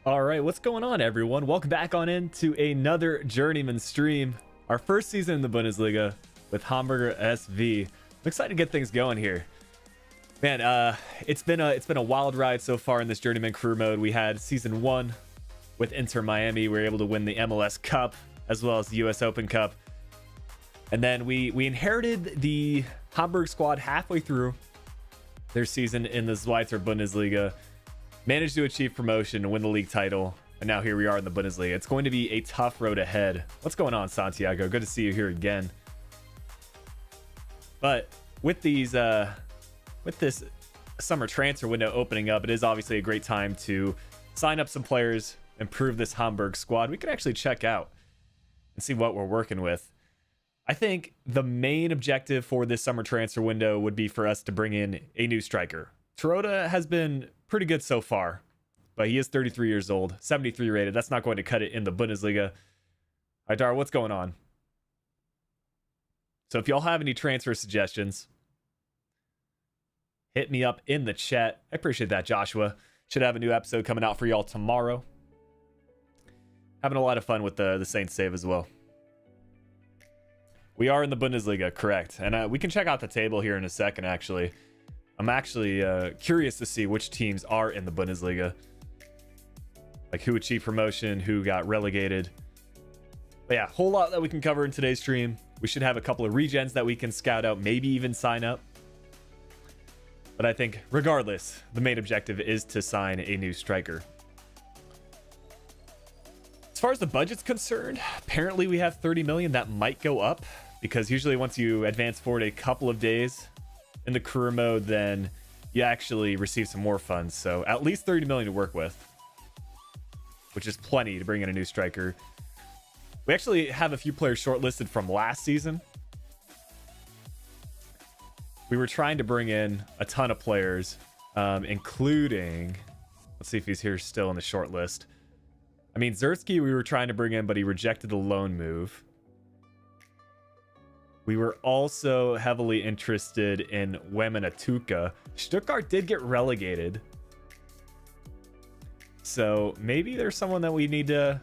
All right, what's going on, everyone? Welcome back on into another Journeyman stream. Our first season in the Bundesliga with Hamburger SV. I'm excited to get things going here. Man, it's been a wild ride so far in this Journeyman Career Mode. We had season 1 with Inter Miami. We were able to win the MLS Cup as well as the US Open Cup. And then we inherited the Hamburg squad halfway through their season in the Schweizer Bundesliga. Managed to achieve promotion and win the league title, and now here we are in the Bundesliga. It's going to be a tough road ahead. What's going on, Santiago? Good to see you here again. But with these with this summer transfer window opening up, it is obviously a great time to sign up some players, improve this Hamburg squad. We can actually check out and see what we're working with. I think the main objective for this summer transfer window would be for us to bring in a new striker. Terodde has been pretty good so far, but he is 33 years old, 73 rated. That's not going to cut it in the Bundesliga. All right, Dar, what's going on? So if y'all have any transfer suggestions, hit me up in the chat. I appreciate that, Joshua. Should have a new episode coming out for y'all tomorrow. Having a lot of fun with the Saints save as well. We are in the Bundesliga, correct. And we can check out the table here in a second, actually. I'm actually curious to see which teams are in the Bundesliga. Like who achieved promotion, who got relegated. But yeah, whole lot that we can cover in today's stream. We should have a couple of regens that we can scout out, maybe even sign up. But I think regardless, the main objective is to sign a new striker. As far as the budget's concerned, apparently we have 30 million. That might go up because usually once you advance forward a couple of days in the career mode, then you actually receive some more funds. So at least 30 million to work with, which is plenty to bring in a new striker. We actually have a few players shortlisted from last season. We were trying to bring in a ton of players, including, let's see if he's here still in the short list. I mean, Zertsky we were trying to bring in, but he rejected the loan move. We were also heavily interested in Wemenatuka. Stuttgart did get relegated. So maybe there's someone that we need to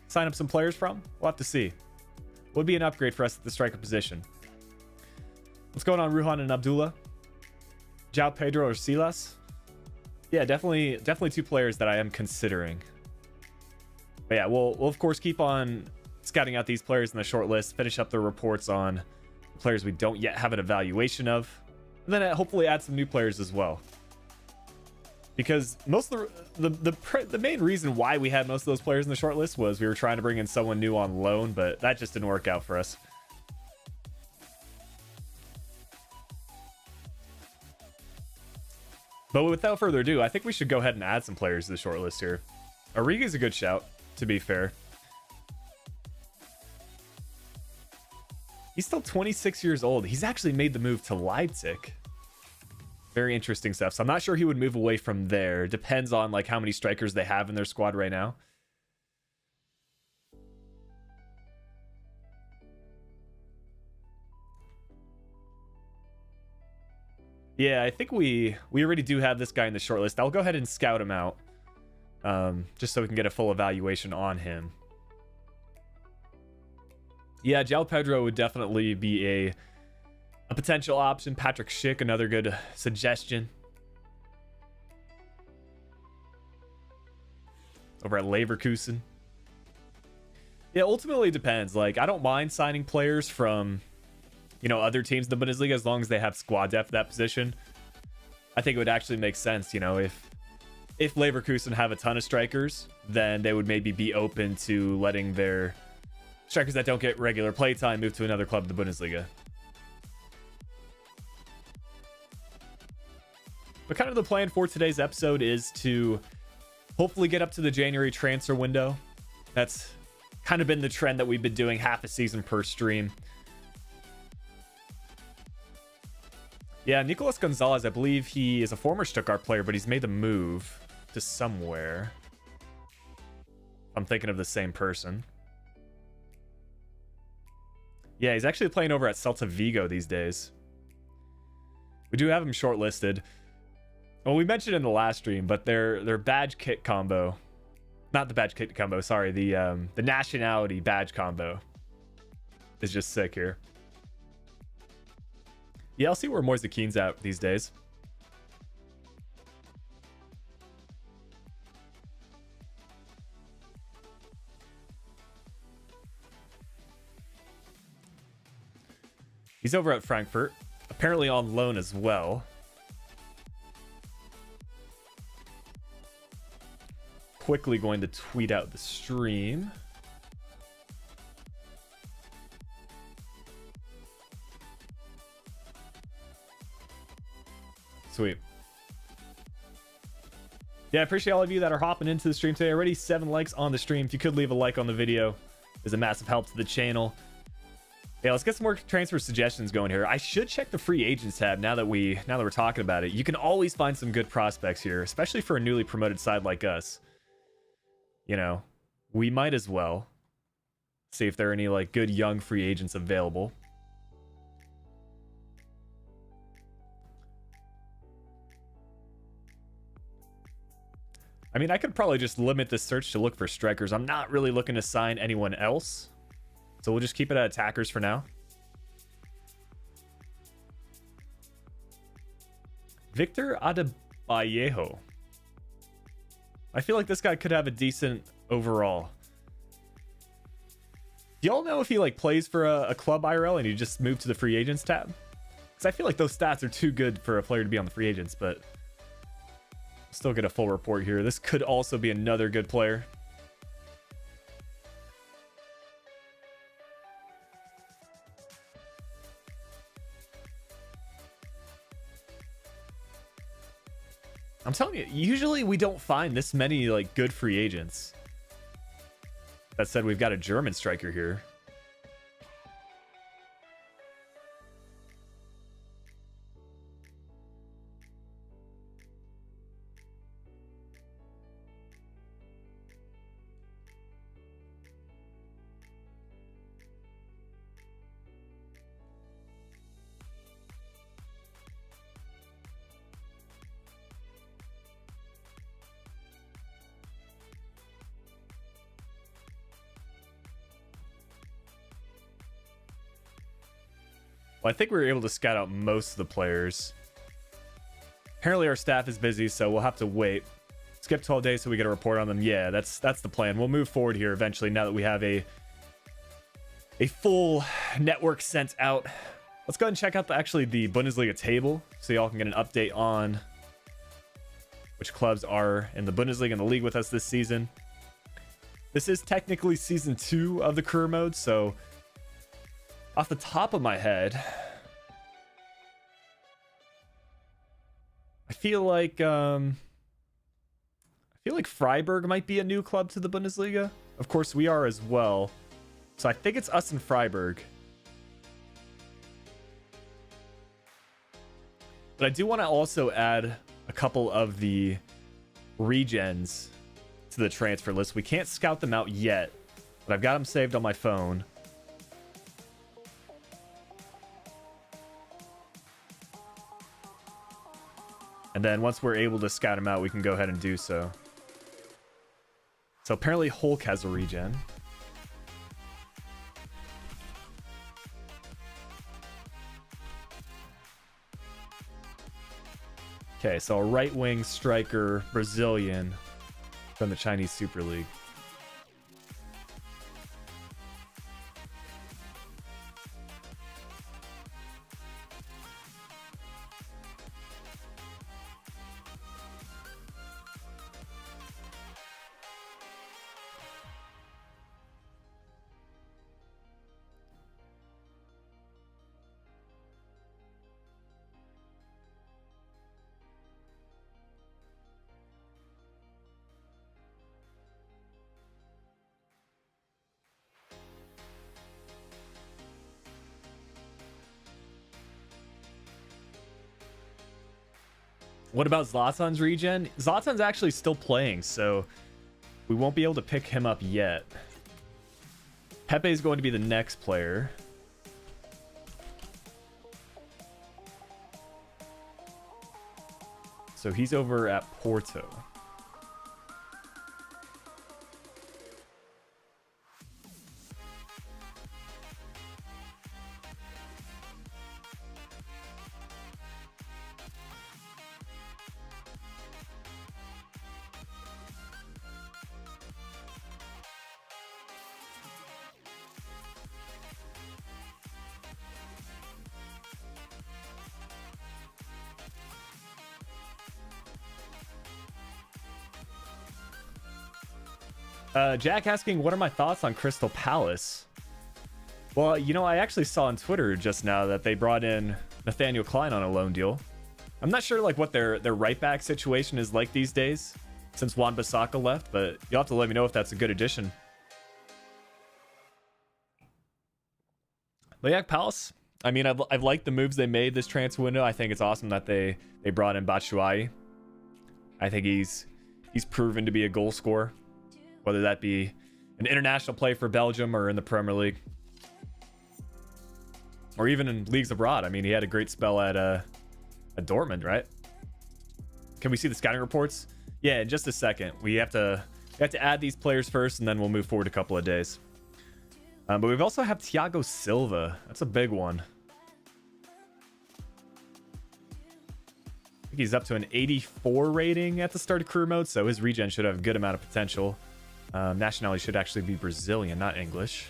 sign up some players from. We'll have to see. Would be an upgrade for us at the striker position. What's going on, Ruhan and Abdullah? João Pedro or Silas? Yeah, definitely two players that I am considering. But yeah, we'll of course keep on scouting out these players in the short list, finish up the reports on the players we don't yet have an evaluation of, and then hopefully add some new players as well. Because most of the main reason why we had most of those players in the short list was we were trying to bring in someone new on loan, but that just didn't work out for us. But without further ado, I think we should go ahead and add some players to the short list here. Origi's a good shout, to be fair. He's still 26 years old. He's actually made the move to Leipzig. Very interesting stuff. So I'm not sure he would move away from there. Depends on like how many strikers they have in their squad right now. Yeah, I think we already do have this guy in the short list. I'll go ahead and scout him out. Just so we can get a full evaluation on him. Yeah, João Pedro would definitely be a potential option. Patrick Schick, another good suggestion. Over at Leverkusen. Yeah, ultimately it depends. Like, I don't mind signing players from, you know, other teams in the Bundesliga as long as they have squad depth at that position. I think it would actually make sense, you know, if Leverkusen have a ton of strikers, then they would maybe be open to letting their strikers that don't get regular play time move to another club in the Bundesliga. But kind of the plan for today's episode is to hopefully get up to the January transfer window. That's kind of been the trend that we've been doing, half a season per stream. Yeah, Nicolas Gonzalez, I believe he is a former Stuttgart player, but he's made the move to somewhere. I'm thinking of the same person. Yeah, he's actually playing over at Celta Vigo these days. We do have him shortlisted. Well, we mentioned in the last stream, but their badge kit combo Not the badge kit combo, sorry. The nationality badge combo is just sick here. Yeah, I'll see where Moise Keane's at these days. He's over at Frankfurt, apparently on loan as well. Quickly going to tweet out the stream. Sweet. Yeah, I appreciate all of you that are hopping into the stream today. Already 7 likes on the stream. If you could leave a like on the video, is a massive help to the channel. Yeah, let's get some more transfer suggestions going here. I should check the free agents tab now that we're talking about it. You can always find some good prospects here, especially for a newly promoted side like us. You know, we might as well see if there are any like good young free agents available. I mean, I could probably just limit this search to look for strikers. I'm not really looking to sign anyone else. So we'll just keep it at attackers for now. Victor Adebayo. I feel like this guy could have a decent overall. Do y'all know if he like plays for a club IRL and he just moved to the free agents tab? Because I feel like those stats are too good for a player to be on the free agents, but still get a full report here. This could also be another good player. I'm telling you, usually we don't find this many like good free agents. That said, we've got a German striker here. Well, I think we were able to scout out most of the players. Apparently our staff is busy, so we'll have to wait. Skip 12 days so we get a report on them. Yeah, that's the plan. We'll move forward here eventually now that we have a full network sent out. Let's go ahead and check out the Bundesliga table so y'all can get an update on which clubs are in the Bundesliga and the league with us this season. This is technically season 2 of the career mode, so off the top of my head, I feel like Freiburg might be a new club to the Bundesliga. Of course, we are as well. So I think it's us and Freiburg. But I do want to also add a couple of the regens to the transfer list. We can't scout them out yet, but I've got them saved on my phone. And then once we're able to scout him out, we can go ahead and do so. So apparently Hulk has a regen. Okay, so a right wing striker, Brazilian from the Chinese Super League. What about Zlatan's regen? Zlatan's actually still playing, so we won't be able to pick him up yet. Pepe is going to be the next player. So he's over at Porto. Jack asking, what are my thoughts on Crystal Palace? Well, you know, I actually saw on Twitter just now that they brought in Nathaniel Klein on a loan deal. I'm not sure like what their right back situation is like these days since Wan-Bissaka left, but you'll have to let me know if that's a good addition. But yeah, Palace. I mean, I've liked the moves they made this transfer window. I think it's awesome that they brought in Batshuayi. I think he's proven to be a goal scorer, whether that be an international play for Belgium or in the Premier League, or even in leagues abroad. I mean, he had a great spell at Dortmund, right? Can we see the scouting reports? Yeah, in just a second. We have to add these players first, and then we'll move forward a couple of days. But we've also have Thiago Silva. That's a big one. I think he's up to an 84 rating at the start of career mode, so his regen should have a good amount of potential. Nationality should actually be Brazilian, not English.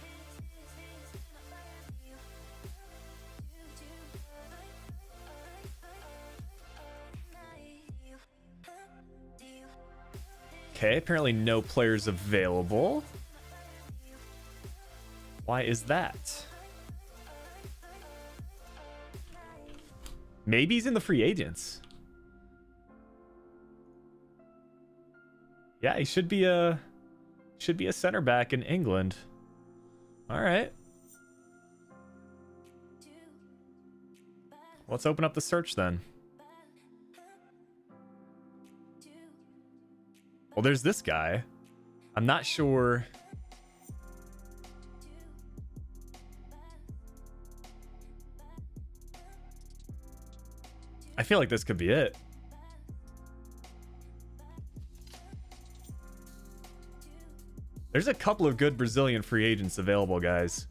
Okay, apparently no players available. Why is that? Maybe he's in the free agents. Yeah, he should be a center back in England. All right. Let's open up the search then. Well, there's this guy. I'm not sure. I feel like this could be it. There's a couple of good Brazilian free agents available, guys.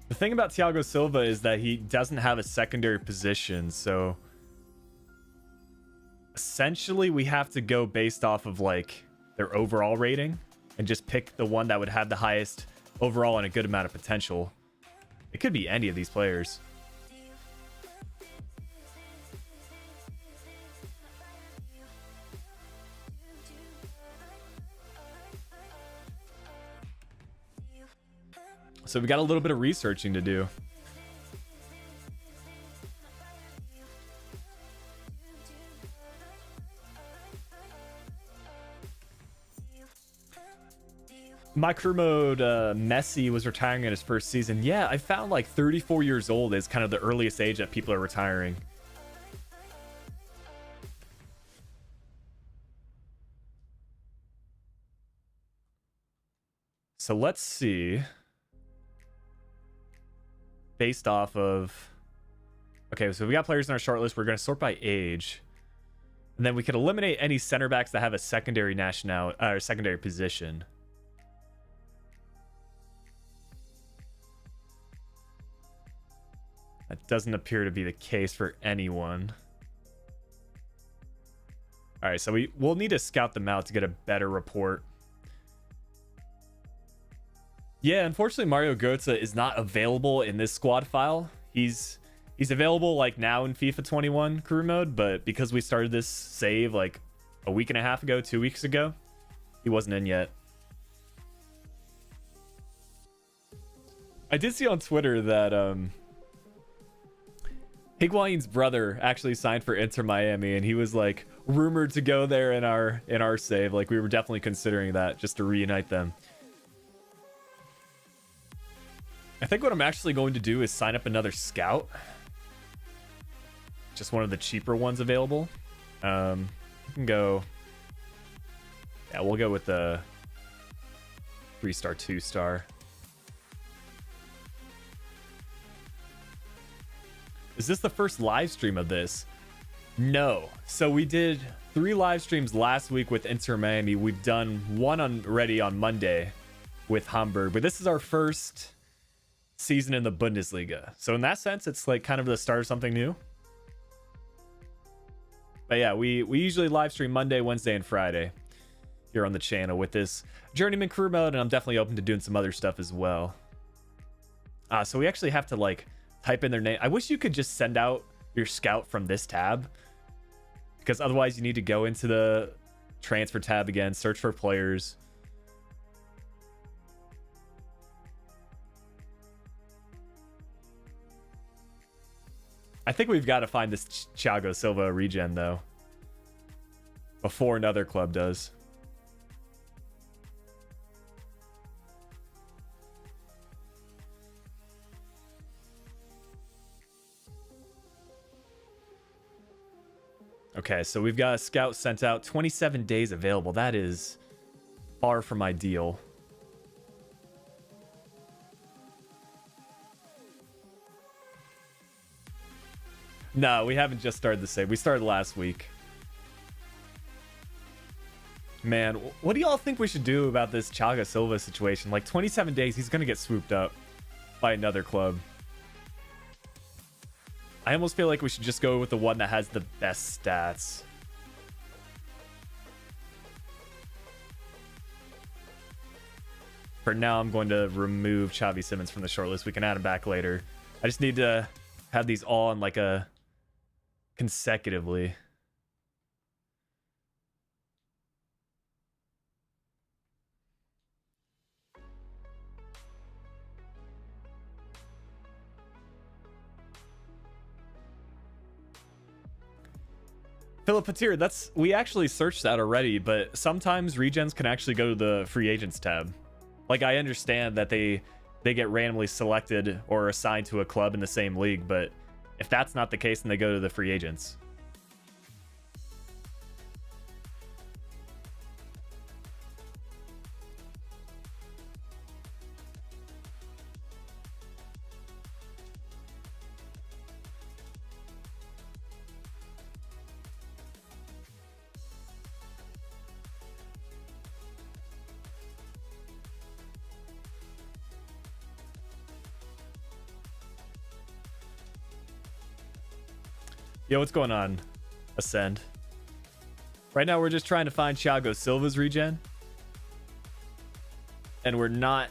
The thing about Thiago Silva is that he doesn't have a secondary position, so essentially we have to go based off of like their overall rating and just pick the one that would have the highest overall and a good amount of potential. It could be any of these players. So we got a little bit of researching to do. My career mode, Messi was retiring in his first season. Yeah, I found like 34 years old is kind of the earliest age that people are retiring. So let's see. Based off of... Okay, so we got players in our shortlist. We're going to sort by age. And then we could eliminate any center backs that have a secondary nationality or secondary position. That doesn't appear to be the case for anyone. All right, so we'll need to scout them out to get a better report. Yeah, unfortunately, Mario Götze is not available in this squad file. He's available like now in FIFA 21 career mode, but because we started this save like a week and a half ago, 2 weeks ago, he wasn't in yet. I did see on Twitter that Higuain's brother actually signed for Inter Miami, and he was like rumored to go there in our save. Like we were definitely considering that just to reunite them. I think what I'm actually going to do is sign up another scout. Just one of the cheaper ones available. We can go... Yeah, we'll go with the 3-star, 2-star. Is this the first live stream of this? No. So we did 3 live streams last week with Inter Miami. We've done one already on Monday with Hamburg, but this is our first season in the Bundesliga. So in that sense, it's like kind of the start of something new. But yeah, we usually live stream Monday, Wednesday, and Friday here on the channel with this Journeyman Career Mode, and I'm definitely open to doing some other stuff as well. So we actually have to like type in their name. I wish you could just send out your scout from this tab, because otherwise you need to go into the transfer tab again, search for players. I think we've got to find this Thiago Silva regen, though, before another club does. Okay, so we've got a scout sent out. 27 days available. That is far from ideal. No, we haven't just started the save. We started last week. Man, what do y'all think we should do about this Thiago Silva situation? Like 27 days, he's going to get swooped up by another club. I almost feel like we should just go with the one that has the best stats. For now, I'm going to remove Xavi Simons from the shortlist. We can add him back later. I just need to have these all on like a consecutively. Philip Patir, we actually searched that already, but sometimes regens can actually go to the free agents tab. Like, I understand that they get randomly selected or assigned to a club in the same league, but if that's not the case, then they go to the free agents. Yo, what's going on, Ascend? Right now, we're just trying to find Thiago Silva's regen. And we're not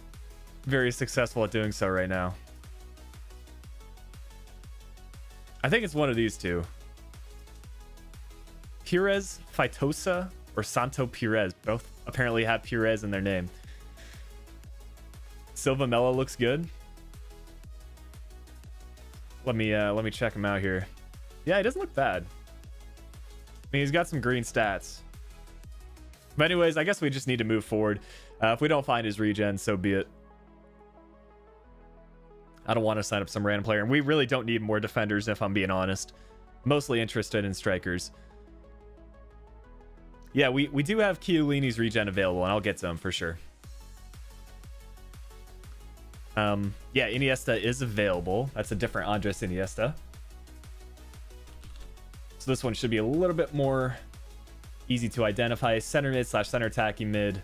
very successful at doing so right now. I think it's one of these two. Pires Feitosa or Santo Pires. Both apparently have Pires in their name. Silva Melo looks good. Let me check him out here. Yeah, he doesn't look bad. I mean, he's got some green stats. But anyways, I guess we just need to move forward. If we don't find his regen, so be it. I don't want to sign up some random player. And we really don't need more defenders, if I'm being honest. Mostly interested in strikers. Yeah, we do have Chiellini's regen available, and I'll get to him for sure. Yeah, Iniesta is available. That's a different Andres Iniesta. So this one should be a little bit more easy to identify. Center mid / center attacking mid.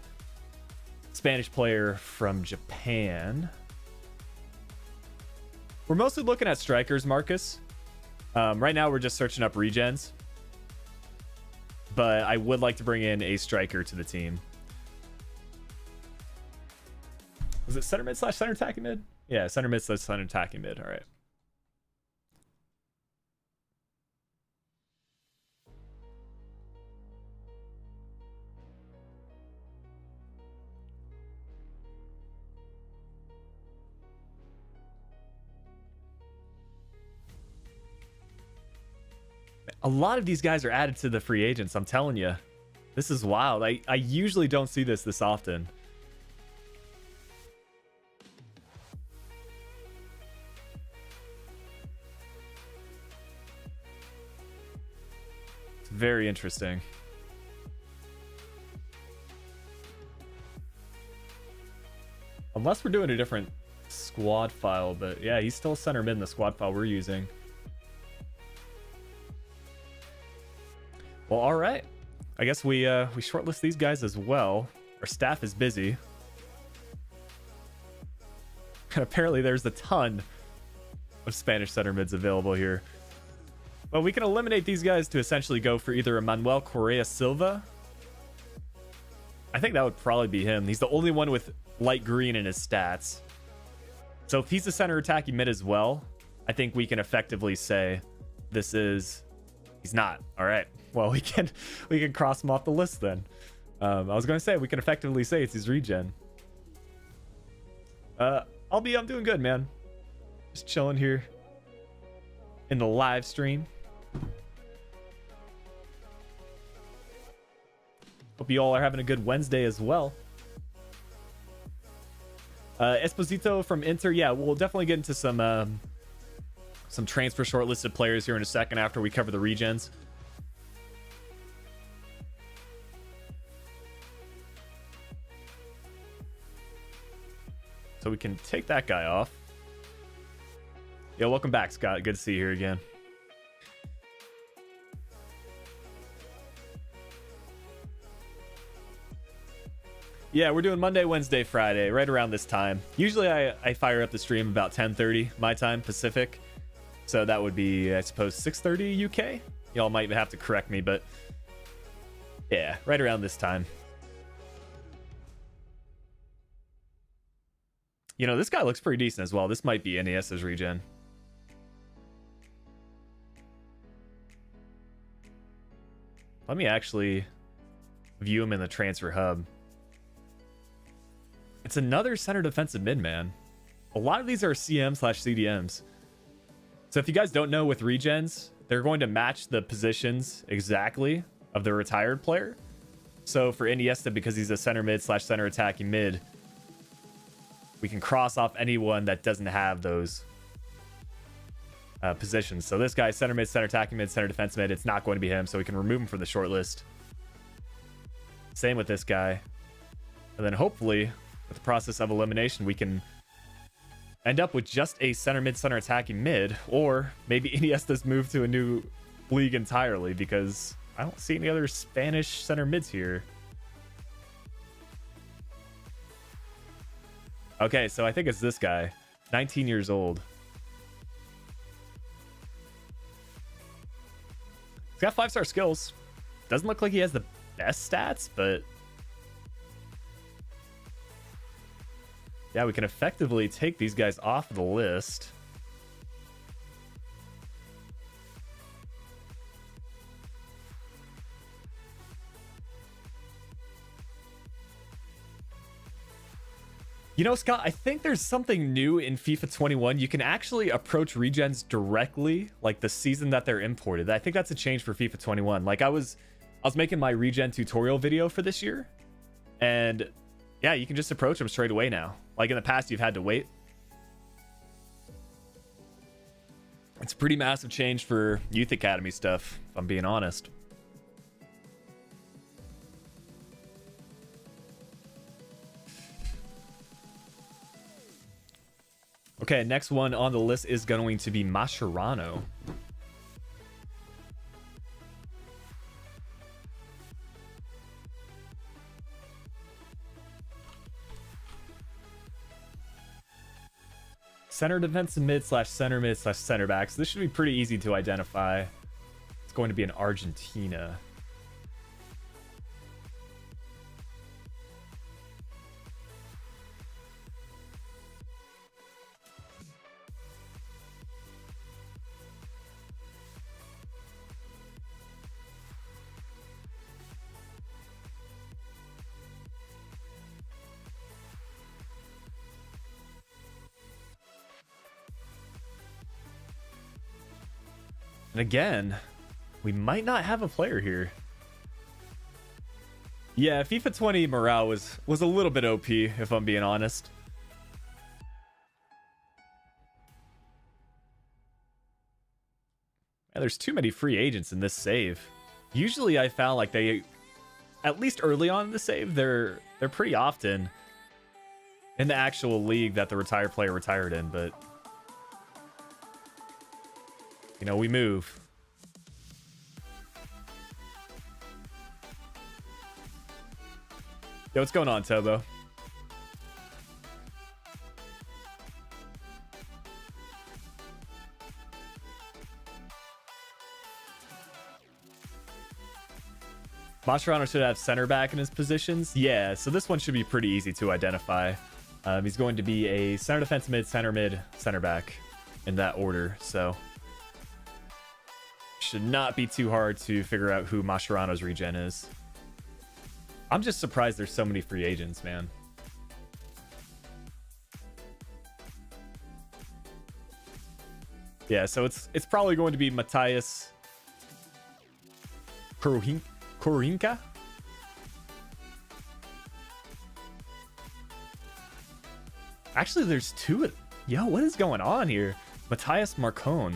Spanish player from Japan. We're mostly looking at strikers, Marcus. Right now we're just searching up regens. But I would like to bring in a striker to the team. Was it center mid / center attacking mid? Yeah, center mid / center attacking mid. All right. A lot of these guys are added to the free agents, I'm telling you. This is wild. I usually don't see this often. It's very interesting. Unless we're doing a different squad file, but yeah, he's still center mid in the squad file we're using. Well, all right. I guess we shortlist these guys as well. Our staff is busy. And apparently there's a ton of Spanish center mids available here. Well, we can eliminate these guys to essentially go for either a Manuel Correa Silva. I think that would probably be him. He's the only one with light green in his stats. So if he's a center attacking mid as well, I think we can effectively say this is... He's not. All right. Well, we can cross him off the list then. I was going to say we can effectively say it's his regen. I'm doing good, man. Just chilling here in the live stream. Hope you all are having a good Wednesday as well. Esposito from Inter. Yeah, we'll definitely get into some transfer shortlisted players here in a second after we cover the regens. So we can take that guy off. Yeah, welcome back, Scott. Good to see you here again. Yeah, we're doing Monday, Wednesday, Friday, right around this time. Usually I fire up the stream about 10:30 my time, Pacific. So that would be, I suppose, 6:30 UK. Y'all might have to correct me, but yeah, right around this time. You know, this guy looks pretty decent as well. This might be NES's regen. Let me actually view him in the transfer hub. It's another center defensive mid, man. A lot of these are CM/CDMs. So if you guys don't know, with regens, they're going to match the positions exactly of the retired player. So for Iniesta, because he's a center mid/center attacking mid, we can cross off anyone that doesn't have those positions. So this guy, center mid, center attacking mid, center defense mid, it's not going to be him, so we can remove him from the short list. Same with this guy. And then hopefully, with the process of elimination, we can end up with just a center mid, center attacking mid, or maybe Iniesta's moved to a new league entirely, because I don't see any other Spanish center mids here. Okay, so I think it's this guy, 19 years old. He's got 5-star skills. Doesn't look like he has the best stats, but yeah, we can effectively take these guys off the list. You know, Scott, I think there's something new in FIFA 21. You can actually approach regens directly, like the season that they're imported. I think that's a change for FIFA 21. Like I was making my regen tutorial video for this year, and yeah, you can just approach them straight away now. Like in the past, you've had to wait. It's a pretty massive change for Youth Academy stuff, if I'm being honest. Okay, next one on the list is going to be Mascherano. Center defensive mid/center mid/center back. So this should be pretty easy to identify. It's going to be in Argentina. And again, we might not have a player here. Yeah, FIFA 20 morale was a little bit OP, if I'm being honest. And there's too many free agents in this save. Usually I found like they, at least early on in the save, they're pretty often in the actual league that the retired player retired in, but you know, we move. Yo, what's going on, Tobo? Mascherano should have center back in his positions. Yeah, so this one should be pretty easy to identify. He's going to be a center defense mid, center back in that order, so should not be too hard to figure out who Mascherano's regen is. I'm just surprised there's so many free agents, man. Yeah, so it's probably going to be Matthias Korinka. Actually, there's two. Yo, what is going on here? Matthias Marcone.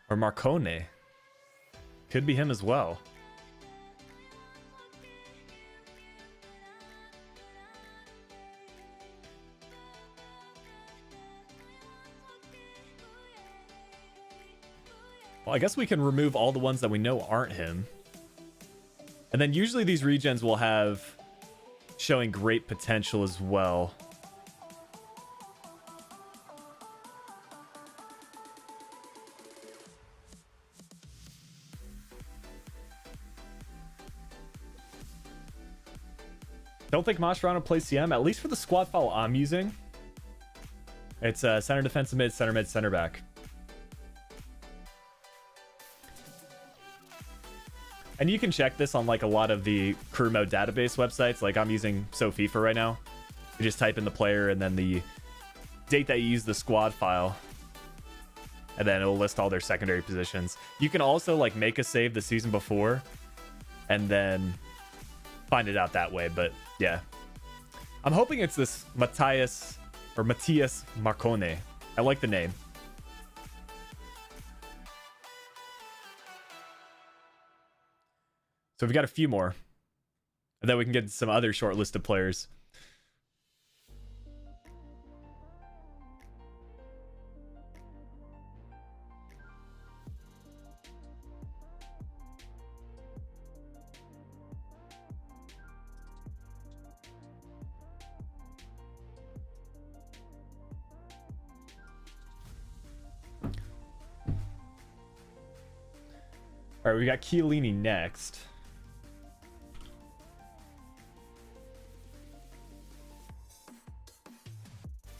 Or Marcone. Could be him as well. Well, I guess we can remove all the ones that we know aren't him. And then usually these regens will have showing great potential as well. Don't think Mascherano plays CM, at least for the squad file I'm using. It's center, defensive mid, center back. And you can check this on like a lot of the career mode database websites. Like I'm using FIFA right now. You just type in the player and then the date that you use the squad file. And then it'll list all their secondary positions. You can also like make a save the season before and then find it out that way. But yeah, I'm hoping it's this Matthias Marcone. I like the name. So we've got a few more, and then we can get some other short list of players. All right, we got Chiellini next.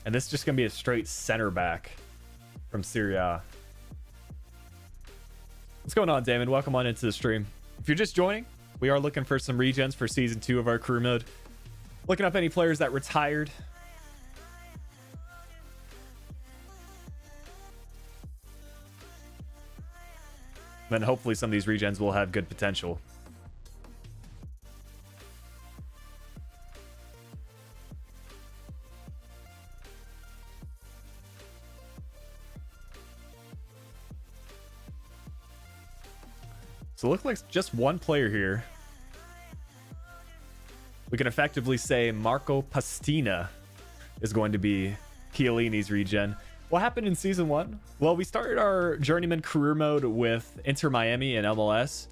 And this is just going to be a straight center back from Serie A. What's going on, Damon? Welcome on into the stream. If you're just joining, we are looking for some regens for season 2 of our career mode. Looking up any players that retired. Then hopefully some of these regens will have good potential. So it looks like just one player here. We can effectively say Marco Pastina is going to be Chiellini's regen. What happened in season 1? Well, we started our Journeyman Career Mode with Inter Miami and MLS.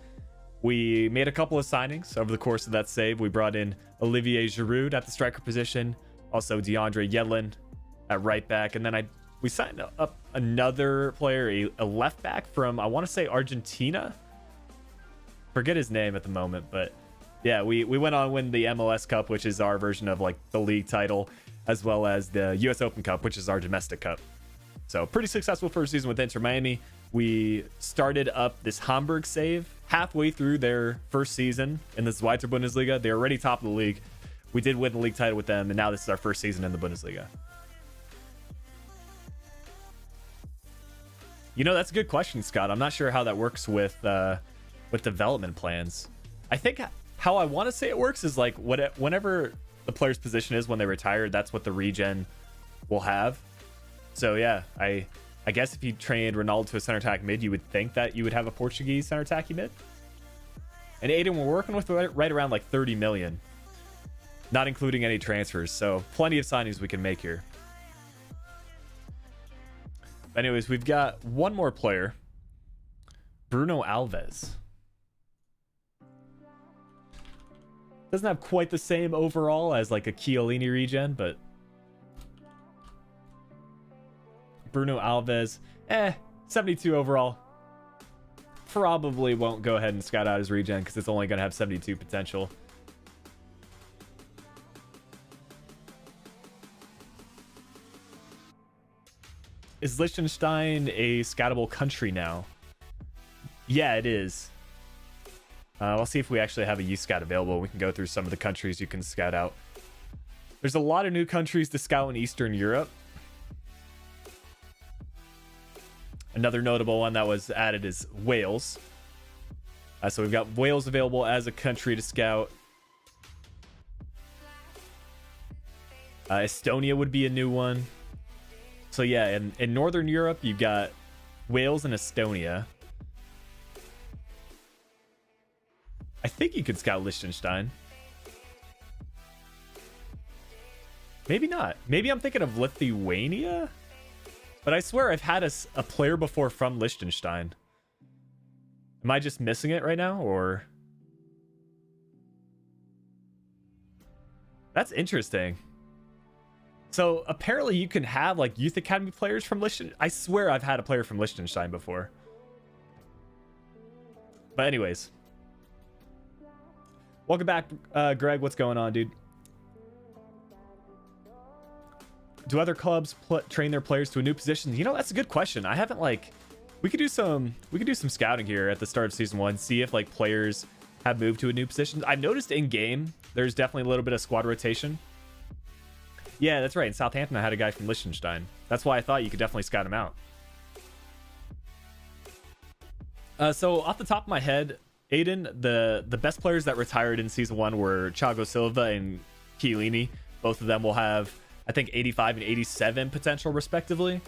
We made a couple of signings over the course of that save. We brought in Olivier Giroud at the striker position, also DeAndre Yedlin at right back, and then we signed up another player, a left back from, I want to say, Argentina. Forget his name at the moment, but yeah, we went on to win the MLS Cup, which is our version of like the league title, as well as the US Open Cup, which is our domestic cup. So pretty successful first season with Inter Miami. We started up this Hamburg save halfway through their first season in the Zweite Bundesliga. They're already top of the league. We did win the league title with them, and now this is our first season in the Bundesliga. You know, that's a good question, Scott. I'm not sure how that works with development plans. I think how I want to say it works is like whenever the player's position is when they retire, that's what the regen will have. So yeah, I guess if you trained Ronaldo to a center attack mid, you would think that you would have a Portuguese center attack mid. And Aiden, we're working with right around like 30 million, not including any transfers. So plenty of signings we can make here. Anyways, we've got one more player, Bruno Alves. Doesn't have quite the same overall as like a Chiellini regen, but Bruno Alves, 72 overall. Probably won't go ahead and scout out his regen because it's only going to have 72 potential. Is Liechtenstein a scoutable country now? Yeah, it is. I'll see if we actually have a youth scout available. We can go through some of the countries you can scout out. There's a lot of new countries to scout in Eastern Europe. Another notable one that was added is Wales. So we've got Wales available as a country to scout. Estonia would be a new one. So yeah, in Northern Europe, you've got Wales and Estonia. I think you could scout Liechtenstein. Maybe not. Maybe I'm thinking of Lithuania? But I swear I've had a player before from Liechtenstein. Am I just missing it right now, or? That's interesting. So apparently you can have like youth academy players from Liechtenstein. I swear I've had a player from Liechtenstein before. But anyways. Welcome back, Greg. What's going on, dude? Do other clubs train their players to a new position? You know, that's a good question. I haven't like, we could do some scouting here at the start of season 1, see if like players have moved to a new position. I've noticed in game there's definitely a little bit of squad rotation. Yeah, that's right. In Southampton, I had a guy from Liechtenstein. That's why I thought you could definitely scout him out. So off the top of my head, Aiden, the best players that retired in season 1 were Thiago Silva and Chiellini. Both of them will have, I think, 85 and 87 potential respectively.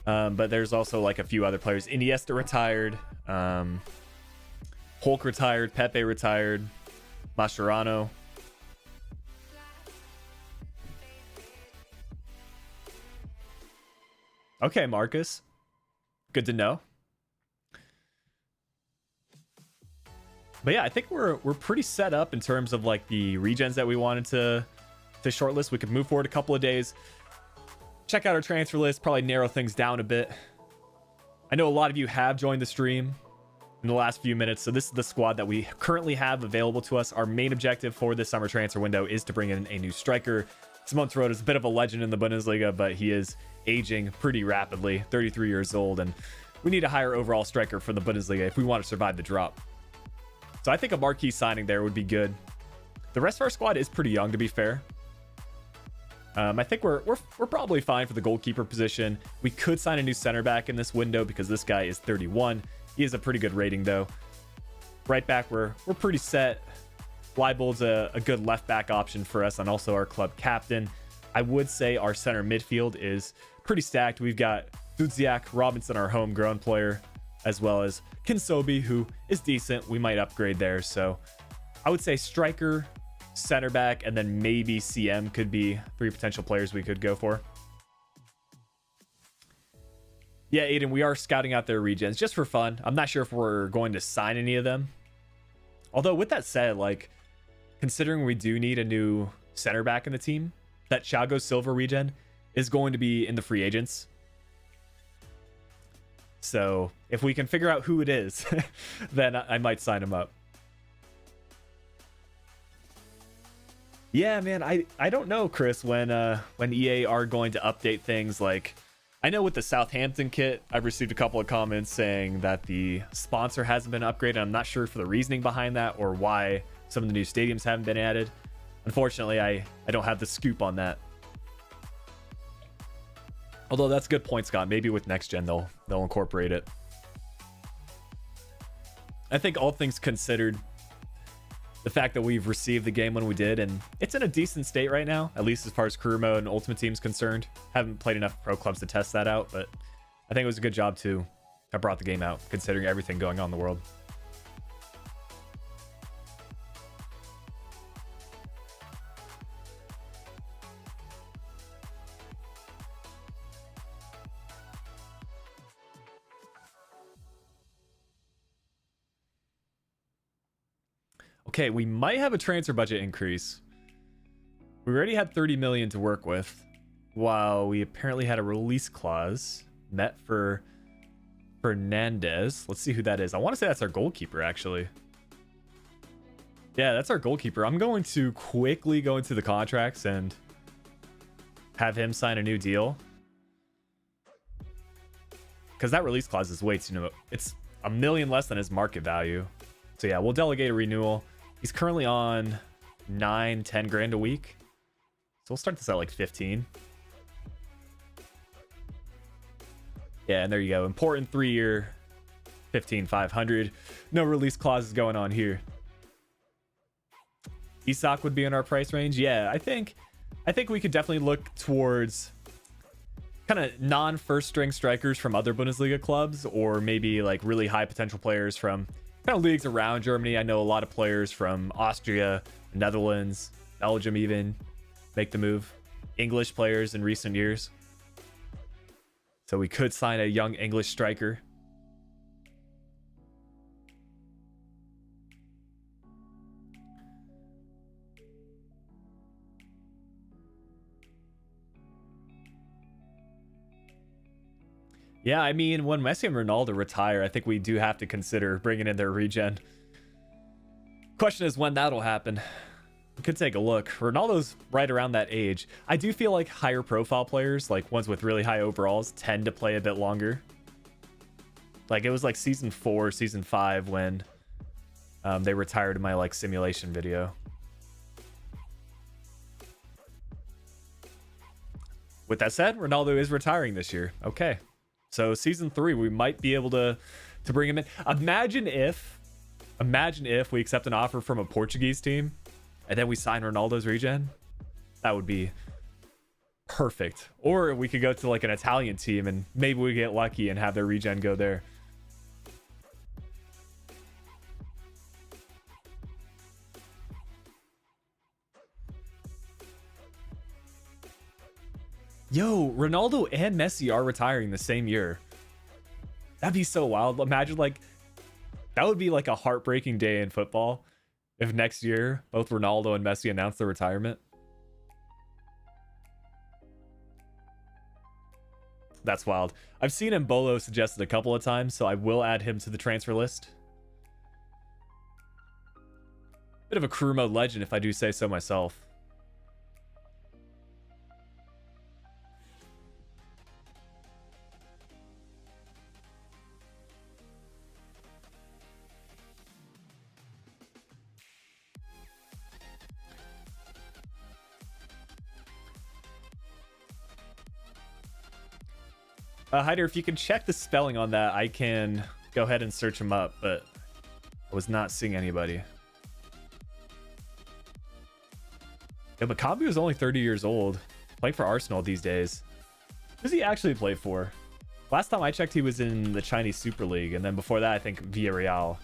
But there's also like a few other players. Iniesta retired. Hulk retired. Pepe retired. Mascherano. Okay, Marcus. Good to know. But yeah, I think we're pretty set up in terms of like the regens that we wanted to shortlist. We could move forward a couple of days, check out our transfer list, probably narrow things down a bit. I know a lot of you have joined the stream in the last few minutes, so this is the squad that we currently have available to us. Our main objective for this summer transfer window is to bring in a new striker. Simon Terode is a bit of a legend in the Bundesliga, but he is aging pretty rapidly, 33 years old, and we need a higher overall striker for the Bundesliga if we want to survive the drop. So I think a marquee signing there would be good. The rest of our squad is pretty young, to be fair. I think we're probably fine for the goalkeeper position. We could sign a new center back in this window because this guy is 31. He has a pretty good rating though. Right back, we're pretty set. Leibold's a good left back option for us and also our club captain. I would say our center midfield is pretty stacked. We've got Dudziak, Robinson, our homegrown player, as well as Kinsobi, who is decent. We might upgrade there. So I would say striker, center back, and then maybe CM could be 3 potential players we could go for. Yeah, Aiden, we are scouting out their regens just for fun. I'm not sure if we're going to sign any of them. Although with that said, like considering we do need a new center back in the team, that Thiago Silva regen is going to be in the free agents. So if we can figure out who it is, then I might sign him up. Yeah, man, I don't know, Chris, when EA are going to update things. Like, I know with the Southampton kit, I've received a couple of comments saying that the sponsor hasn't been upgraded. I'm not sure for the reasoning behind that or why some of the new stadiums haven't been added. Unfortunately, I don't have the scoop on that. Although that's a good point, Scott. Maybe with next gen they'll incorporate it. I think all things considered, the fact that we've received the game when we did, and it's in a decent state right now, at least as far as career mode and ultimate team's concerned. Haven't played enough pro clubs to test that out, but I think it was a good job to have brought the game out considering everything going on in the world. Okay, we might have a transfer budget increase. We already had 30 million to work with, while we apparently had a release clause met for Fernandez. Let's see who that is. I want to say that's our goalkeeper, actually. Yeah, that's our goalkeeper. I'm going to quickly go into the contracts and have him sign a new deal. Because that release clause is way too... It's $1 million less than his market value. So yeah, we'll delegate a renewal. He's currently on 9-10 grand a week. So we'll start this at like 15. Yeah, and there you go. Important 3-year, 15,500. No release clauses going on here. Isak would be in our price range. Yeah, I think we could definitely look towards kind of non-first string strikers from other Bundesliga clubs, or maybe like really high potential players from kind of leagues around Germany. I know a lot of players from Austria, Netherlands, Belgium even make the move. English players in recent years. So we could sign a young English striker. Yeah, I mean, when Messi and Ronaldo retire, I think we do have to consider bringing in their regen. Question is when that'll happen. We could take a look. Ronaldo's right around that age. I do feel like higher profile players, like ones with really high overalls, tend to play a bit longer. Like it was like season 4, season 5 when they retired in my like simulation video. With that said, Ronaldo is retiring this year. Okay. So season 3, we might be able to bring him in. Imagine if we accept an offer from a Portuguese team and then we sign Ronaldo's regen. That would be perfect. Or we could go to like an Italian team and maybe we get lucky and have their regen go there. Yo, Ronaldo and Messi are retiring the same year. That'd be so wild. Imagine like that would be like a heartbreaking day in football if next year both Ronaldo and Messi announce their retirement. That's wild. I've seen Mbolo suggested a couple of times, so I will add him to the transfer list. Bit of a career mode legend, if I do say so myself. Hyder, if you can check the spelling on that, I can go ahead and search him up, but I was not seeing anybody. Yeah, but Kambi was only 30 years old, playing for Arsenal these days. Who does he actually play for? Last time I checked, he was in the Chinese Super League, and then before that, I think Villarreal.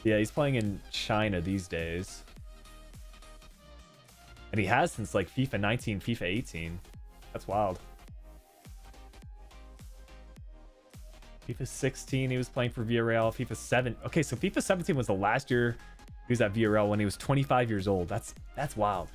Yeah, he's playing in China these days. And he has since like FIFA 19, FIFA 18. That's wild. FIFA 16, he was playing for Villarreal. FIFA 7. Okay, so FIFA 17 was the last year he was at Villarreal when he was 25 years old. That's wild.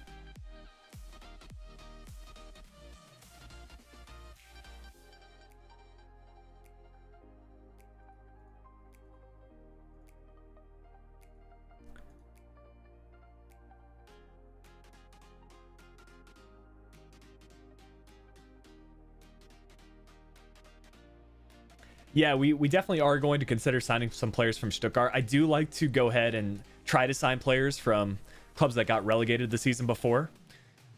Yeah, we definitely are going to consider signing some players from Stuttgart. I do like to go ahead and try to sign players from clubs that got relegated the season before.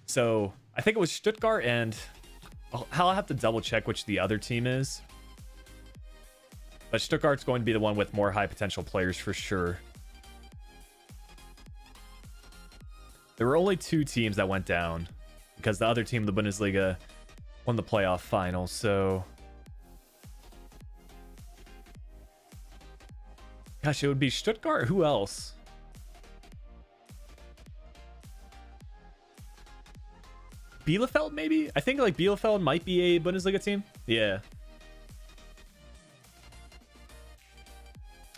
So I think it was Stuttgart, and I'll have to double check which the other team is. But Stuttgart's going to be the one with more high potential players for sure. There were only 2 teams that went down because the other team, the Bundesliga, won the playoff final. So gosh, it would be Stuttgart. Who else? Bielefeld, maybe? I think like Bielefeld might be a Bundesliga team. Yeah.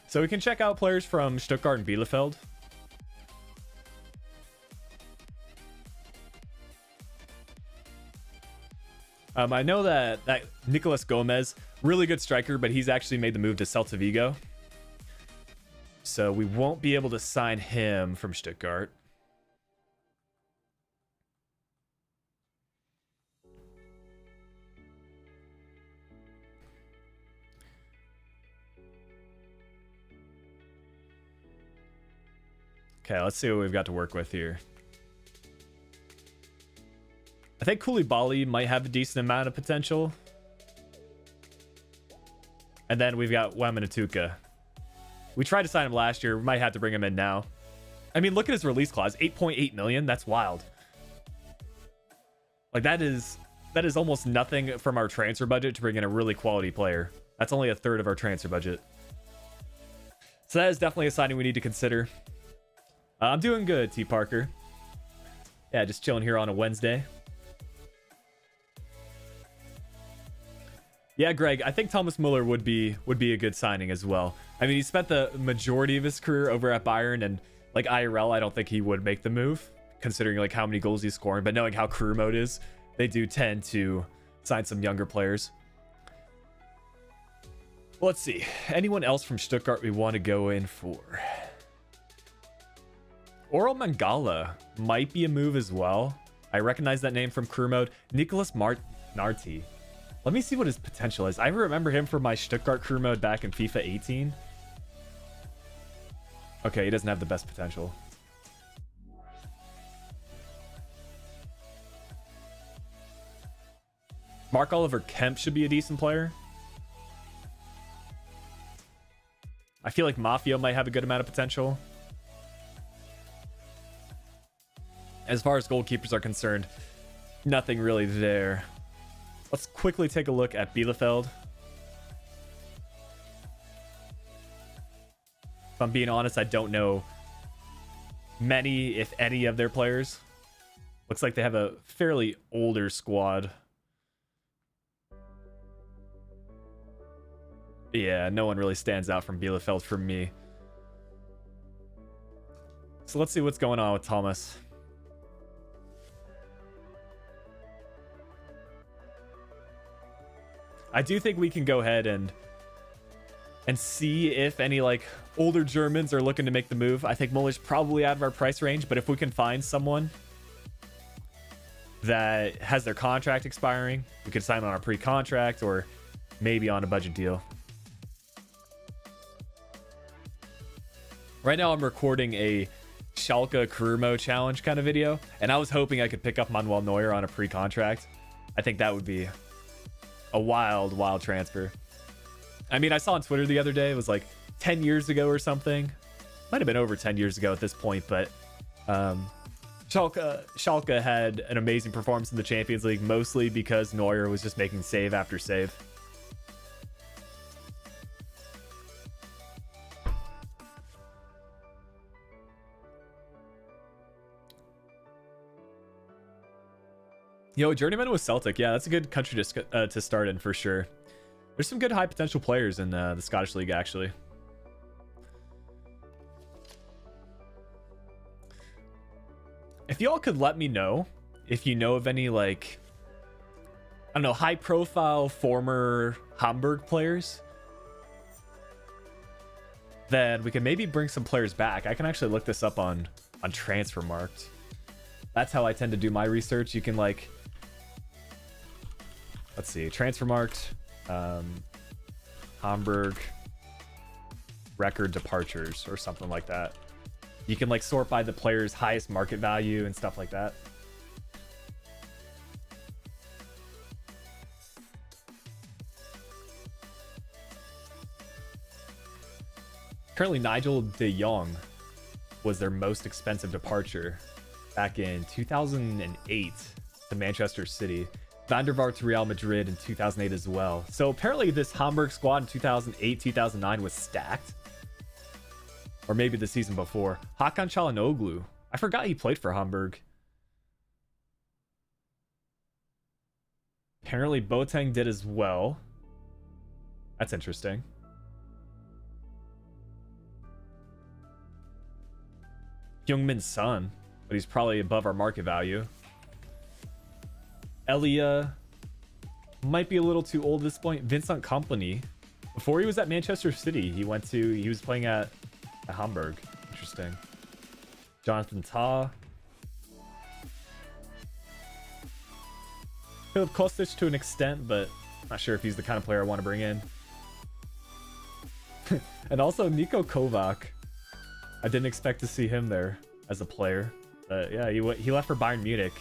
So we can check out players from Stuttgart and Bielefeld. I know that Nicolas Gomez, really good striker, but he's actually made the move to Celta Vigo. So we won't be able to sign him from Stuttgart. Okay, let's see what we've got to work with here. I think Koulibaly might have a decent amount of potential. And then we've got Wamatuka. We tried to sign him last year. We might have to bring him in now. I mean, look at his release clause. 8.8 million. That's wild. Like, that is almost nothing from our transfer budget to bring in a really quality player. That's only a third of our transfer budget. So that is definitely a signing we need to consider. I'm doing good, T. Parker. Yeah, just chilling here on a Wednesday. Yeah, Greg, I think Thomas Muller would be a good signing as well. I mean, he spent the majority of his career over at Bayern, and like IRL, I don't think he would make the move, considering like how many goals he's scoring. But knowing how career mode is, they do tend to sign some younger players. Well, let's see. Anyone else from Stuttgart we want to go in for? Oral Mangala might be a move as well. I recognize that name from career mode. Nicholas Narti. Let me see what his potential is. I remember him from my Stuttgart career mode back in FIFA 18. Okay, he doesn't have the best potential. Mark Oliver Kemp should be a decent player. I feel like Mafia might have a good amount of potential. As far as goalkeepers are concerned, nothing really there. Let's quickly take a look at Bielefeld. If I'm being honest, I don't know many, if any, of their players. Looks like they have a fairly older squad. Yeah, no one really stands out from Bielefeld for me. So let's see what's going on with Thomas. I do think we can go ahead and see if any like older Germans are looking to make the move. I think Muller's probably out of our price range, but if we can find someone that has their contract expiring, we could sign on a pre-contract or maybe on a budget deal. Right now I'm recording a Schalke career mode challenge kind of video, and I was hoping I could pick up Manuel Neuer on a pre-contract. I think that would be a wild transfer. I mean, I saw on Twitter the other day, it was like 10 years ago or something. Might have been over 10 years ago at this point, but Schalke had an amazing performance in the Champions League, mostly because Neuer was just making save after save. Yo, Journeyman with Celtic. Yeah, that's a good country to start in for sure. There's some good high potential players in the Scottish League, actually. If y'all could let me know if you know of any, like, I don't know, high profile former Hamburg players, then we can maybe bring some players back. I can actually look this up on Transfermarkt. That's how I tend to do my research. You can, like, let's see, Transfermarkt, Hamburg record departures or something like that. You can like sort by the player's highest market value and stuff like that. Currently, Nigel de Jong was their most expensive departure back in 2008 to Manchester City. Van der Vaart to Real Madrid in 2008 as well. So apparently this Hamburg squad in 2008, 2009 was stacked. Or maybe the season before. Hakan Çalhanoğlu. I forgot he played for Hamburg. Apparently Boateng did as well. That's interesting. Heung-min Son, but he's probably above our market value. Elia might be a little too old at this point. Vincent Kompany. Before he was at Manchester City, he was playing at Hamburg. Interesting. Jonathan Tah. Philip Kostic to an extent, but not sure if he's the kind of player I want to bring in. And also Niko Kovac. I didn't expect to see him there as a player. Yeah, he left for Bayern Munich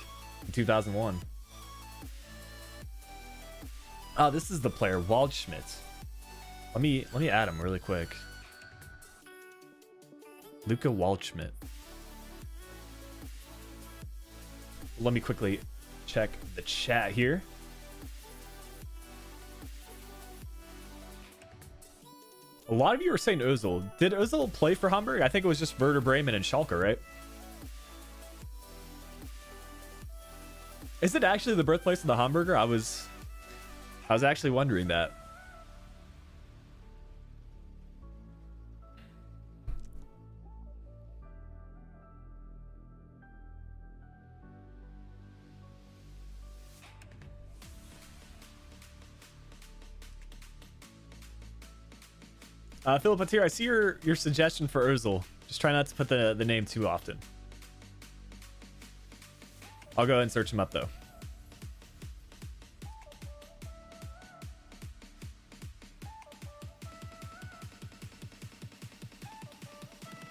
in 2001. Oh, this is the player, Waldschmidt. Let me add him really quick. Luca Waldschmidt. Let me quickly check the chat here. A lot of you are saying Özil. Did Özil play for Hamburg? I think it was just Werder Bremen and Schalke, right? Is it actually the birthplace of the Hamburger? I was actually wondering that. Philip Patir, I see your suggestion for Özil. Just try not to put the name too often. I'll go ahead and search him up though.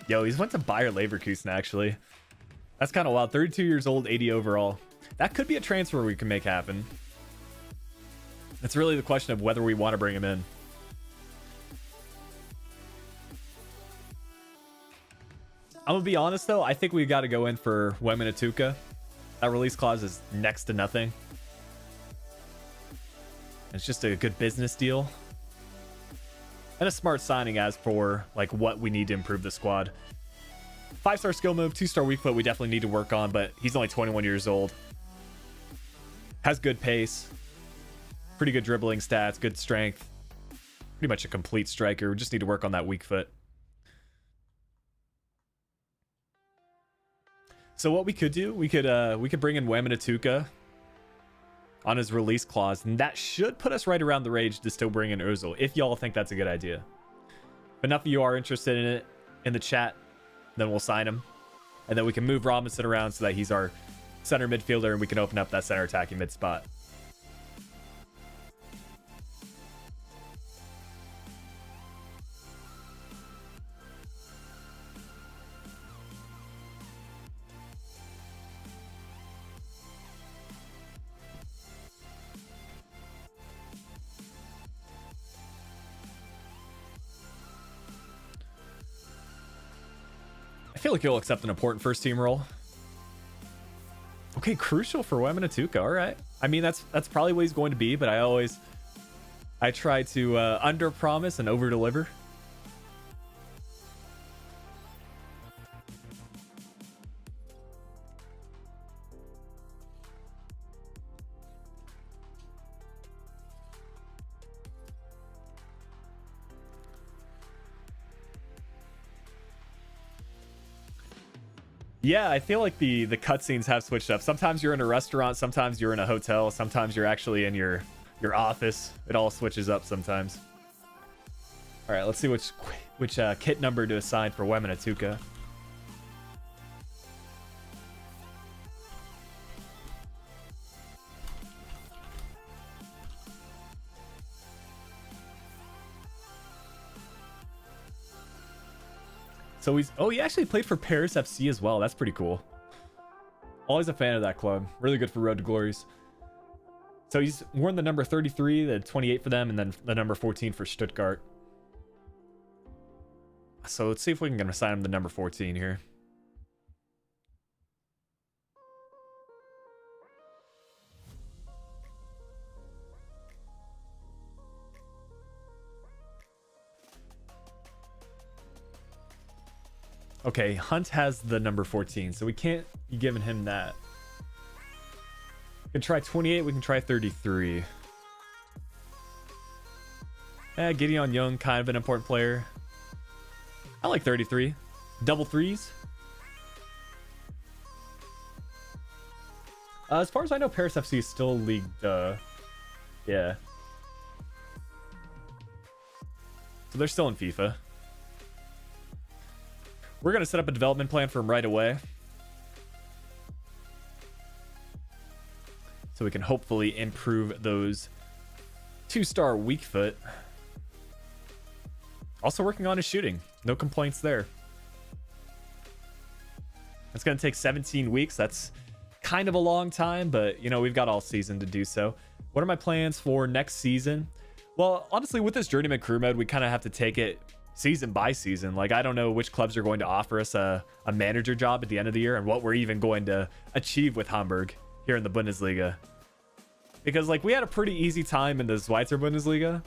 Yo, he's went to Bayer Leverkusen actually. That's kind of wild. 32 years old, 80 overall. That could be a transfer we can make happen. It's really the question of whether we want to bring him in. I'm gonna be honest though, I think we got to go in for Wemina Tuka. That release clause is next to nothing. It's just a good business deal. And a smart signing as for like what we need to improve the squad. 5-star skill move, 2-star weak foot we definitely need to work on, but he's only 21 years old. Has good pace. Pretty good dribbling stats, good strength. Pretty much a complete striker. We just need to work on that weak foot. So what we could do, we could bring in Wemina Tuka on his release clause, and that should put us right around the range to still bring in Özil, if y'all think that's a good idea. If enough of you are interested in it in the chat, then we'll sign him. And then we can move Robinson around so that he's our center midfielder and we can open up that center attacking mid spot. I feel like you'll accept an important first team role. Okay, crucial for Wemina Tuka. All right. I mean, that's probably what he's going to be, but I try to under promise and over deliver. Yeah, I feel like the cutscenes have switched up. Sometimes you're in a restaurant, sometimes you're in a hotel, sometimes you're actually in your office. It all switches up sometimes. All right, let's see which kit number to assign for Wemina Tuka. So he actually played for Paris FC as well. That's pretty cool. Always a fan of that club. Really good for Road to Glories. So he's worn the number 33, the 28 for them, and then the number 14 for Stuttgart. So let's see if we can assign him the number 14 here. Okay, Hunt has the number 14, so we can't be giving him that. We can try 28, we can try 33. Gideon Young, kind of an important player. I like 33. Double threes. As far as I know, Paris FC is still League. Yeah. So they're still in FIFA. We're going to set up a development plan for him right away. So we can hopefully improve those 2-star weak foot. Also working on his shooting. No complaints there. It's going to take 17 weeks. That's kind of a long time, but you know, we've got all season to do so. What are my plans for next season? Well, honestly, with this Journeyman Career Mode, we kind of have to take it season by season. Like, I don't know which clubs are going to offer us a manager job at the end of the year and what we're even going to achieve with Hamburg here in the Bundesliga. Because like, we had a pretty easy time in the Schweizer Bundesliga,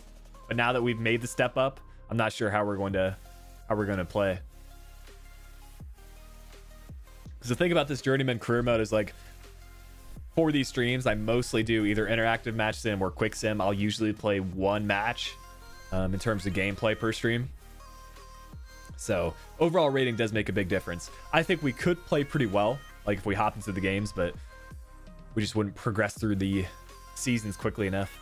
but now that we've made the step up, I'm not sure how we're going to play. Because the thing about this Journeyman Career Mode is like, for these streams, I mostly do either interactive match sim or quick sim. I'll usually play one match in terms of gameplay per stream. So overall rating does make a big difference. I think we could play pretty well, like if we hop into the games, but we just wouldn't progress through the seasons quickly enough.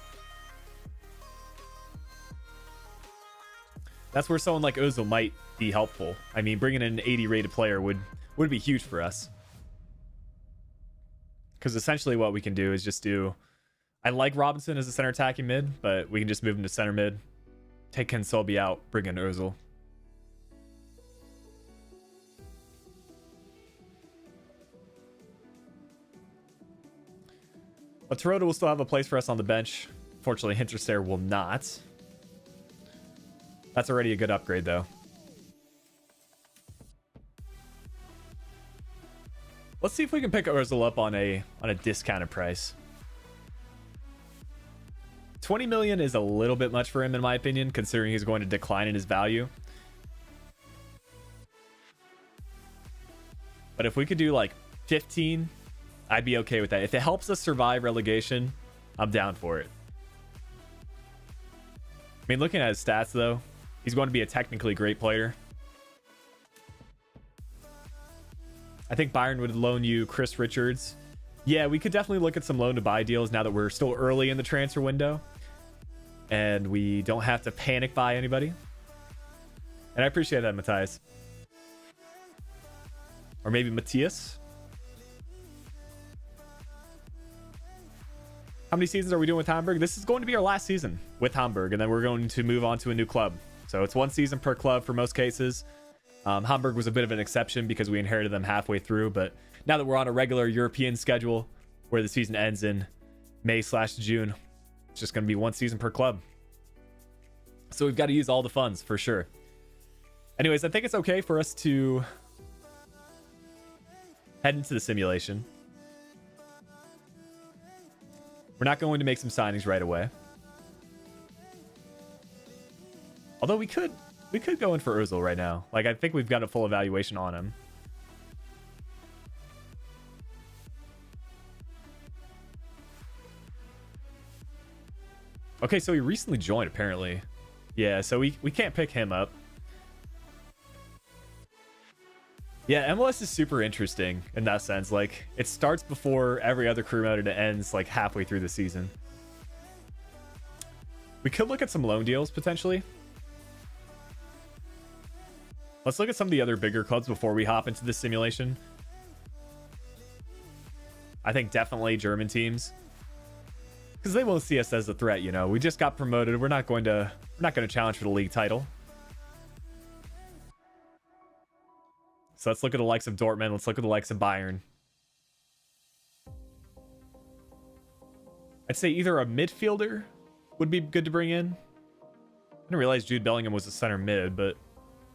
That's where someone like Ozil might be helpful. I mean, bringing in an 80 rated player would be huge for us. Because essentially what we can do is just do... I like Robinson as a center attacking mid, but we can just move him to center mid. Take Kensolby out, bring in Ozil. But Toronto will still have a place for us on the bench. Fortunately, Hinterstair will not. That's already a good upgrade, though. Let's see if we can pick Ozil up on a discounted price. 20 million is a little bit much for him, in my opinion, considering he's going to decline in his value. But if we could do like 15, I'd be okay with that. If it helps us survive relegation, I'm down for it. I mean, looking at his stats, though, he's going to be a technically great player. I think Bayern would loan you Chris Richards. Yeah, we could definitely look at some loan to buy deals now that we're still early in the transfer window. And we don't have to panic buy anybody. And I appreciate that, Matthias. Or maybe Matthias. How many seasons are we doing with Hamburg? This is going to be our last season with Hamburg, and then we're going to move on to a new club. So it's one season per club for most cases. Hamburg was a bit of an exception because we inherited them halfway through, but now that we're on a regular European schedule where the season ends in May/June, it's just going to be one season per club. So we've got to use all the funds for sure. Anyways, I think it's okay for us to head into the simulation. We're not going to make some signings right away. Although we could go in for Ozil right now. Like, I think we've got a full evaluation on him. Okay, so he recently joined, apparently. Yeah, so we can't pick him up. Yeah, MLS is super interesting in that sense. Like, it starts before every other career mode and it ends like halfway through the season. We could look at some loan deals potentially. Let's look at some of the other bigger clubs before we hop into the simulation. I think definitely German teams, because they won't see us as a threat. You know, we just got promoted. We're not going to challenge for the league title. So let's look at the likes of Dortmund. Let's look at the likes of Bayern. I'd say either a midfielder would be good to bring in. I didn't realize Jude Bellingham was a center mid, but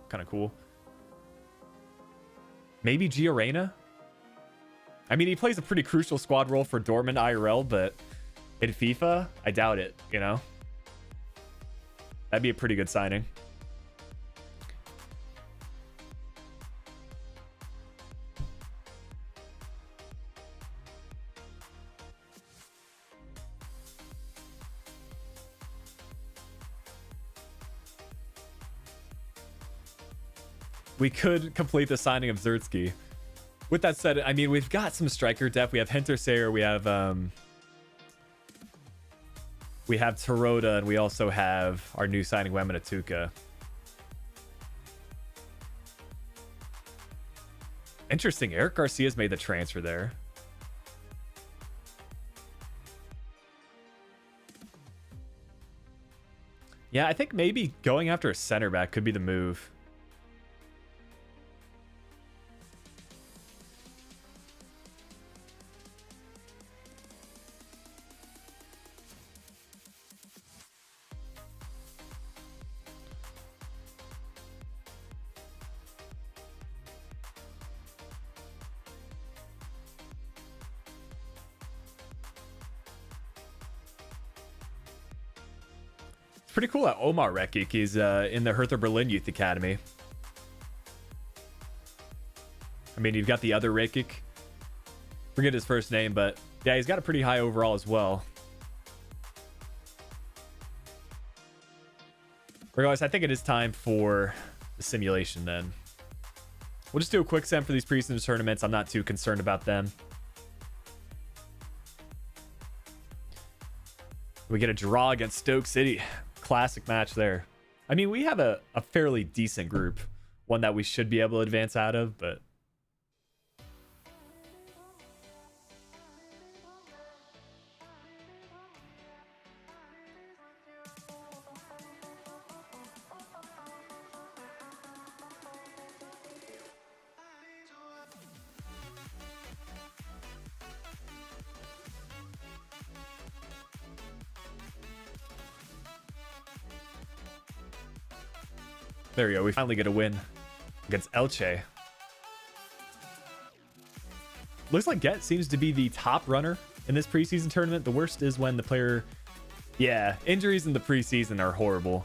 kind of cool. Maybe Gio Reyna? I mean, he plays a pretty crucial squad role for Dortmund IRL, but in FIFA, I doubt it, you know? That'd be a pretty good signing. We could complete the signing of Zertsky. With that said, I mean, we've got some striker depth. We have Hintersayer, we have Tarota, and we also have our new signing, Wemanatuka. Interesting. Eric Garcia's made the transfer there. Yeah, I think maybe going after a center back could be the move. Pretty cool that Omar Rekik is in the Hertha Berlin Youth Academy. I mean, you've got the other Rekik. Forget his first name, but yeah, he's got a pretty high overall as well. Regardless, I think it is time for the simulation then. We'll just do a quick sim for these preseason tournaments. I'm not too concerned about them. We get a draw against Stoke City. Classic match there. I mean, we have a fairly decent group. One that we should be able to advance out of, but... there we go. We finally get a win against Elche. Looks like Get seems to be the top runner in this preseason tournament. The worst is when the player... Yeah, injuries in the preseason are horrible.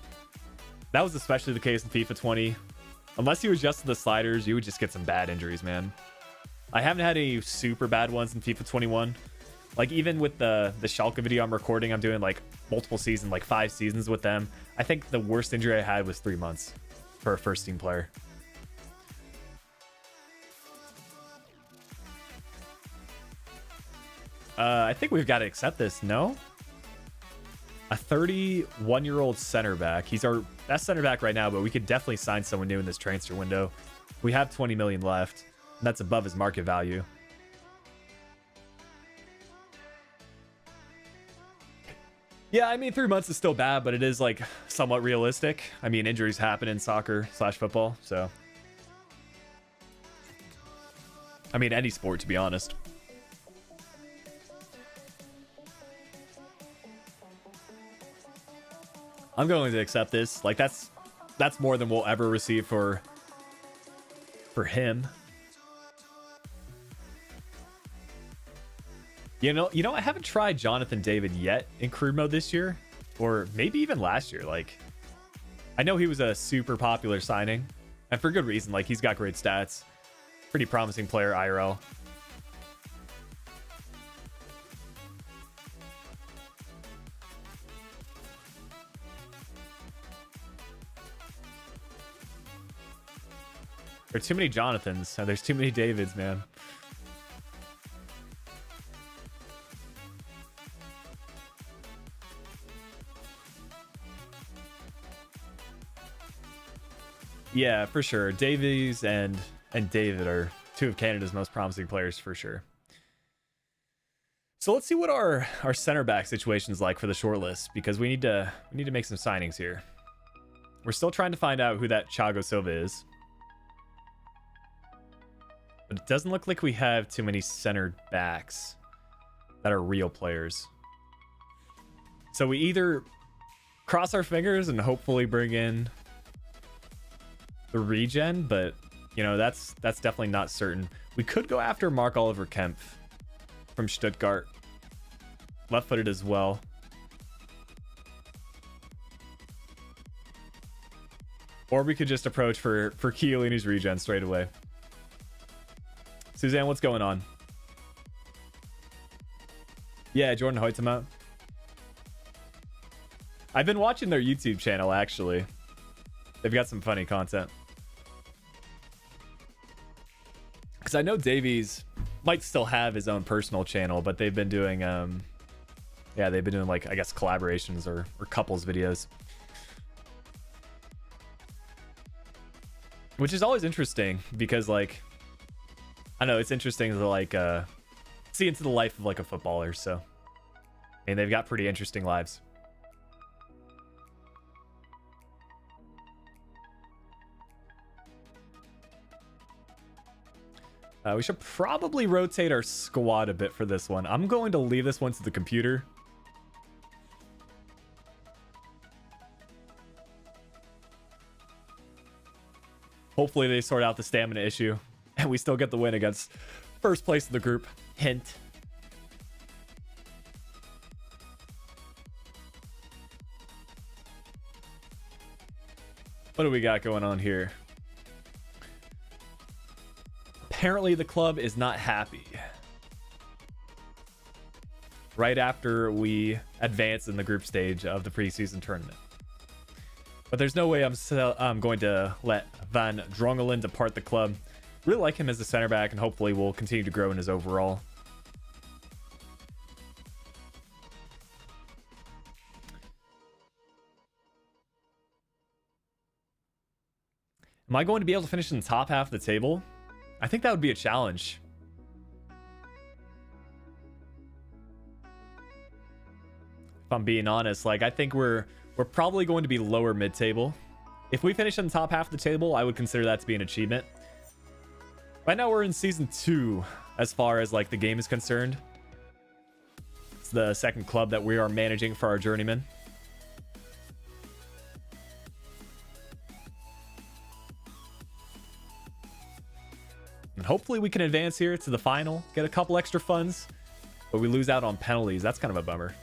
That was especially the case in FIFA 20. Unless you adjust to the sliders, you would just get some bad injuries, man. I haven't had any super bad ones in FIFA 21. Like, even with the Schalke video I'm recording, I'm doing, like, multiple seasons, like 5 seasons with them. I think the worst injury I had was 3 months. For a first team player. I think we've got to accept this, no? A 31-year-old center back. He's our best center back right now, but we could definitely sign someone new in this transfer window. We have 20 million left, and that's above his market value. Yeah, I mean, 3 months is still bad, but it is, like, somewhat realistic. I mean, injuries happen in soccer/football, so... I mean, any sport, to be honest. I'm going to accept this. Like, that's more than we'll ever receive for him. You know, I haven't tried Jonathan David yet in career mode this year, or maybe even last year. Like, I know he was a super popular signing, and for good reason. Like, he's got great stats, pretty promising player IRL. There's too many Jonathans, and there's too many Davids, man. Yeah, for sure. Davies and David are two of Canada's most promising players for sure. So let's see what our center back situation is like for the shortlist, because we need to make some signings here. We're still trying to find out who that Thiago Silva is. But it doesn't look like we have too many center backs that are real players. So we either cross our fingers and hopefully bring in the regen, but you know, that's definitely not certain. We could go after Marc-Oliver Kempf from Stuttgart, left-footed as well. Or we could just approach for Chiellini's regen straight away. Suzanne, what's going on? Yeah, Jordan Hoytema. I've been watching their YouTube channel, actually. They've got some funny content. Because I know Davies might still have his own personal channel, but they've been doing, yeah, they've been doing, like, I guess, collaborations or couples videos. Which is always interesting, because, like, I know, it's interesting to, like, see into the life of, like, a footballer, so. I mean, they've got pretty interesting lives. We should probably rotate our squad a bit for this one. I'm going to leave this one to the computer. Hopefully they sort out the stamina issue, and we still get the win against first place of the group. Hint. What do we got going on here? Apparently the club is not happy. Right after we advance in the group stage of the preseason tournament. But there's no way I'm going to let Van Drongelen depart the club. Really like him as a center back, and hopefully will continue to grow in his overall. Am I going to be able to finish in the top half of the table? I think that would be a challenge. If I'm being honest, like I think we're probably going to be lower mid-table. If we finish in the top half of the table, I would consider that to be an achievement. Right now we're in season 2 as far as like the game is concerned. It's the second club that we are managing for our journeyman. And hopefully we can advance here to the final, get a couple extra funds, but we lose out on penalties. That's kind of a bummer.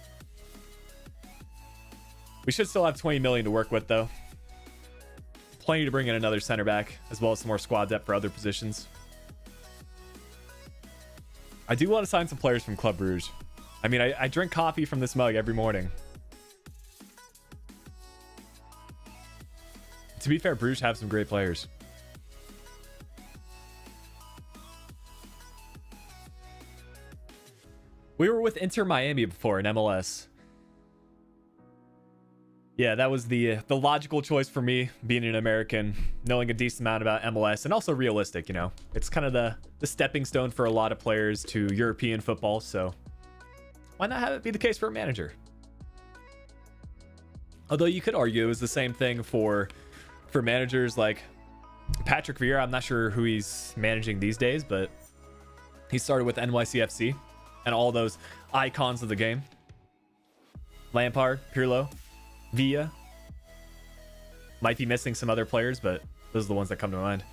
We should still have 20 million to work with though. Plenty to bring in another center back, as well as some more squad depth for other positions. I do want to sign some players from Club Brugge. I mean, I drink coffee from this mug every morning. To be fair, Bruges have some great players. We were with Inter Miami before in MLS. Yeah, that was the logical choice for me, being an American, knowing a decent amount about MLS, and also realistic, you know. It's kind of the stepping stone for a lot of players to European football, so why not have it be the case for a manager? Although you could argue it was the same thing for managers like Patrick Vieira. I'm not sure who he's managing these days, but he started with NYCFC and all those icons of the game. Lampard, Pirlo, Villa. Might be missing some other players, but those are the ones that come to mind.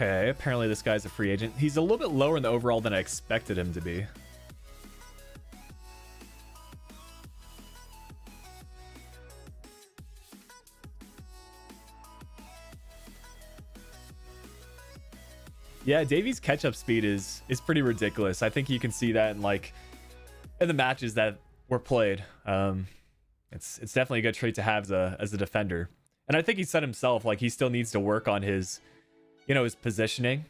Okay, apparently this guy's a free agent. He's a little bit lower in the overall than I expected him to be. Yeah, Davies' catch-up speed is pretty ridiculous. I think you can see that in the matches that were played. It's definitely a good trait to have as a defender. And I think he said himself, like, he still needs to work on his, you know, his positioning.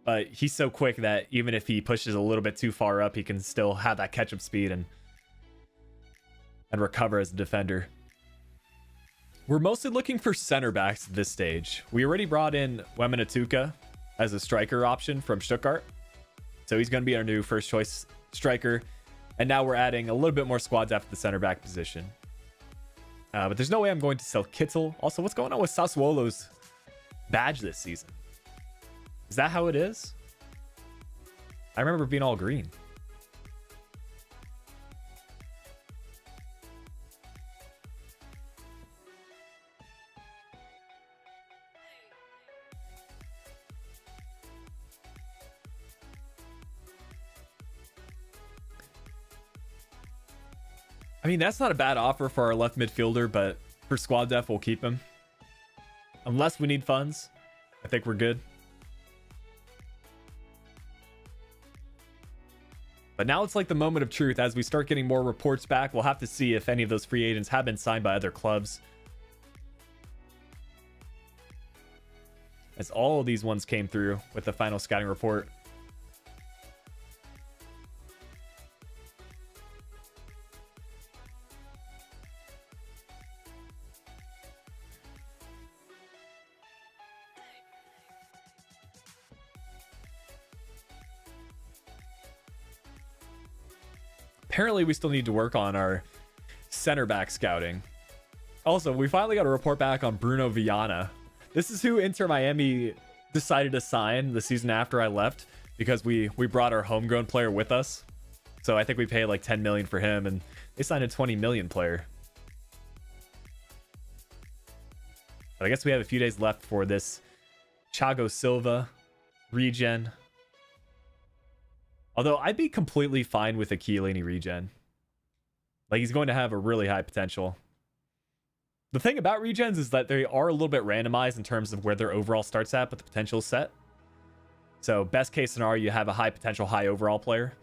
But he's so quick that even if he pushes a little bit too far up, he can still have that catch-up speed and recover as a defender. We're mostly looking for center backs at this stage. We already brought in Weminatuka as a striker option from Stuttgart. So he's going to be our new first choice striker. And now we're adding a little bit more squad depth at the center back position. But there's no way I'm going to sell Kittel. Also, what's going on with Sassuolo's badge this season? Is that how it is? I remember being all green. I mean, that's not a bad offer for our left midfielder, but for squad depth, we'll keep him. Unless we need funds, I think we're good. But now it's like the moment of truth. As we start getting more reports back, we'll have to see if any of those free agents have been signed by other clubs. As all of these ones came through with the final scouting report. Apparently, we still need to work on our center back scouting. Also, we finally got a report back on Bruno Viana. This is who Inter Miami decided to sign the season after I left because we brought our homegrown player with us. So I think we paid like 10 million for him, and they signed a 20 million player. But I guess we have a few days left for this Thiago Silva regen. Although I'd be completely fine with a Chiellini regen. Like, he's going to have a really high potential. The thing about regens is that they are a little bit randomized in terms of where their overall starts at, but the potential is set. So best case scenario, you have a high potential, high overall player.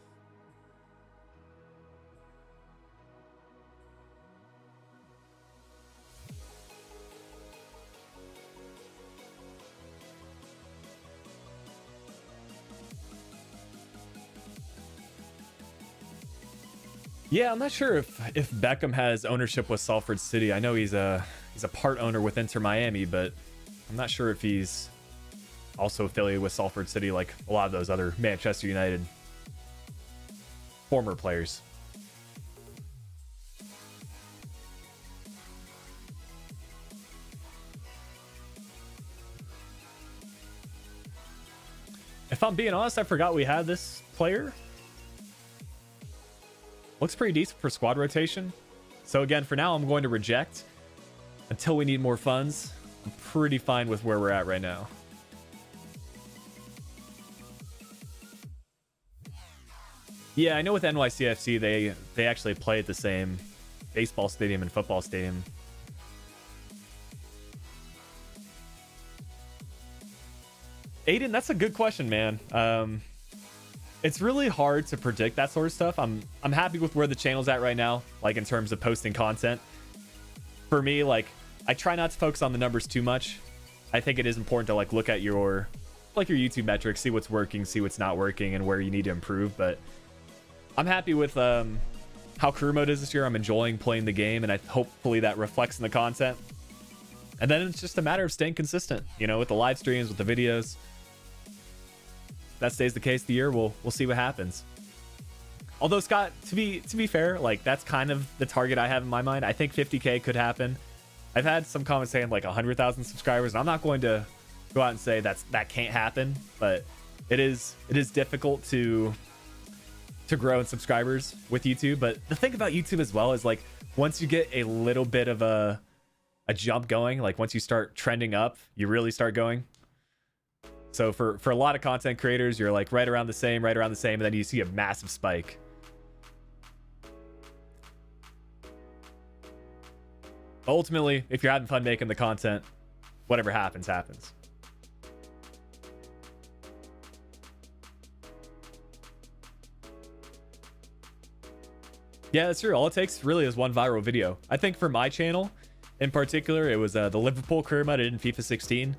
Yeah, I'm not sure if Beckham has ownership with Salford City. I know he's a part owner with Inter Miami, but I'm not sure if he's also affiliated with Salford City like a lot of those other Manchester United former players. If I'm being honest, I forgot we had this player. Looks pretty decent for squad rotation. So again, for now, I'm going to reject until we need more funds. I'm pretty fine with where we're at right now. Yeah, I know with NYCFC, they actually play at the same baseball stadium and football stadium. Aiden, that's a good question, man. It's really hard to predict that sort of stuff. I'm happy with where the channel's at right now, like in terms of posting content. For me, like, I try not to focus on the numbers too much. I think it is important to like look at your YouTube metrics, see what's working, see what's not working, and where you need to improve. But I'm happy with how career mode is this year. I'm enjoying playing the game, and hopefully that reflects in the content. And then it's just a matter of staying consistent, you know, with the live streams, with the videos. That stays the case the year, we'll see what happens. Although, Scott, to be fair, like, that's kind of the target I have in my mind. I think 50K could happen. I've had some comments saying like 100,000 subscribers, and I'm not going to go out and say that can't happen, but it is difficult to grow in subscribers with YouTube. But the thing about YouTube as well is, like, once you get a little bit of a jump going, like once you start trending up, you really start going. So for a lot of content creators, you're like right around the same, and then you see a massive spike. Ultimately, if you're having fun making the content, whatever happens, happens. Yeah, that's true. All it takes really is one viral video. I think for my channel in particular, it was the Liverpool career mode I did in FIFA 16.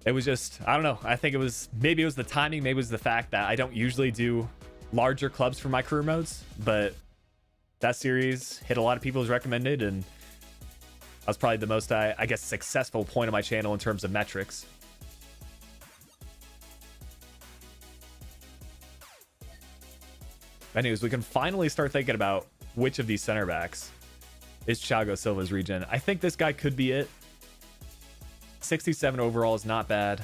It was just, I don't know. I think maybe it was the timing, maybe it was the fact that I don't usually do larger clubs for my career modes, but that series hit a lot of people's recommended, and that was probably the most, I guess, successful point of my channel in terms of metrics. Anyways, we can finally start thinking about which of these center backs is Thiago Silva's regen. I think this guy could be it. 67 overall is not bad.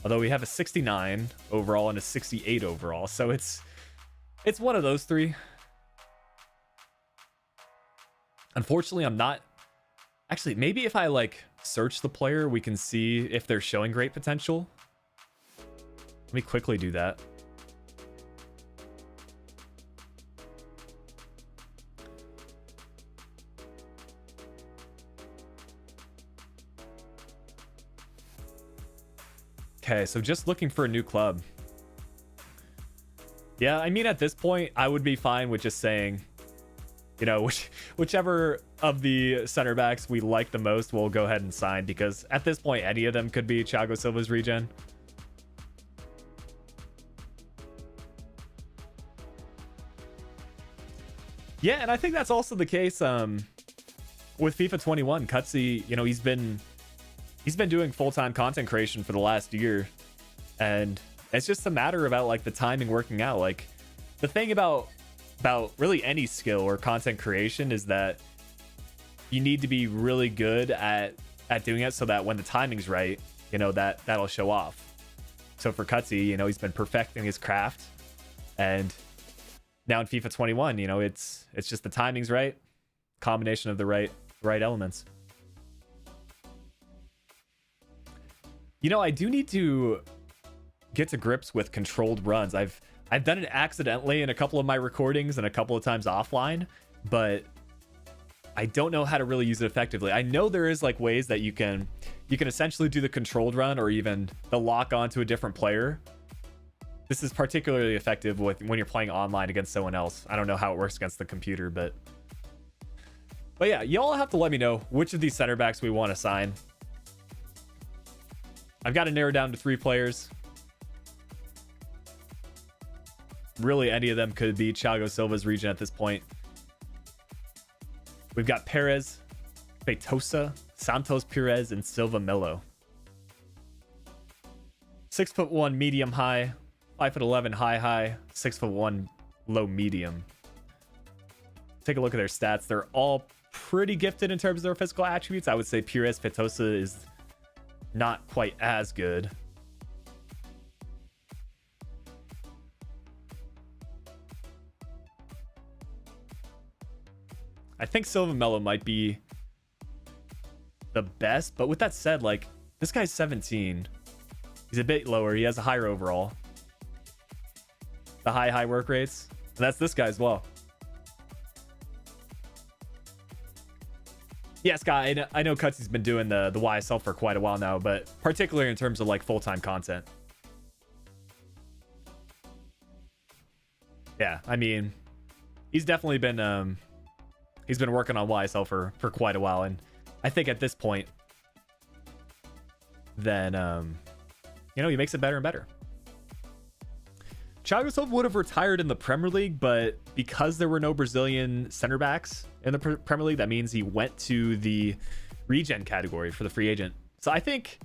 Although we have a 69 overall and a 68 overall. So it's one of those three. Unfortunately, I'm not... Actually, maybe if I like search the player, we can see if they're showing great potential. Let me quickly do that. Okay, so just looking for a new club. Yeah, I mean, at this point, I would be fine with just saying, you know, whichever of the center backs we like the most, we'll go ahead and sign, because at this point, any of them could be Thiago Silva's regen. Yeah, and I think that's also the case with FIFA 21. Cutsy, you know, he's been doing full-time content creation for the last year, and it's just a matter about like the timing working out. Like, the thing about really any skill or content creation is that you need to be really good at doing it so that when the timing's right, you know, that'll show off. So for Cutsy, you know, he's been perfecting his craft, and now in FIFA 21, you know, it's just the timing's right, combination of the right elements. You know, I do need to get to grips with controlled runs. I've done it accidentally in a couple of my recordings and a couple of times offline, but I don't know how to really use it effectively. I know there is like ways that you can essentially do the controlled run or even the lock onto a different player. This is particularly effective with when you're playing online against someone else. I don't know how it works against the computer, but yeah, y'all have to let me know which of these center backs we want to sign. I've got to narrow down to 3 players. Really, any of them could be Thiago Silva's region at this point. We've got Perez, Feitosa, Santos Pires, and Silva Melo. 6'1" medium high, 5'11" high, 6'1" low medium. Take a look at their stats. They're all pretty gifted in terms of their physical attributes. I would say Pires Feitosa is not quite as good. I think Silva Melo might be the best, but with that said, like, this guy's 17. He's a bit lower. He has a higher overall. The high work rates. And that's this guy as well. Yeah, Scott, I know Cutsy's been doing the YSL for quite a while now, but particularly in terms of like full-time content. Yeah, I mean, he's definitely been he's been working on YSL for quite a while, and I think at this point, then you know, he makes it better and better. Thiago Silva would have retired in the Premier League, but because there were no Brazilian center backs in the Premier League, that means he went to the regen category for the free agent. So I think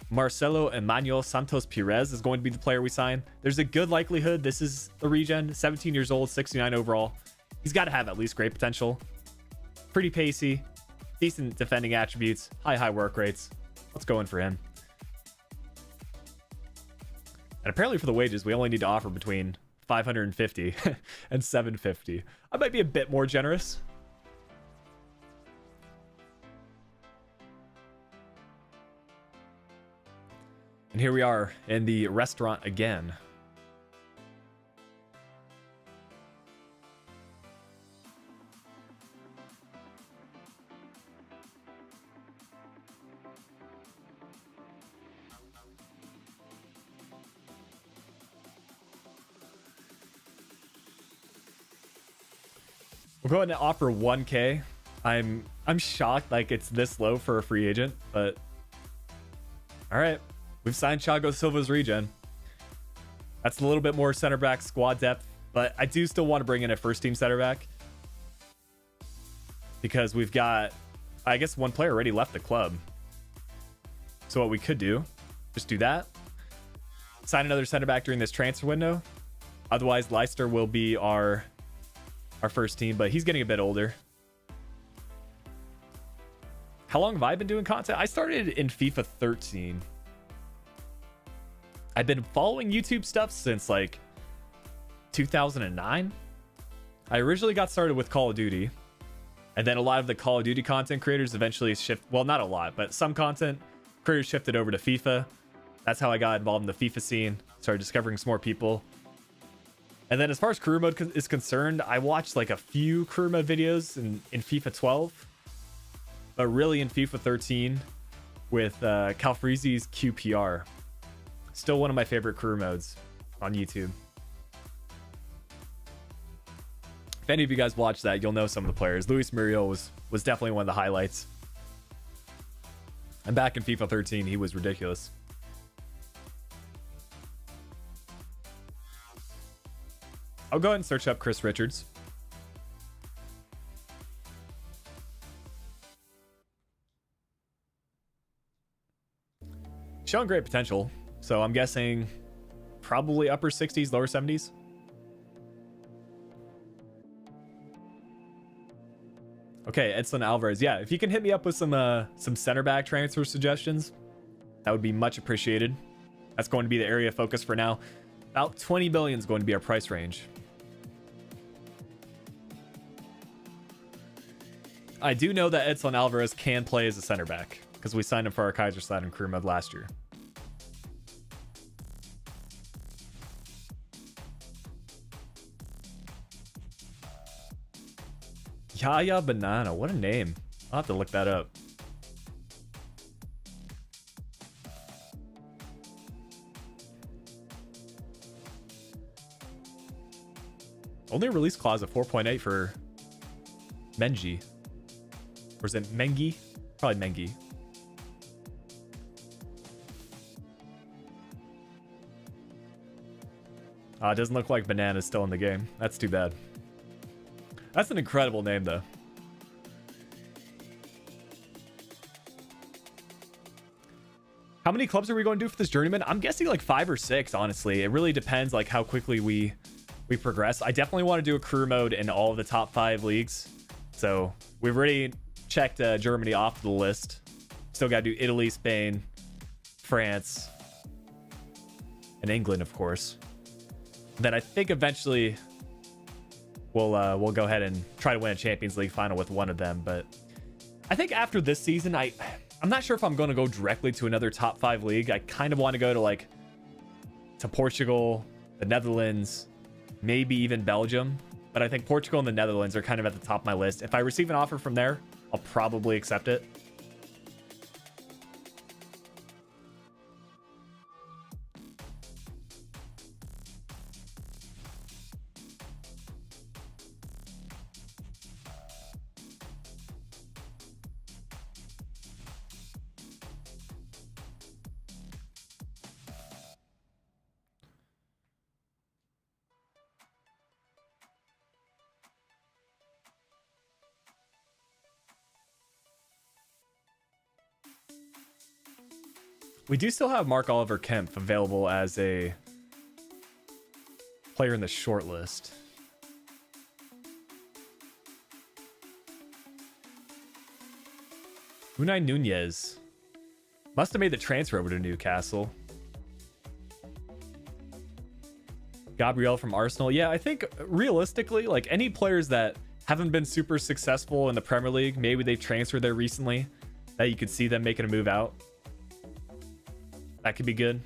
Marcelo Emmanuel Santos Pires is going to be the player we sign. There's a good likelihood this is the regen. 17 years old, 69 overall. He's got to have at least great potential. Pretty pacey, decent defending attributes, high work rates. Let's go in for him. And apparently for the wages, we only need to offer between 550 and 750. I might be a bit more generous. And here we are in the restaurant again. We'll go ahead and offer 1K. I'm shocked like it's this low for a free agent, but all right. We've signed Thiago Silva's regen. That's a little bit more center back squad depth, but I do still want to bring in a first team center back because we've got, I guess, one player already left the club. So what we could do, just do that. Sign another center back during this transfer window. Otherwise, Leicester will be our first team, but he's getting a bit older. How long have I been doing content? I started in FIFA 13. I've been following YouTube stuff since like 2009. I originally got started with Call of Duty, and then a lot of the Call of Duty content creators eventually well, not a lot, but some content creators shifted over to FIFA. That's how I got involved in the FIFA scene, started discovering some more people. And then as far as career mode is concerned, I watched like a few career mode videos in FIFA 12, but really in FIFA 13 with Calfreezy's QPR. Still one of my favorite career modes on YouTube. If any of you guys watched that, you'll know some of the players. Luis Muriel was definitely one of the highlights. And back in FIFA 13, he was ridiculous. I'll go ahead and search up Chris Richards. Showing great potential. So I'm guessing probably upper 60s, lower 70s. Okay, Edson Alvarez. Yeah, if you can hit me up with some center back transfer suggestions, that would be much appreciated. That's going to be the area of focus for now. About 20 million is going to be our price range. I do know that Edson Alvarez can play as a center back because we signed him for our Kaiserslautern career mode last year. Yaya Banana. What a name. I'll have to look that up. Only release clause of 4.8 for Mengi. Or is it Mengi? Probably Mengi. It doesn't look like Banana's still in the game. That's too bad. That's an incredible name, though. How many clubs are we going to do for this Journeyman? I'm guessing like 5 or 6, honestly. It really depends like how quickly we progress. I definitely want to do a career mode in all of the top 5 leagues. So we've already checked Germany off the list. Still got to do Italy, Spain, France, and England, of course. Then I think eventually we'll go ahead and try to win a Champions League final with one of them. But I think after this season, I'm not sure if I'm going to go directly to another top 5 league. I kind of want to go to Portugal, the Netherlands, maybe even Belgium. But I think Portugal and the Netherlands are kind of at the top of my list. If I receive an offer from there, I'll probably accept it. We do still have Mark Oliver Kemp available as a player in the short list. Unai Nunez must have made the transfer over to Newcastle. Gabriel from Arsenal. Yeah, I think realistically, like any players that haven't been super successful in the Premier League, maybe they've transferred there recently, that you could see them making a move out. That could be good.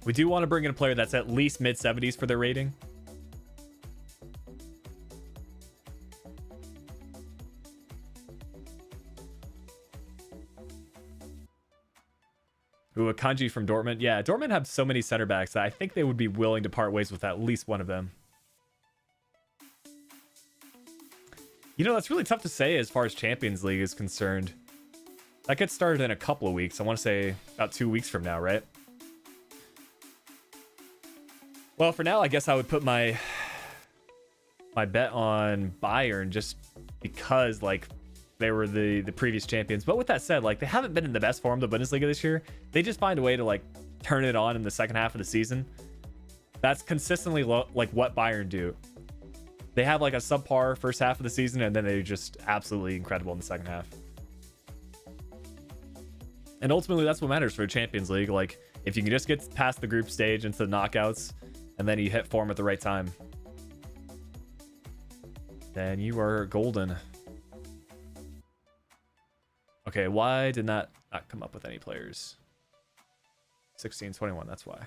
We do want to bring in a player that's at least mid-70s for their rating. Ooh, a Kanji from Dortmund. Yeah, Dortmund have so many center backs that I think they would be willing to part ways with at least one of them. You know, that's really tough to say as far as Champions League is concerned. That gets started in a couple of weeks. I want to say about 2 weeks from now, right? Well, for now, I guess I would put my bet on Bayern just because, like, they were the previous champions. But with that said, like, they haven't been in the best form of the Bundesliga this year. They just find a way to, like, turn it on in the second half of the season. That's consistently, like, what Bayern do. They have, like, a subpar first half of the season, and then they're just absolutely incredible in the second half. And ultimately, that's what matters for a Champions League. Like, if you can just get past the group stage into the knockouts, and then you hit form at the right time, then you are golden. Okay, why did that not come up with any players? 16, 21, that's why.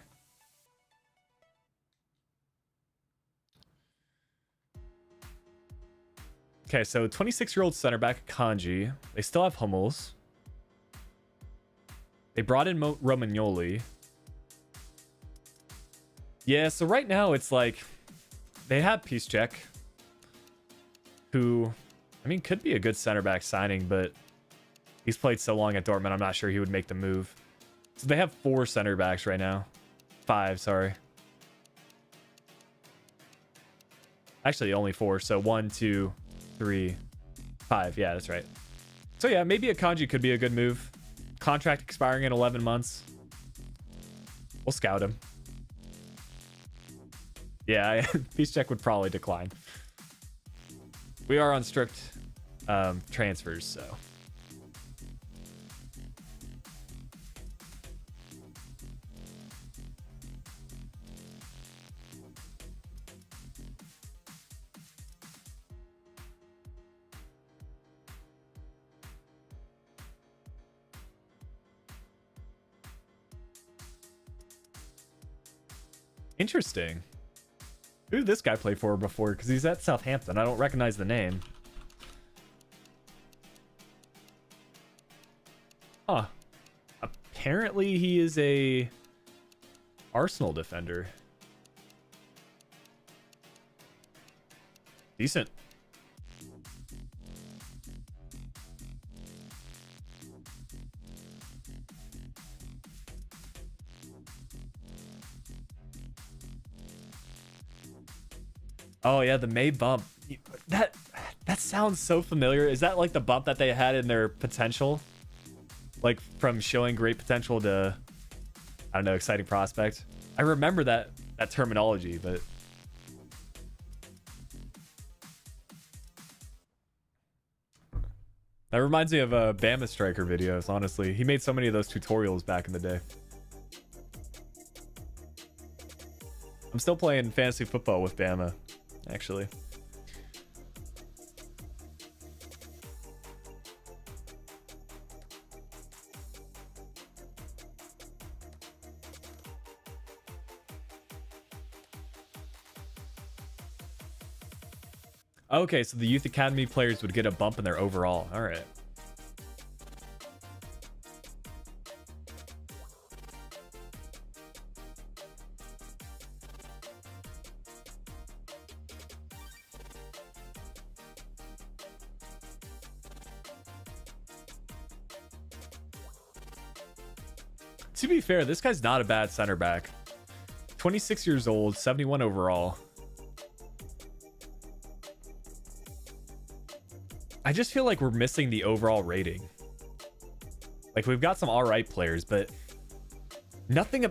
Okay, so 26-year-old center back Kanji. They still have Hummels. They brought in Romagnoli. Yeah, so right now it's like they have Piszczek, who, I mean, could be a good center back signing, but he's played so long at Dortmund, I'm not sure he would make the move. So they have 4 center backs right now. 5, sorry. Actually, only 4. So 1, 2, 3, 5. Yeah, that's right. So yeah, maybe a Kanji could be a good move. Contract expiring in 11 months. We'll scout him. Yeah, Piszczek would probably decline. We are on strict transfers, so. Interesting. Who did this guy play for before? Because he's at Southampton. I don't recognize the name. Huh. Apparently he is a Arsenal defender. Decent. Oh yeah, the May bump. That sounds so familiar. Is that like the bump that they had in their potential? Like from showing great potential to, I don't know, exciting prospect. I remember that terminology, but that reminds me of Bama Striker videos, honestly. He made so many of those tutorials back in the day. I'm still playing fantasy football with Bama, actually. Okay, so the Youth Academy players would get a bump in their overall. All right. To be fair, this guy's not a bad center back. 26 years old, 71 overall. I just feel like we're missing the overall rating. Like, we've got some all right players, but nothing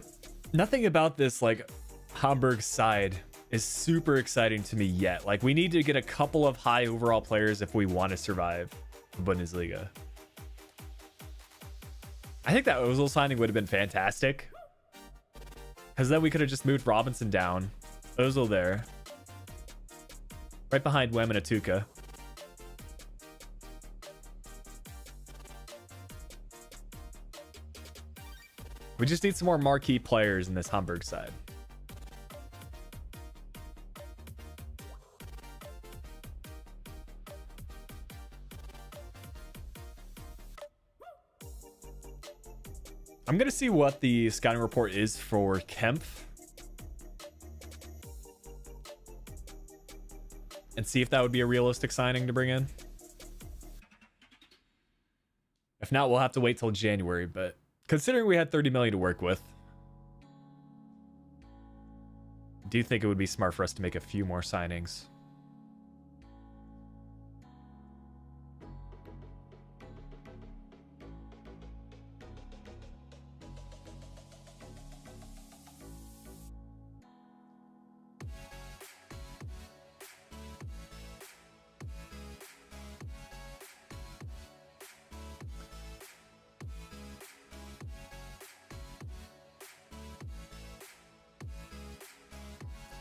about this like Hamburg side is super exciting to me yet. Like, we need to get a couple of high overall players if we want to survive the Bundesliga. I think that Ozil signing would have been fantastic, because then we could have just moved Robinson down, Ozil there, right behind Wem and Atuka. We just need some more marquee players in this Hamburg side. I'm going to see what the scouting report is for Kempf, and see if that would be a realistic signing to bring in. If not, we'll have to wait till January, but considering we had 30 million to work with, I do think it would be smart for us to make a few more signings.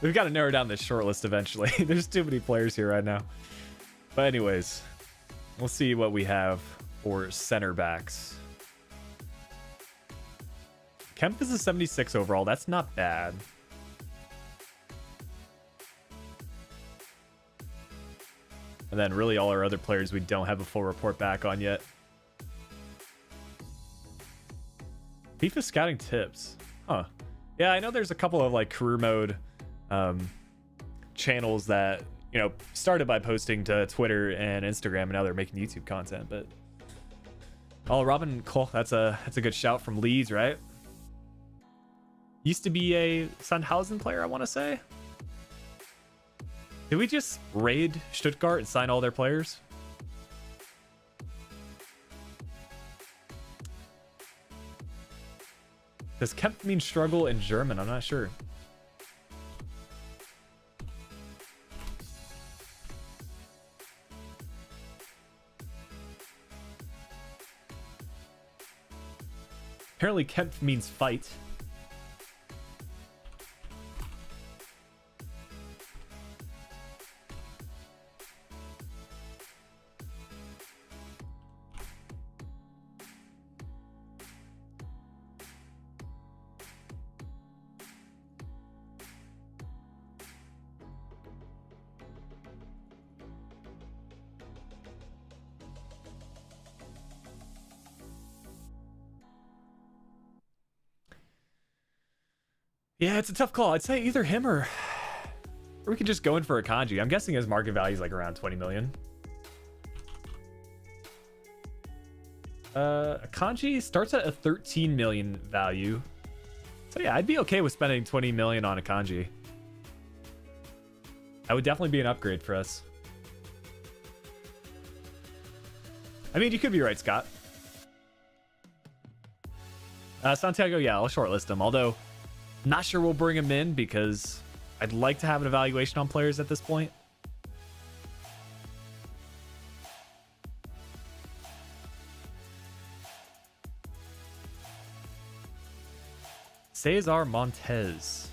We've got to narrow down this short list eventually. There's too many players here right now. But anyways, we'll see what we have for center backs. Kemp is a 76 overall. That's not bad. And then really all our other players we don't have a full report back on yet. FIFA scouting tips. Huh. Yeah, I know there's a couple of like career mode channels that, you know, started by posting to Twitter and Instagram, and now they're making YouTube content. But oh, Robin Koch, that's a good shout from Leeds, right? Used to be a Sandhausen player, I want to say. Did we just raid Stuttgart and sign all their players? Does Kemp mean struggle in German? I'm not sure. Apparently Kemp means fight. Yeah, it's a tough call. I'd say either him or we could just go in for a Kanji. I'm guessing his market value is like around 20 million. Kanji starts at a 13 million value. So yeah, I'd be okay with spending 20 million on a Kanji. That would definitely be an upgrade for us. I mean, you could be right, Scott. Santiago, yeah, I'll shortlist him. Although, not sure we'll bring him in because I'd like to have an evaluation on players at this point. Cesar Montes.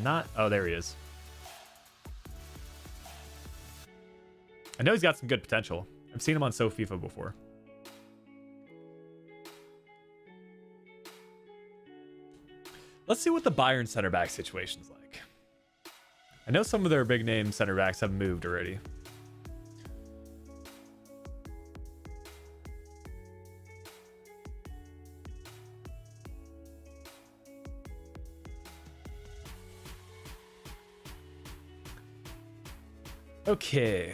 Not... Oh, there he is. I know he's got some good potential. I've seen him on FIFA before. Let's see what the Bayern center back situation's like. I know some of their big name center backs have moved already. Okay.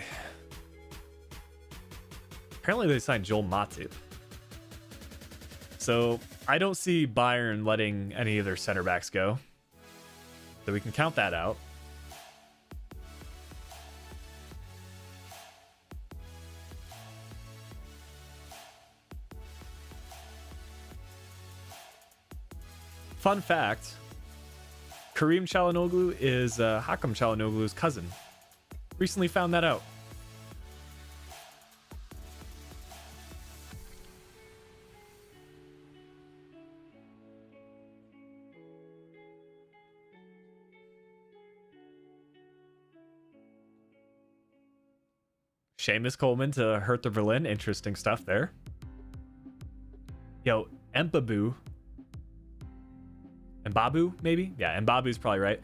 Apparently they signed Joel Matip. So I don't see Bayern letting any of their center backs go. So we can count that out. Fun fact, Karim Çalhanoğlu is Hakan Çalhanoğlu's cousin. Recently found that out. Seamus Coleman to Hertha Berlin. Interesting stuff there. Yo, Mbabu, maybe? Yeah, Mbabu's probably right.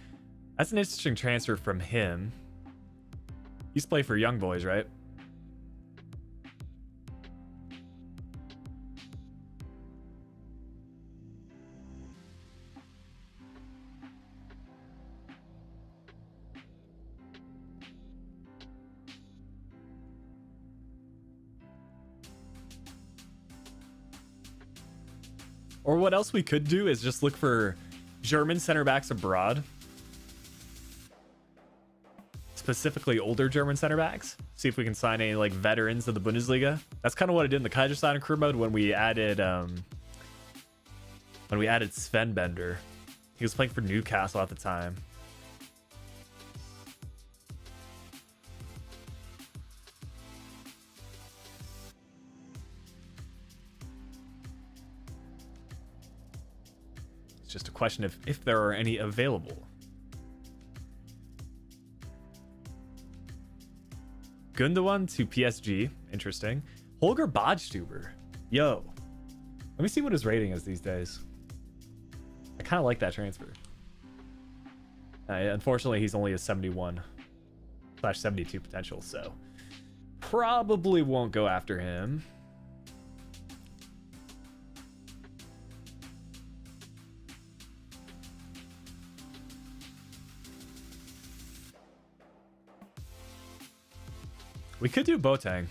That's an interesting transfer from him. He used to play for Young Boys, right? Or what else we could do is just look for German center backs abroad. Specifically older German center backs. See if we can sign any like veterans of the Bundesliga. That's kind of what I did in the Kaiserslautern career mode when we added Sven Bender. He was playing for Newcastle at the time. It's just a question of if there are any available. Gundogan to PSG. Interesting. Holger Badstuber. Yo. Let me see what his rating is these days. I kind of like that transfer. Unfortunately, he's only a 71/72 potential, so probably won't go after him. We could do Boateng.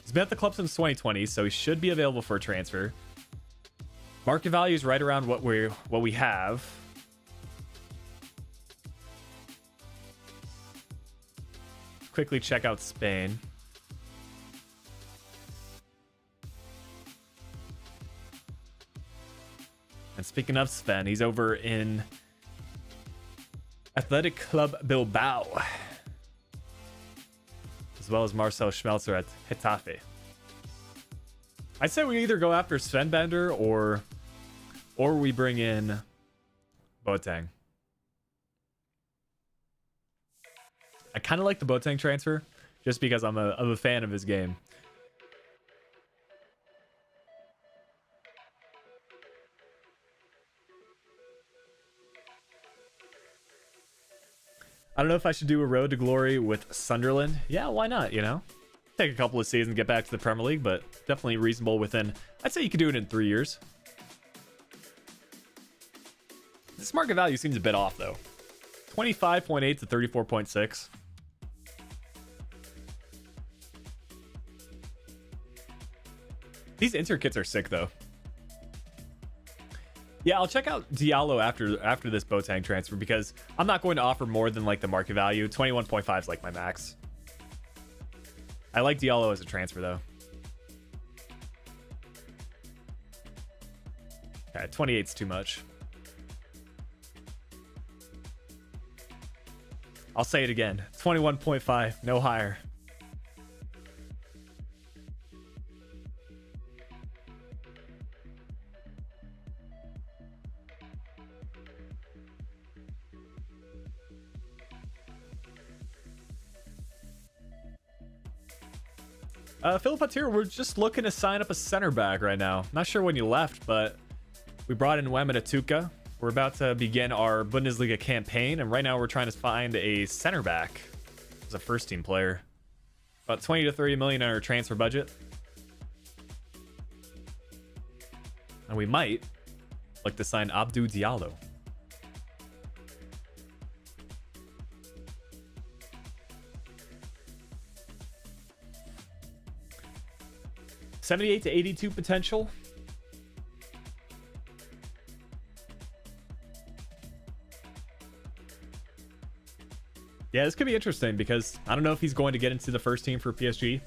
He's been at the club since 2020, so he should be available for a transfer. Market value is right around what we have. Quickly check out Spain. And speaking of Sven, he's over in Athletic Club Bilbao, as well as Marcel Schmelzer at Getafe. I'd say we either go after Sven Bender or we bring in Boateng. I kind of like the Boateng transfer just because I'm a fan of his game. I don't know if I should do a road to glory with Sunderland. Yeah, why not, you know? Take a couple of seasons, get back to the Premier League, but definitely reasonable within... I'd say you could do it in 3 years. This market value seems a bit off, though. 25.8 to 34.6. These Inter kits are sick, though. Yeah, I'll check out Diallo after this Boateng transfer, because I'm not going to offer more than like the market value. 21.5 is like my max. I like Diallo as a transfer, though. Okay, 28's too much. I'll say it again. 21.5, no higher. Philip Patier, we're just looking to sign up a center back right now. Not sure when you left, but we brought in Wemba Tuka. We're about to begin our Bundesliga campaign, and right now we're trying to find a center back as a first team player. About 20 to 30 million in our transfer budget. And we might like to sign Abdou Diallo. $78 to 82 potential. Yeah, this could be interesting because I don't know if he's going to get into the first team for PSG.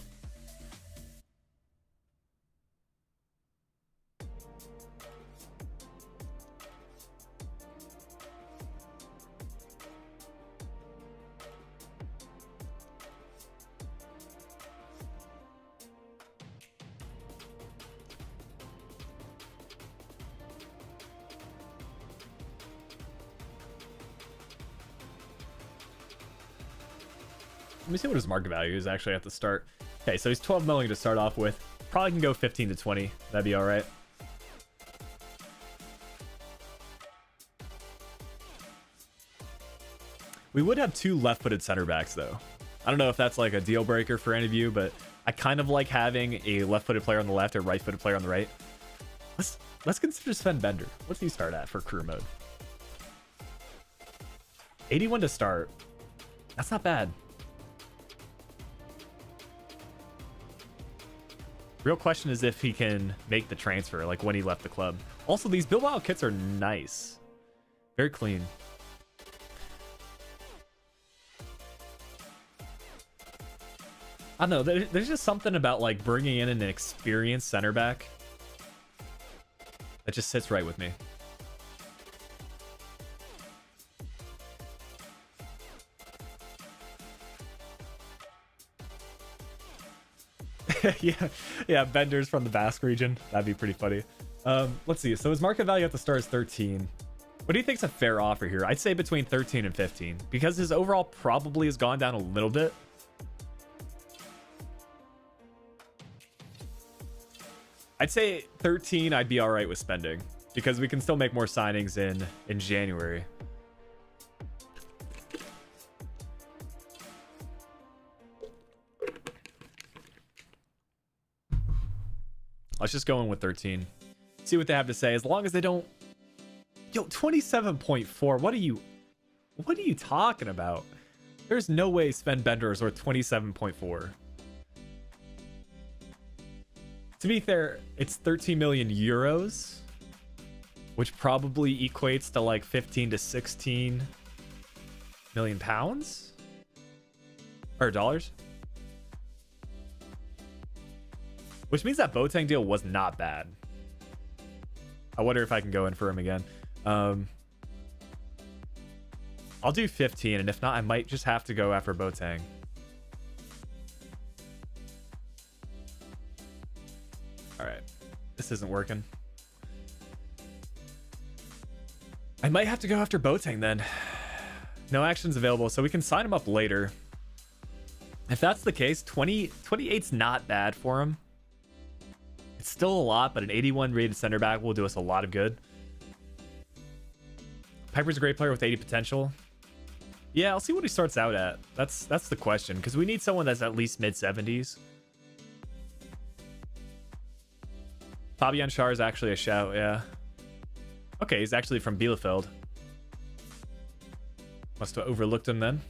Let me see what his market value is actually at the start. Okay, so he's 12 million to start off with. Probably can go 15 to 20. That'd be all right. We would have two left-footed center backs, though. I don't know if that's like a deal breaker for any of you, but I kind of like having a left-footed player on the left or right-footed player on the right. Let's consider Sven Bender. What's he start at for career mode? 81 to start. That's not bad. Real question is if he can make the transfer, like when he left the club. Also, these Bilbao kits are nice. Very clean. I don't know. There's just something about like bringing in an experienced center back that just sits right with me. yeah, Bender's from the Basque region. That'd be pretty funny. Let's see. So his market value at the start is 13. What do you think's a fair offer here? I'd say between 13 and 15 because his overall probably has gone down a little bit. I'd say 13 I'd be all right with spending because we can still make more signings in January. Let's just go in with 13. See what they have to say. As long as they don't... Yo, 27.4. What are you talking about? There's no way Sven Bender is worth 27.4. To be fair, it's 13 million euros, which probably equates to like 15 to 16 million pounds or dollars. Which means that Boateng deal was not bad. I wonder if I can go in for him again. I'll do 15, and if not, I might just have to go after Boateng. All right, this isn't working. I might have to go after Boateng then. No actions available, so we can sign him up later. If that's the case, 28's not bad for him. It's still a lot, but an 81 rated center back will do us a lot of good. Piper's a great player with 80 potential. Yeah, I'll see what he starts out at. That's the question, because we need someone that's at least mid-70s. Fabian Schär is actually a shout, yeah. Okay, he's actually from Bielefeld. Must have overlooked him then.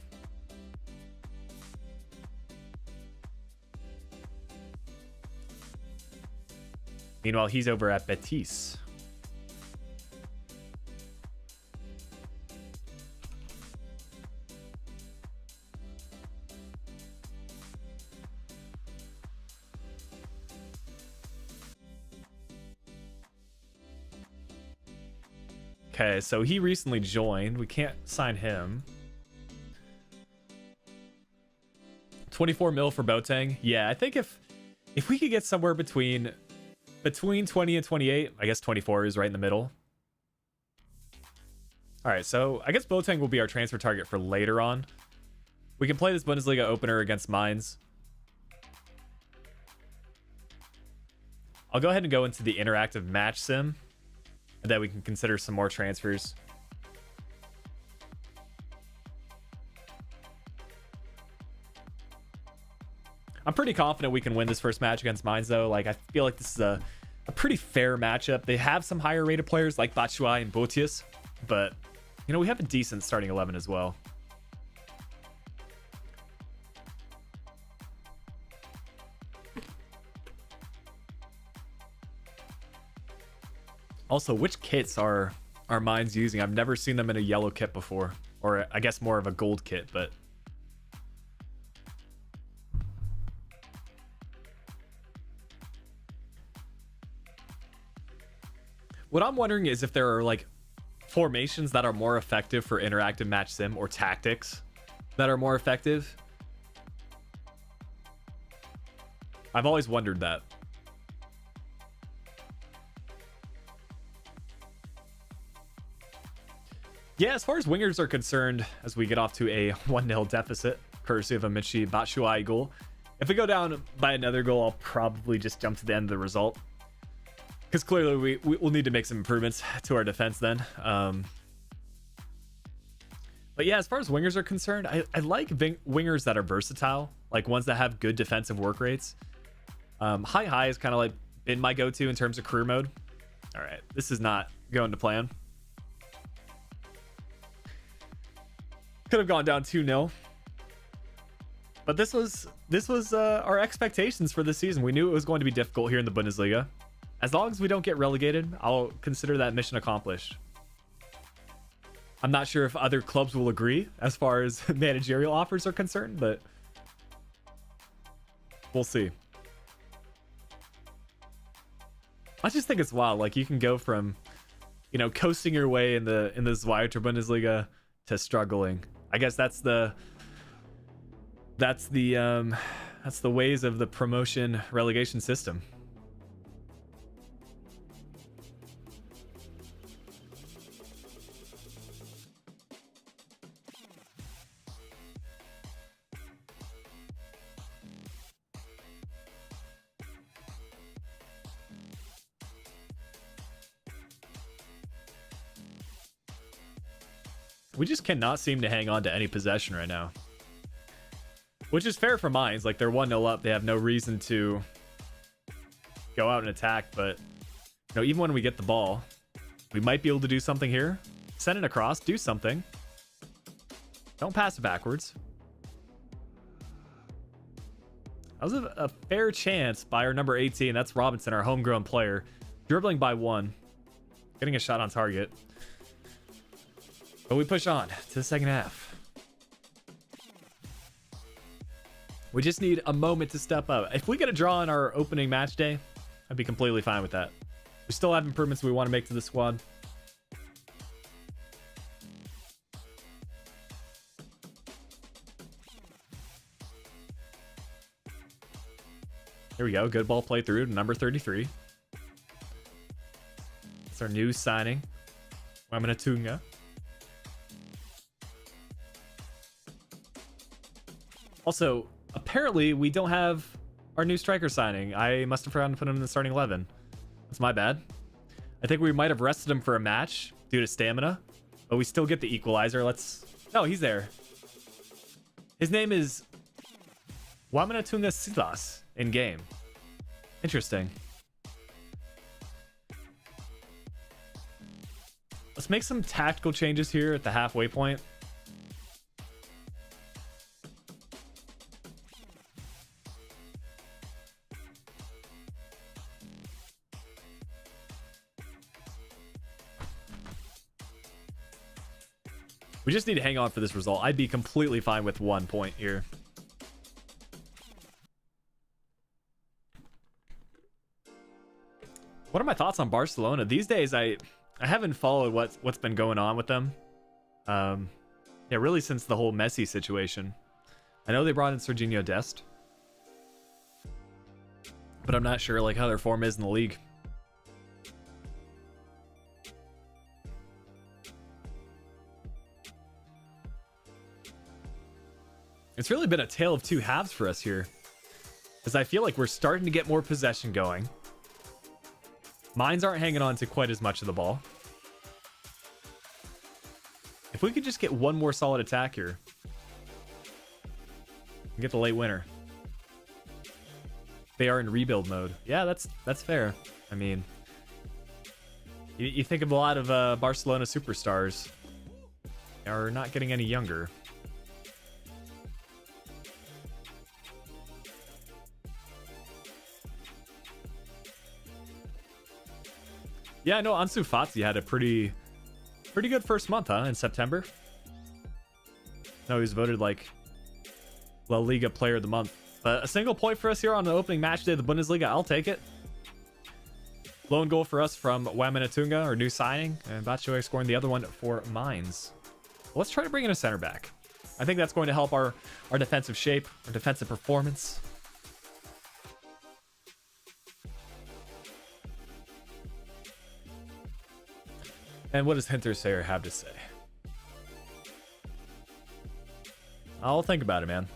Meanwhile, he's over at Betis. Okay, so he recently joined. We can't sign him. 24 mil for Boateng. Yeah, I think if we could get somewhere between 20 and 28, I guess 24 is right in the middle. All right, so I guess Boateng will be our transfer target for later on. We can play this Bundesliga opener against Mainz. I'll go ahead and go into the interactive match sim, and then we can consider some more transfers. I'm pretty confident we can win this first match against Mainz, though. Like, I feel like this is a pretty fair matchup. They have some higher rated players like Batshuayi and Botius, but, you know, we have a decent starting 11 as well. Also, which kits are Mainz using? I've never seen them in a yellow kit before, or I guess more of a gold kit, but what I'm wondering is if there are like formations that are more effective for interactive match sim, or tactics that are more effective. I've always wondered that. Yeah, as far as wingers are concerned, as we get off to a 1-0 deficit, courtesy of a Michy Batshuayi goal. If we go down by another goal, I'll probably just jump to the end of the result, because clearly we'll need to make some improvements to our defense then. But yeah, as far as wingers are concerned, I like wingers that are versatile, like ones that have good defensive work rates. High is kind of like been my go-to in terms of career mode. All right, this is not going to plan. Could have gone down 2-0, but this was our expectations for this season. We knew it was going to be difficult here in the Bundesliga. As long as we don't get relegated, I'll consider that mission accomplished. I'm not sure if other clubs will agree as far as managerial offers are concerned, but we'll see. I just think it's wild. Like, you can go from, you know, coasting your way in the Zweite Bundesliga to struggling. I guess that's the ways of the promotion relegation system. We just cannot seem to hang on to any possession right now, which is fair for Mainz. Like, they're 1-0 up. They have no reason to go out and attack. But, you know, even when we get the ball, we might be able to do something here. Send it across. Do something. Don't pass it backwards. That was a fair chance by our number 18. That's Robinson, our homegrown player. Dribbling by one. Getting a shot on target. But we push on to the second half. We just need a moment to step up. If we get a draw in our opening match day, I'd be completely fine with that. We still have improvements we want to make to the squad. Here we go. Good ball play through to number 33. It's our new signing, Wamanatunga. Also, apparently we don't have our new striker signing. I must have forgotten to put him in the starting 11. That's my bad. I think we might have rested him for a match due to stamina, but we still get the equalizer. No, he's there. His name is Wamanatunga Silas in game. Interesting. Let's make some tactical changes here at the halfway point. We just need to hang on for this result. I'd be completely fine with 1 point here. What are my thoughts on Barcelona? These days, I haven't followed what's been going on with them. Yeah, really since the whole Messi situation. I know they brought in Serginho Dest, but I'm not sure like how their form is in the league. It's really been a tale of two halves for us here, because I feel like we're starting to get more possession going. Mines aren't hanging on to quite as much of the ball. If we could just get one more solid attack here and get the late winner. They are in rebuild mode. Yeah, that's fair. I mean, you think of a lot of Barcelona superstars are not getting any younger. Yeah, I know Ansu Fati had a pretty good first month, huh? In September. No, he was voted like La Liga Player of the Month. But a single point for us here on the opening match day of the Bundesliga. I'll take it. Lone goal for us from Wamanatunga, our new signing, and Batshuayi scoring the other one for Mines. Let's try to bring in a center back. I think that's going to help our defensive shape, our defensive performance. And what does Hinterseer have to say? I'll think about it, man.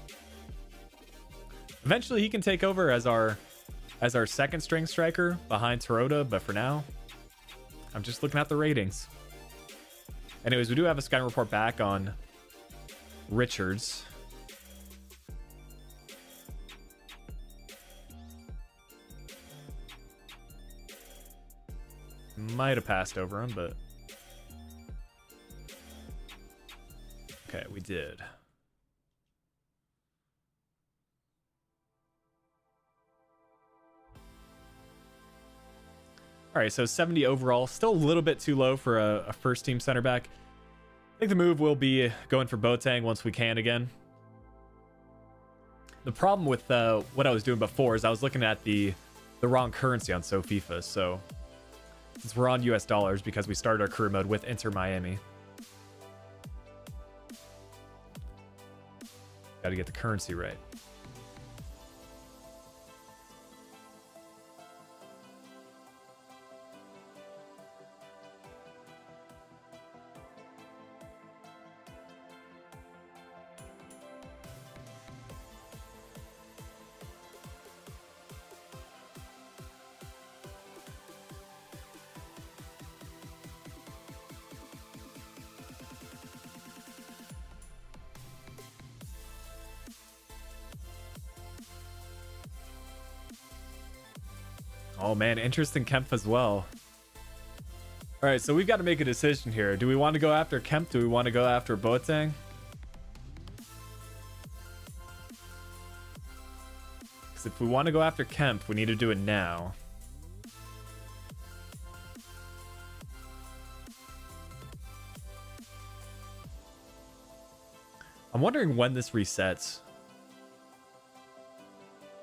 Eventually he can take over as our second string striker behind Tarota, but for now, I'm just looking at the ratings. Anyways, we do have a scouting report back on Richards. Might have passed over him, but okay, we did. All right, so 70 overall, still a little bit too low for a first team center back. I think the move will be going for Boateng once we can again. The problem with what I was doing before is I was looking at the wrong currency on FIFA. So since we're on US dollars because we started our career mode with Inter Miami, got to get the currency right. Oh man, interest in Kemp as well. All right, so we've got to make a decision here. Do we want to go after Kemp? Do we want to go after Boateng? Because if we want to go after Kemp, we need to do it now. I'm wondering when this resets.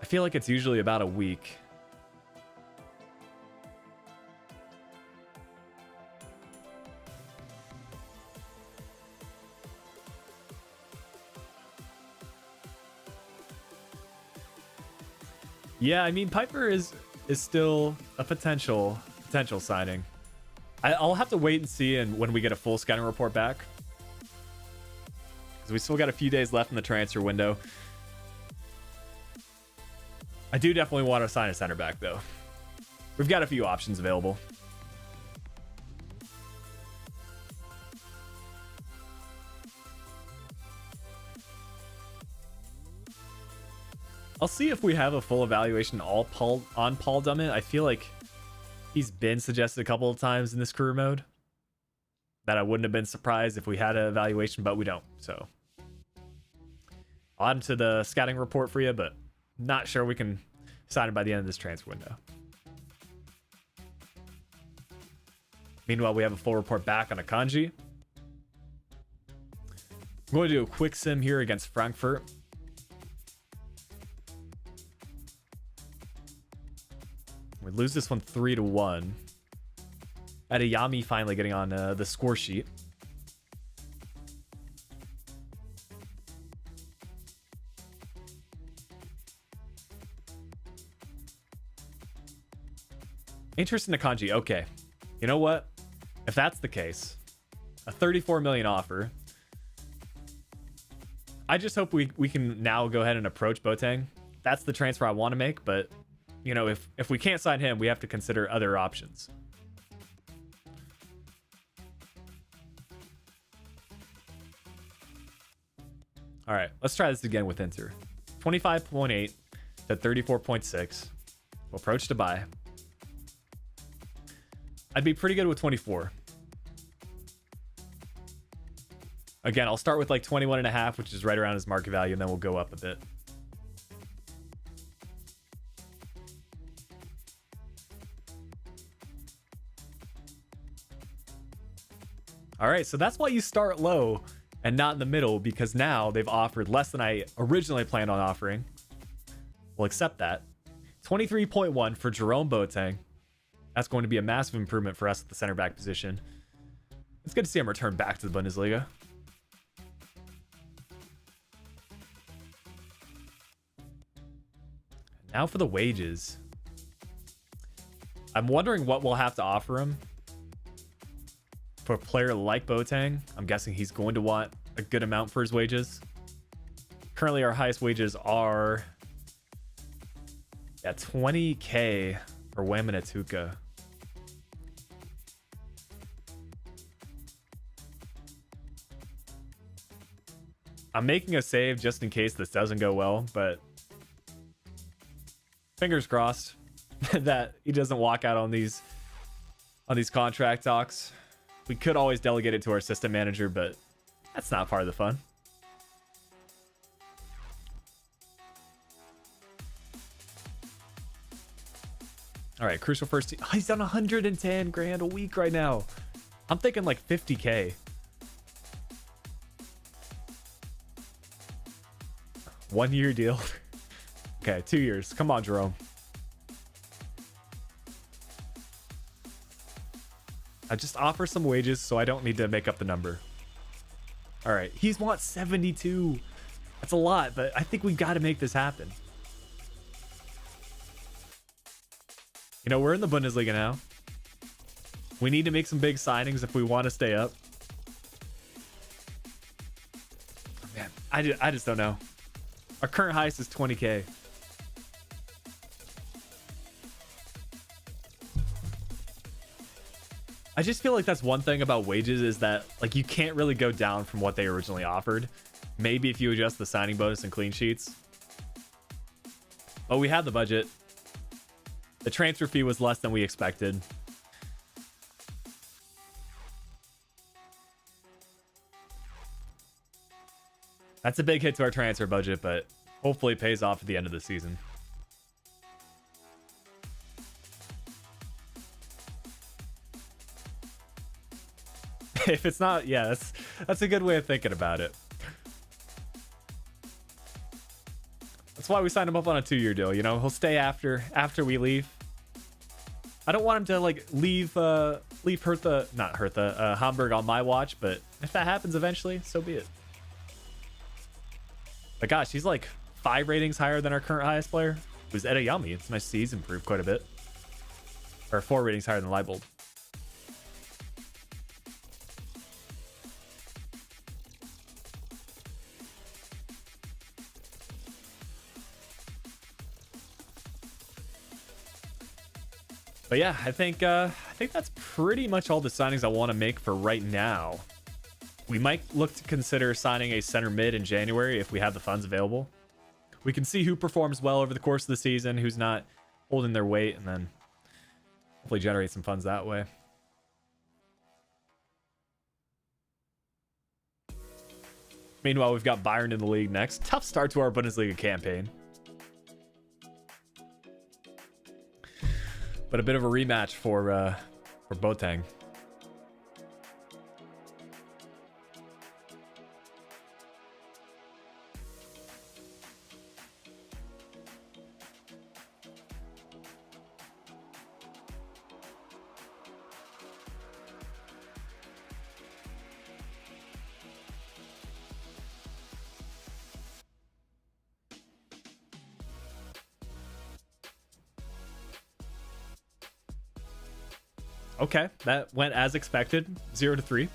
I feel like it's usually about a week. Yeah, I mean, Piper is still a potential signing. I'll have to wait and see and when we get a full scouting report back, because we still got a few days left in the transfer window. I do definitely want to sign a center back, though. We've got a few options available. I'll see if we have a full evaluation on Paul Dummett. I feel like he's been suggested a couple of times in this career mode that I wouldn't have been surprised if we had an evaluation, but we don't. So I'll add him to the scouting report for you, but not sure we can sign him by the end of this transfer window. Meanwhile, we have a full report back on Akanji. I'm going to do a quick sim here against Frankfurt. We lose this one 3-1. Adeyemi finally getting on the score sheet. Interest in Akanji. Okay. You know what? If that's the case, a 34 million offer. I just hope we can now go ahead and approach Boateng. That's the transfer I want to make, but you know, if we can't sign him, we have to consider other options. All right, let's try this again with Inter. 25.8 to 34.6. We'll approach to buy. I'd be pretty good with 24. Again, I'll start with like 21.5, which is right around his market value, and then we'll go up a bit. All right, so that's why you start low and not in the middle, because now they've offered less than I originally planned on offering. We'll accept that. 23.1 for Jerome Boateng. That's going to be a massive improvement for us at the center back position. It's good to see him return back to the Bundesliga. Now for the wages. I'm wondering what we'll have to offer him. For a player like Boateng, I'm guessing he's going to want a good amount for his wages. Currently, our highest wages are 20k for Wamanatuka. I'm making a save just in case this doesn't go well, but fingers crossed that he doesn't walk out on these contract talks. We could always delegate it to our assistant manager, but that's not part of the fun. All right, crucial first team. Oh, he's on 110 grand a week right now. I'm thinking like 50k. 1 year deal. Okay, 2 years. Come on, Jerome. I just offer some wages so I don't need to make up the number. All right, he's wants 72. That's a lot, but I think we got to make this happen. You know, we're in the Bundesliga now. We need to make some big signings if we want to stay up. Man, I just don't know. Our current highest is 20k. I just feel like that's one thing about wages is that like you can't really go down from what they originally offered. Maybe if you adjust the signing bonus and clean sheets. But we had the budget. The transfer fee was less than we expected. That's a big hit to our transfer budget, but hopefully it pays off at the end of the season. If it's not, yeah, that's a good way of thinking about it. That's why we signed him up on a 2-year deal. You know, he'll stay after we leave. I don't want him to like leave Hamburg on my watch, but if that happens eventually, so be it. But gosh, he's like 5 ratings higher than our current highest player, who's Adeyemi. It's nice to see he's improved quite a bit. Or 4 ratings higher than Leibold. But yeah, I think that's pretty much all the signings I want to make for right now. We might look to consider signing a center mid in January if we have the funds available. We can see who performs well over the course of the season, who's not holding their weight, and then hopefully generate some funds that way. Meanwhile, we've got Bayern in the league next. Tough start to our Bundesliga campaign. But a bit of a rematch for Boateng. Okay, that went as expected. 0-3.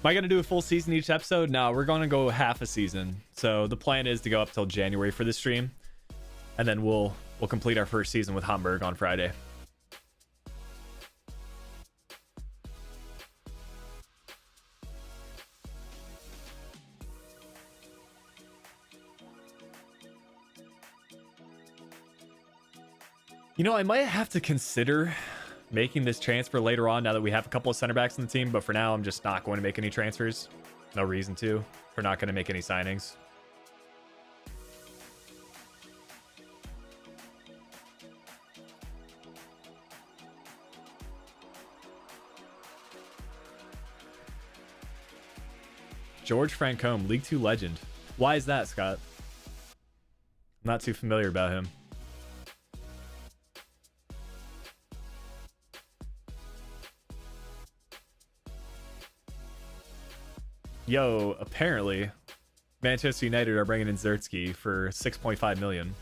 Am I going to do a full season each episode? No, we're going to go half a season. So the plan is to go up till January for this stream. And then we'll complete our first season with Hamburg on Friday. You know, I might have to consider making this transfer later on now that we have a couple of center backs in the team, but for now I'm just not going to make any transfers. No reason to. We're not going to make any signings. George Francombe, League 2 legend. Why is that, Scott? I'm not too familiar about him. Yo, apparently Manchester United are bringing in Zertsky for 6.5 million.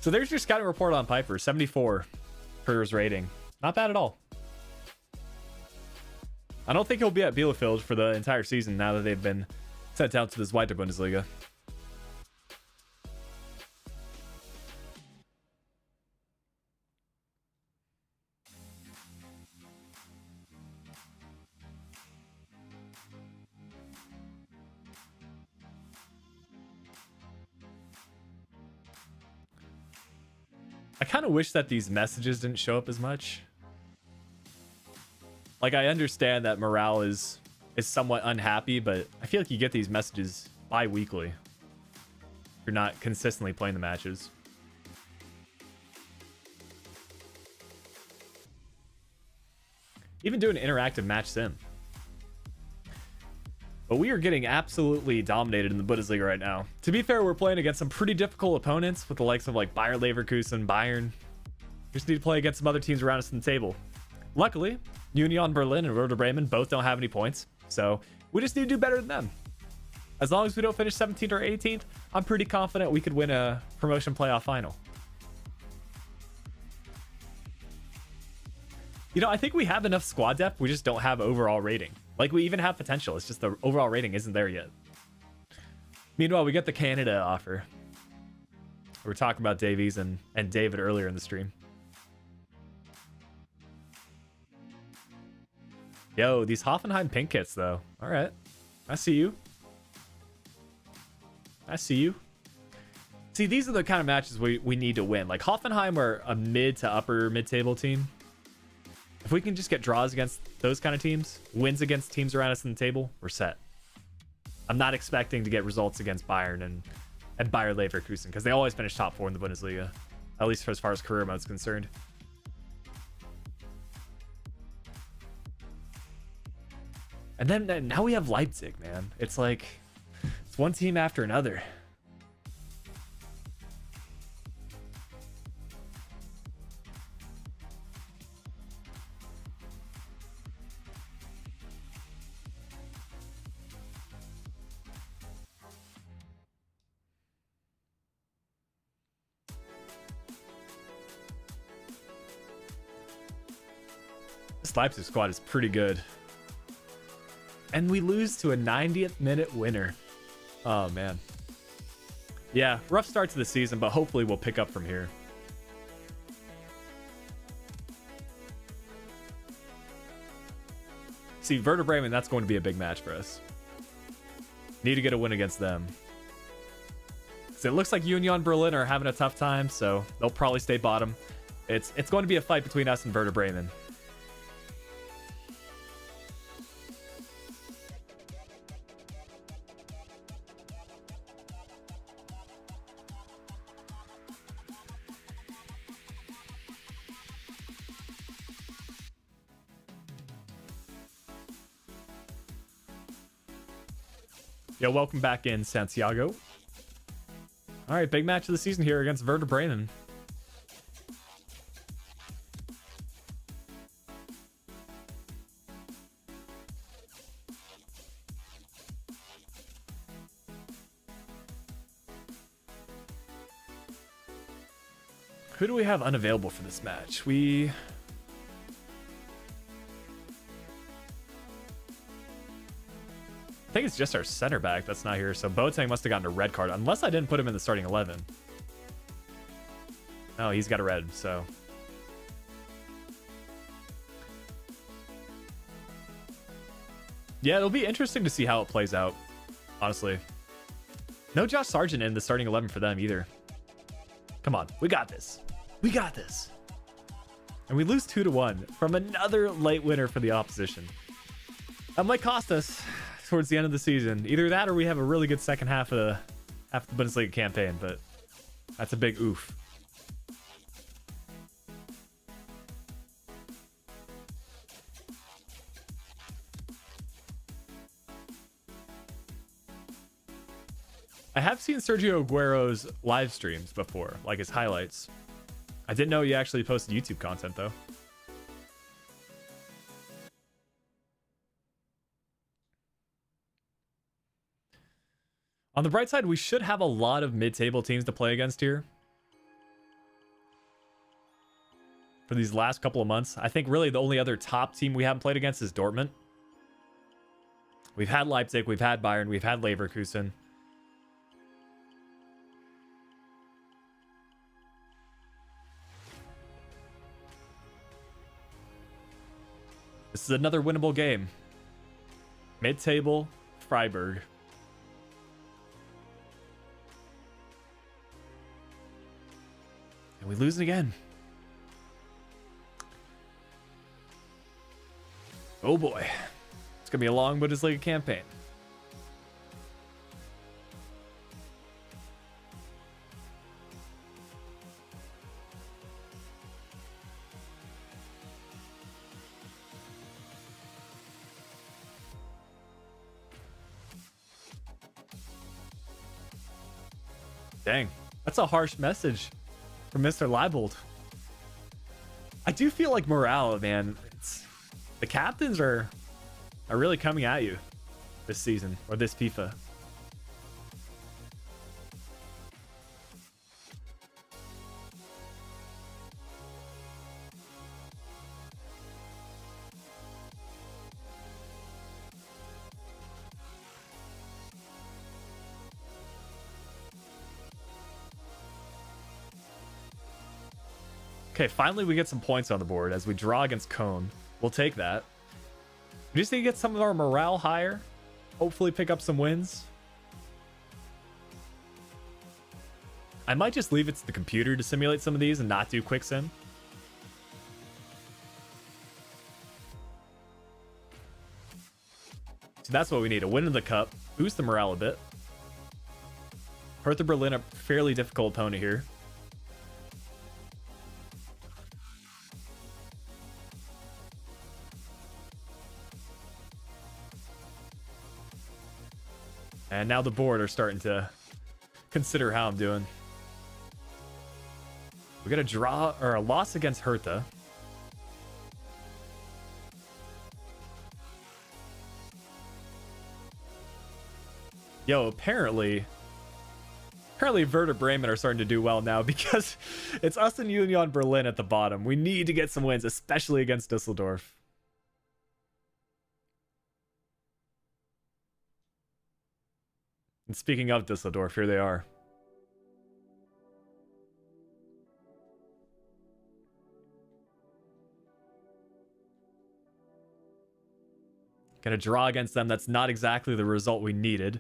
So there's your scouting report on Piper. 74 for his rating. Not bad at all. I don't think he'll be at Bielefeld for the entire season now that they've been sent down to the Zweite Bundesliga. I kind of wish that these messages didn't show up as much. Like, I understand that morale is somewhat unhappy, but I feel like you get these messages bi-weekly if you're not consistently playing the matches. Even do an interactive match sim. But we are getting absolutely dominated in the Bundesliga right now. To be fair, we're playing against some pretty difficult opponents with the likes of like Bayer Leverkusen, Bayern. We just need to play against some other teams around us in the table. Luckily, Union Berlin and Werder Bremen both don't have any points, so we just need to do better than them. As long as we don't finish 17th or 18th, I'm pretty confident we could win a promotion playoff final. You know, I think we have enough squad depth, we just don't have overall rating. Like, we even have potential, it's just the overall rating isn't there yet. Meanwhile, we get the Canada offer. We were talking about Davies and David earlier in the stream. Yo, these Hoffenheim pink kits, though. All right. I see you. I see you. See, these are the kind of matches we need to win. Like, Hoffenheim are a mid to upper mid-table team. If we can just get draws against those kind of teams, wins against teams around us in the table, we're set. I'm not expecting to get results against Bayern and Bayer Leverkusen, because they always finish top 4 in the Bundesliga, at least for as far as career mode's concerned. And then now we have Leipzig, man. It's like, it's one team after another. This Leipzig squad is pretty good. And we lose to a 90th minute winner. Oh, man. Yeah, rough start to the season, but hopefully we'll pick up from here. See, Werder Bremen, that's going to be a big match for us. Need to get a win against them. So it looks like Union Berlin are having a tough time, so they'll probably stay bottom. It's going to be a fight between us and Werder Bremen. Yo, welcome back in, Santiago. All right, big match of the season here against Werder Bremen. Who do we have unavailable for this match? I think it's just our center back that's not here. So Boateng must have gotten a red card, unless I didn't put him in the starting 11. Oh, he's got a red, so. Yeah, it'll be interesting to see how it plays out, honestly. No Josh Sargent in the starting 11 for them either. Come on, we got this. We got this. And we lose 2-1 from another late winner for the opposition. That might cost us towards the end of the season. Either that or we have a really good second half of the Bundesliga campaign, but that's a big oof. I have seen Sergio Aguero's live streams before, like his highlights. I didn't know he actually posted YouTube content, though. On the bright side, we should have a lot of mid-table teams to play against here for these last couple of months. I think really the only other top team we haven't played against is Dortmund. We've had Leipzig, we've had Bayern, we've had Leverkusen. This is another winnable game. Mid-table, Freiburg. And we lose it again. Oh boy. It's going to be a long Bundesliga campaign. Dang, that's a harsh message from Mr. Leibold. I do feel like morale, man. The captains are really coming at you this season, or this FIFA. Okay, finally we get some points on the board as we draw against Cone. We'll take that. We just need to get some of our morale higher. Hopefully pick up some wins. I might just leave it to the computer to simulate some of these and not do quick sim. So that's what we need. A win in the cup. Boost the morale a bit. Hertha Berlin, a fairly difficult opponent here. And now the board are starting to consider how I'm doing. We got a draw or a loss against Hertha. Yo, apparently Werder Bremen are starting to do well now because it's us and Union Berlin at the bottom. We need to get some wins, especially against Düsseldorf. And speaking of Düsseldorf, here they are. Got a draw against them. That's not exactly the result we needed.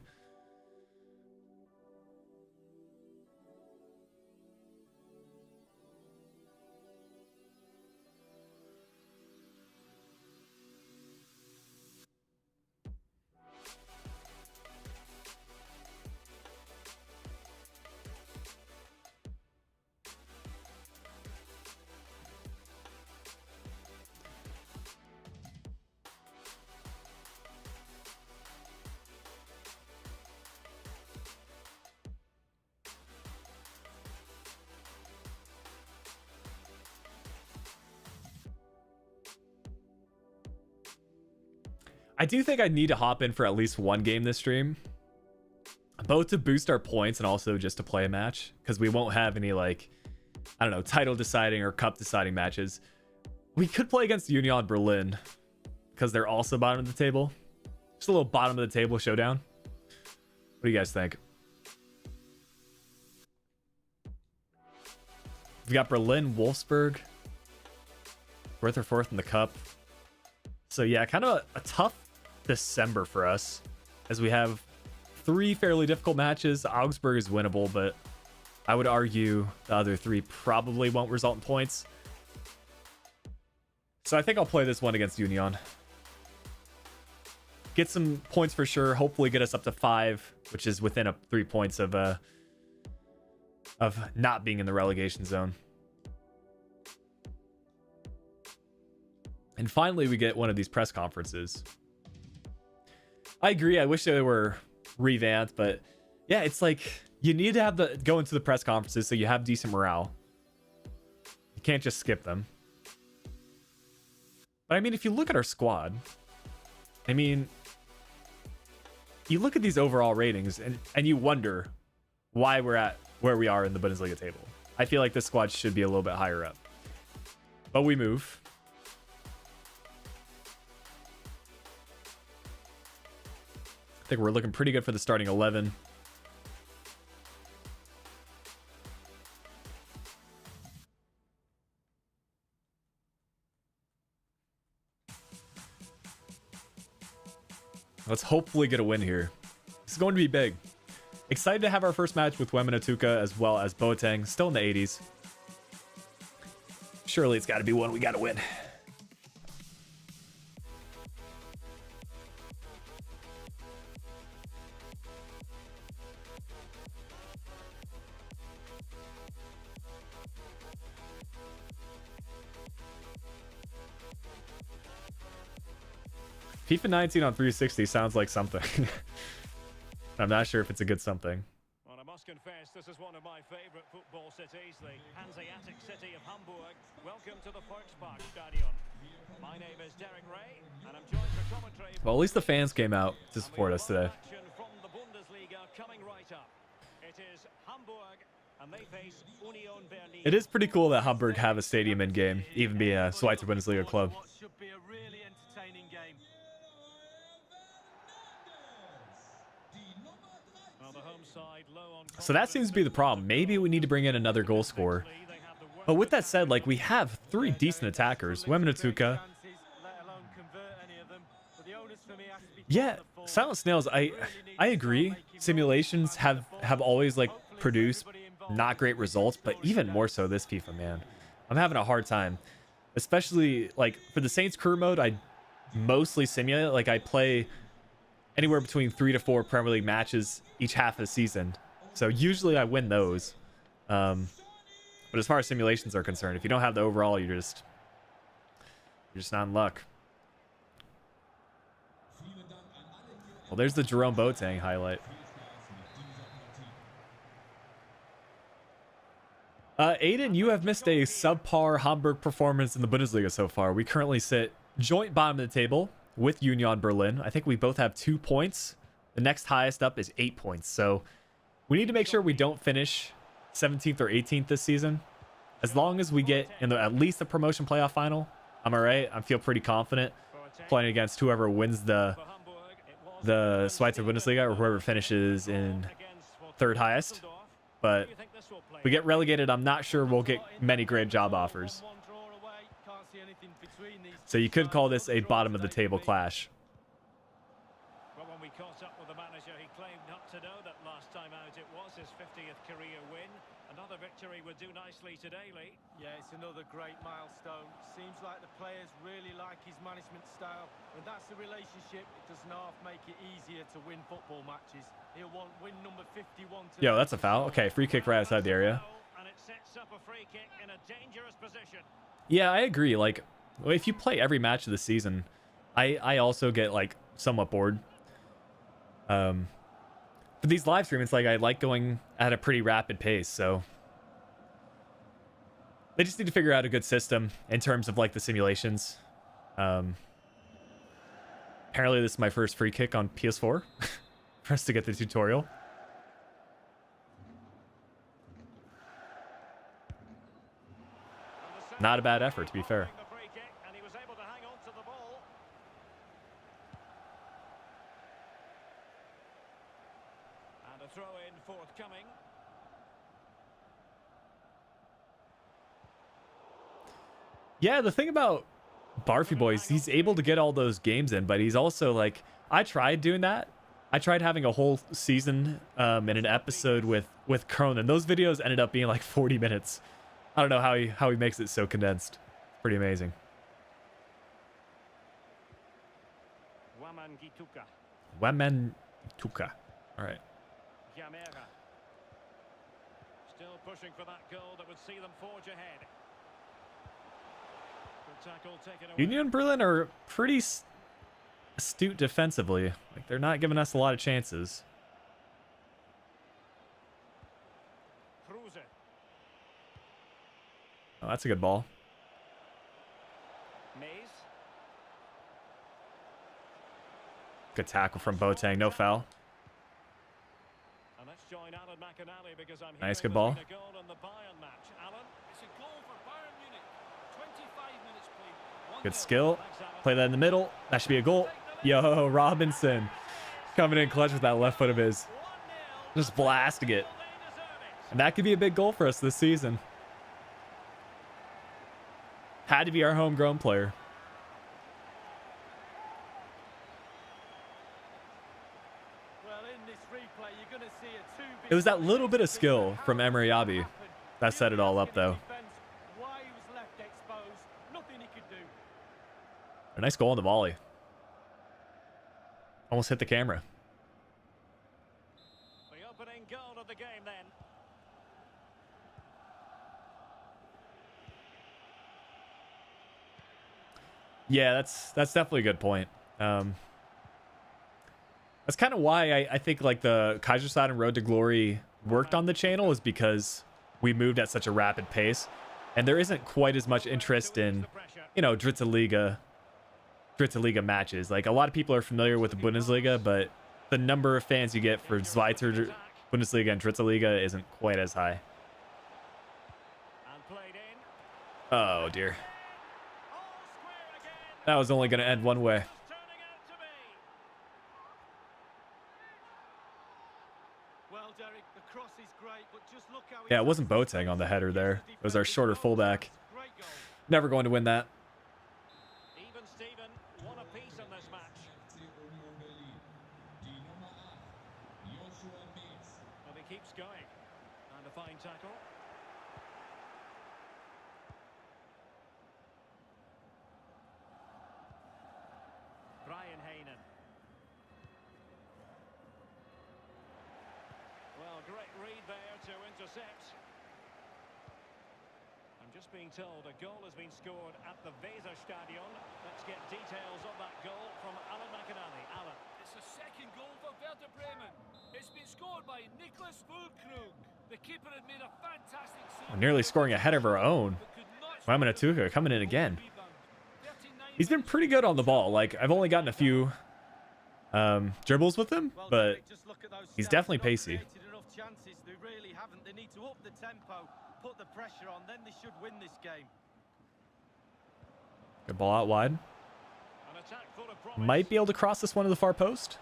I do think I need to hop in for at least one game this stream, both to boost our points and also just to play a match, because we won't have any like I don't know, title deciding or cup deciding matches. We could play against Union Berlin because they're also bottom of the table. Just a little bottom of the table showdown. What do you guys think? We've got Berlin, Wolfsburg, fourth or fourth in the cup. So yeah, kind of a tough December for us, as we have 3 fairly difficult matches. Augsburg is winnable, but I would argue the other 3 probably won't result in points. So I think I'll play this one against Union. Get some points for sure. Hopefully get us up to 5, which is within 3 points of not being in the relegation zone. And finally, we get one of these press conferences. I agree. I wish they were revamped, but yeah, it's like you need to have go into the press conferences so you have decent morale. You can't just skip them. But I mean, if you look at our squad, I mean, you look at these overall ratings and you wonder why we're at where we are in the Bundesliga table. I feel like this squad should be a little bit higher up. But we move. I think we're looking pretty good for the starting 11. Let's hopefully get a win here. This is going to be big. Excited to have our first match with Wemmenatuka as well as Boateng, still in the 80s. Surely it's got to be one we got to win. FIFA 19 on 360 sounds like something. I'm not sure if it's a good something. Well, I must confess, this is one of my favorite football cities, the Hanseatic city of Hamburg. Welcome to the Volkspark Stadion. My name is Derek Ray, and I'm joined for commentary. Well, at least the fans came out to support us today. From the Bundesliga coming right up. It is Hamburg, and they face Union Berlin. It is pretty cool that Hamburg have a stadium in game, even being a Schweizer Bundesliga club. What should be a really entertaining game. Well, the home side low on. So that seems to be the problem. Maybe we need to bring in another goal scorer. But with that said, like, we have 3 decent attackers. Wemmenatuka. Yeah, Silent Snails, I agree. Simulations have always like produced not great results, but even more so this FIFA, man. I'm having a hard time. Especially like for the Saints career mode, I mostly simulate. Like I play anywhere between 3 to 4 Premier League matches each half of the season. So usually I win those. But as far as simulations are concerned, if you don't have the overall, you're just not in luck. Well, there's the Jerome Boateng highlight. Aiden, you have missed a subpar Hamburg performance in the Bundesliga so far. We currently sit joint bottom of the table with Union Berlin. I think we both have 2 points. The next highest up is 8 points. So we need to make sure we don't finish 17th or 18th this season. As long as we get in at least the promotion playoff final, I'm all right. I feel pretty confident playing against whoever wins the Schweizer Bundesliga or whoever finishes in 3rd highest. But if we get relegated, I'm not sure we'll get many great job offers. So you could call this a bottom of the table clash. Well, when we caught up with the manager, he claimed not to know that last time out it was his 50th career win. Another victory would do nicely today, Lee. Yeah, it's another great milestone. Seems like the players really like his management style. When that's the relationship, it doesn't half make it easier to win football matches. He'll want win number 51 today. Yo, that's a foul. Okay, free kick right outside the area. And it sets up a free kick in a dangerous position. Yeah, I agree. Like, if you play every match of the season, I also get like somewhat bored. For these live streams, like I like going at a pretty rapid pace, so they just need to figure out a good system in terms of like the simulations. Apparently this is my first free kick on PS4 for us to get the tutorial. Not a bad effort, to be fair. The free kick, and he was able to hang on to the ball. And a throw in forthcoming. Yeah, the thing about Barfy Boys, he's able to get all those games in, but he's also like, I tried doing that. I tried having a whole season in an episode with Cronin. Those videos ended up being like 40 minutes. I don't know how he makes it so condensed. Pretty amazing. Wamangituka. All right. Yamera. Still pushing for that goal that would see them forge ahead. Good tackle taken away. Union Berlin are pretty astute defensively. Like, they're not giving us a lot of chances. Kruse. Oh, that's a good ball. Mays. Good tackle from Boateng. No foul. And let's join Alan McInally because I'm Nice, hearing good ball. there's been a goal in the Bayern match. Alan? It's a goal for Bayern Munich. 25 minutes played. Good skill. Play that in the middle. That should be a goal. Yo, Robinson coming in clutch with that left foot of his. Just blasting it. And that could be a big goal for us this season. Had to be our homegrown player. Well, in this replay, you're going to see a It was that little bit of skill from Emery Abi that set it all up, though. Why he was left exposed, nothing he could do. A nice goal on the volley. Almost hit the camera. The opening goal of the game then. Yeah, that's definitely a good point. That's kind of why I think like the Kaiserslautern Road to Glory worked on the channel, is because we moved at such a rapid pace, and there isn't quite as much interest in, you know, Dritte Liga matches. Like, a lot of people are familiar with the Bundesliga, but the number of fans you get for Zweite Bundesliga and Dritte Liga isn't quite as high. And played in. Oh dear, All square again. that was only going to end one way. Turning out to be. Well, Derek, the cross is great, but just look how Yeah, it wasn't Boateng on the header there. It was our shorter fullback. Great goal. Never going to win that. Even Steven, one apiece in this match. Well, he keeps going. And a fine tackle. Brian Haynen. Well, great read there to intercept. I'm just being told a goal has been scored at the Weserstadion. Let's get details of that goal from Alan McInally. Alan. It's the second goal for Werder Bremen. It's been scored by Niklas Füllkrug. The keeper had made a fantastic save. We're nearly scoring ahead of our own. But could not Wamangituka coming in again. rebound. 39 He's been pretty good on the ball. Like, I've only gotten a few dribbles with him, Well, but Derek, just look at those he's stats. definitely They've not pacey. created enough chances. They really haven't. They need to up the tempo, put the pressure on, then they should win this game. good ball out wide. An attack full of promise. Might be able to cross this one to the far post.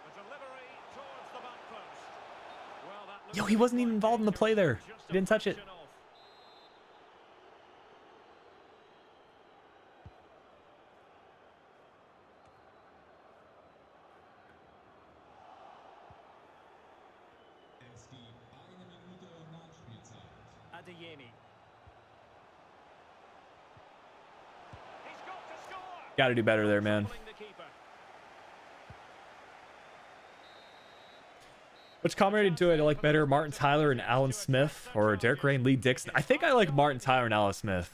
A delivery towards the back post. Well, that Yo, looks he wasn't quite even involved in the play there. just He didn't touch it. a fraction off. Adeyemi. He's got to score. Got to do better there, man. Troubling the keeper. Which commentator do I like better, Martin Tyler and Alan Smith, or Derek Ray and Lee Dixon? I think I like Martin Tyler and Alan Smith.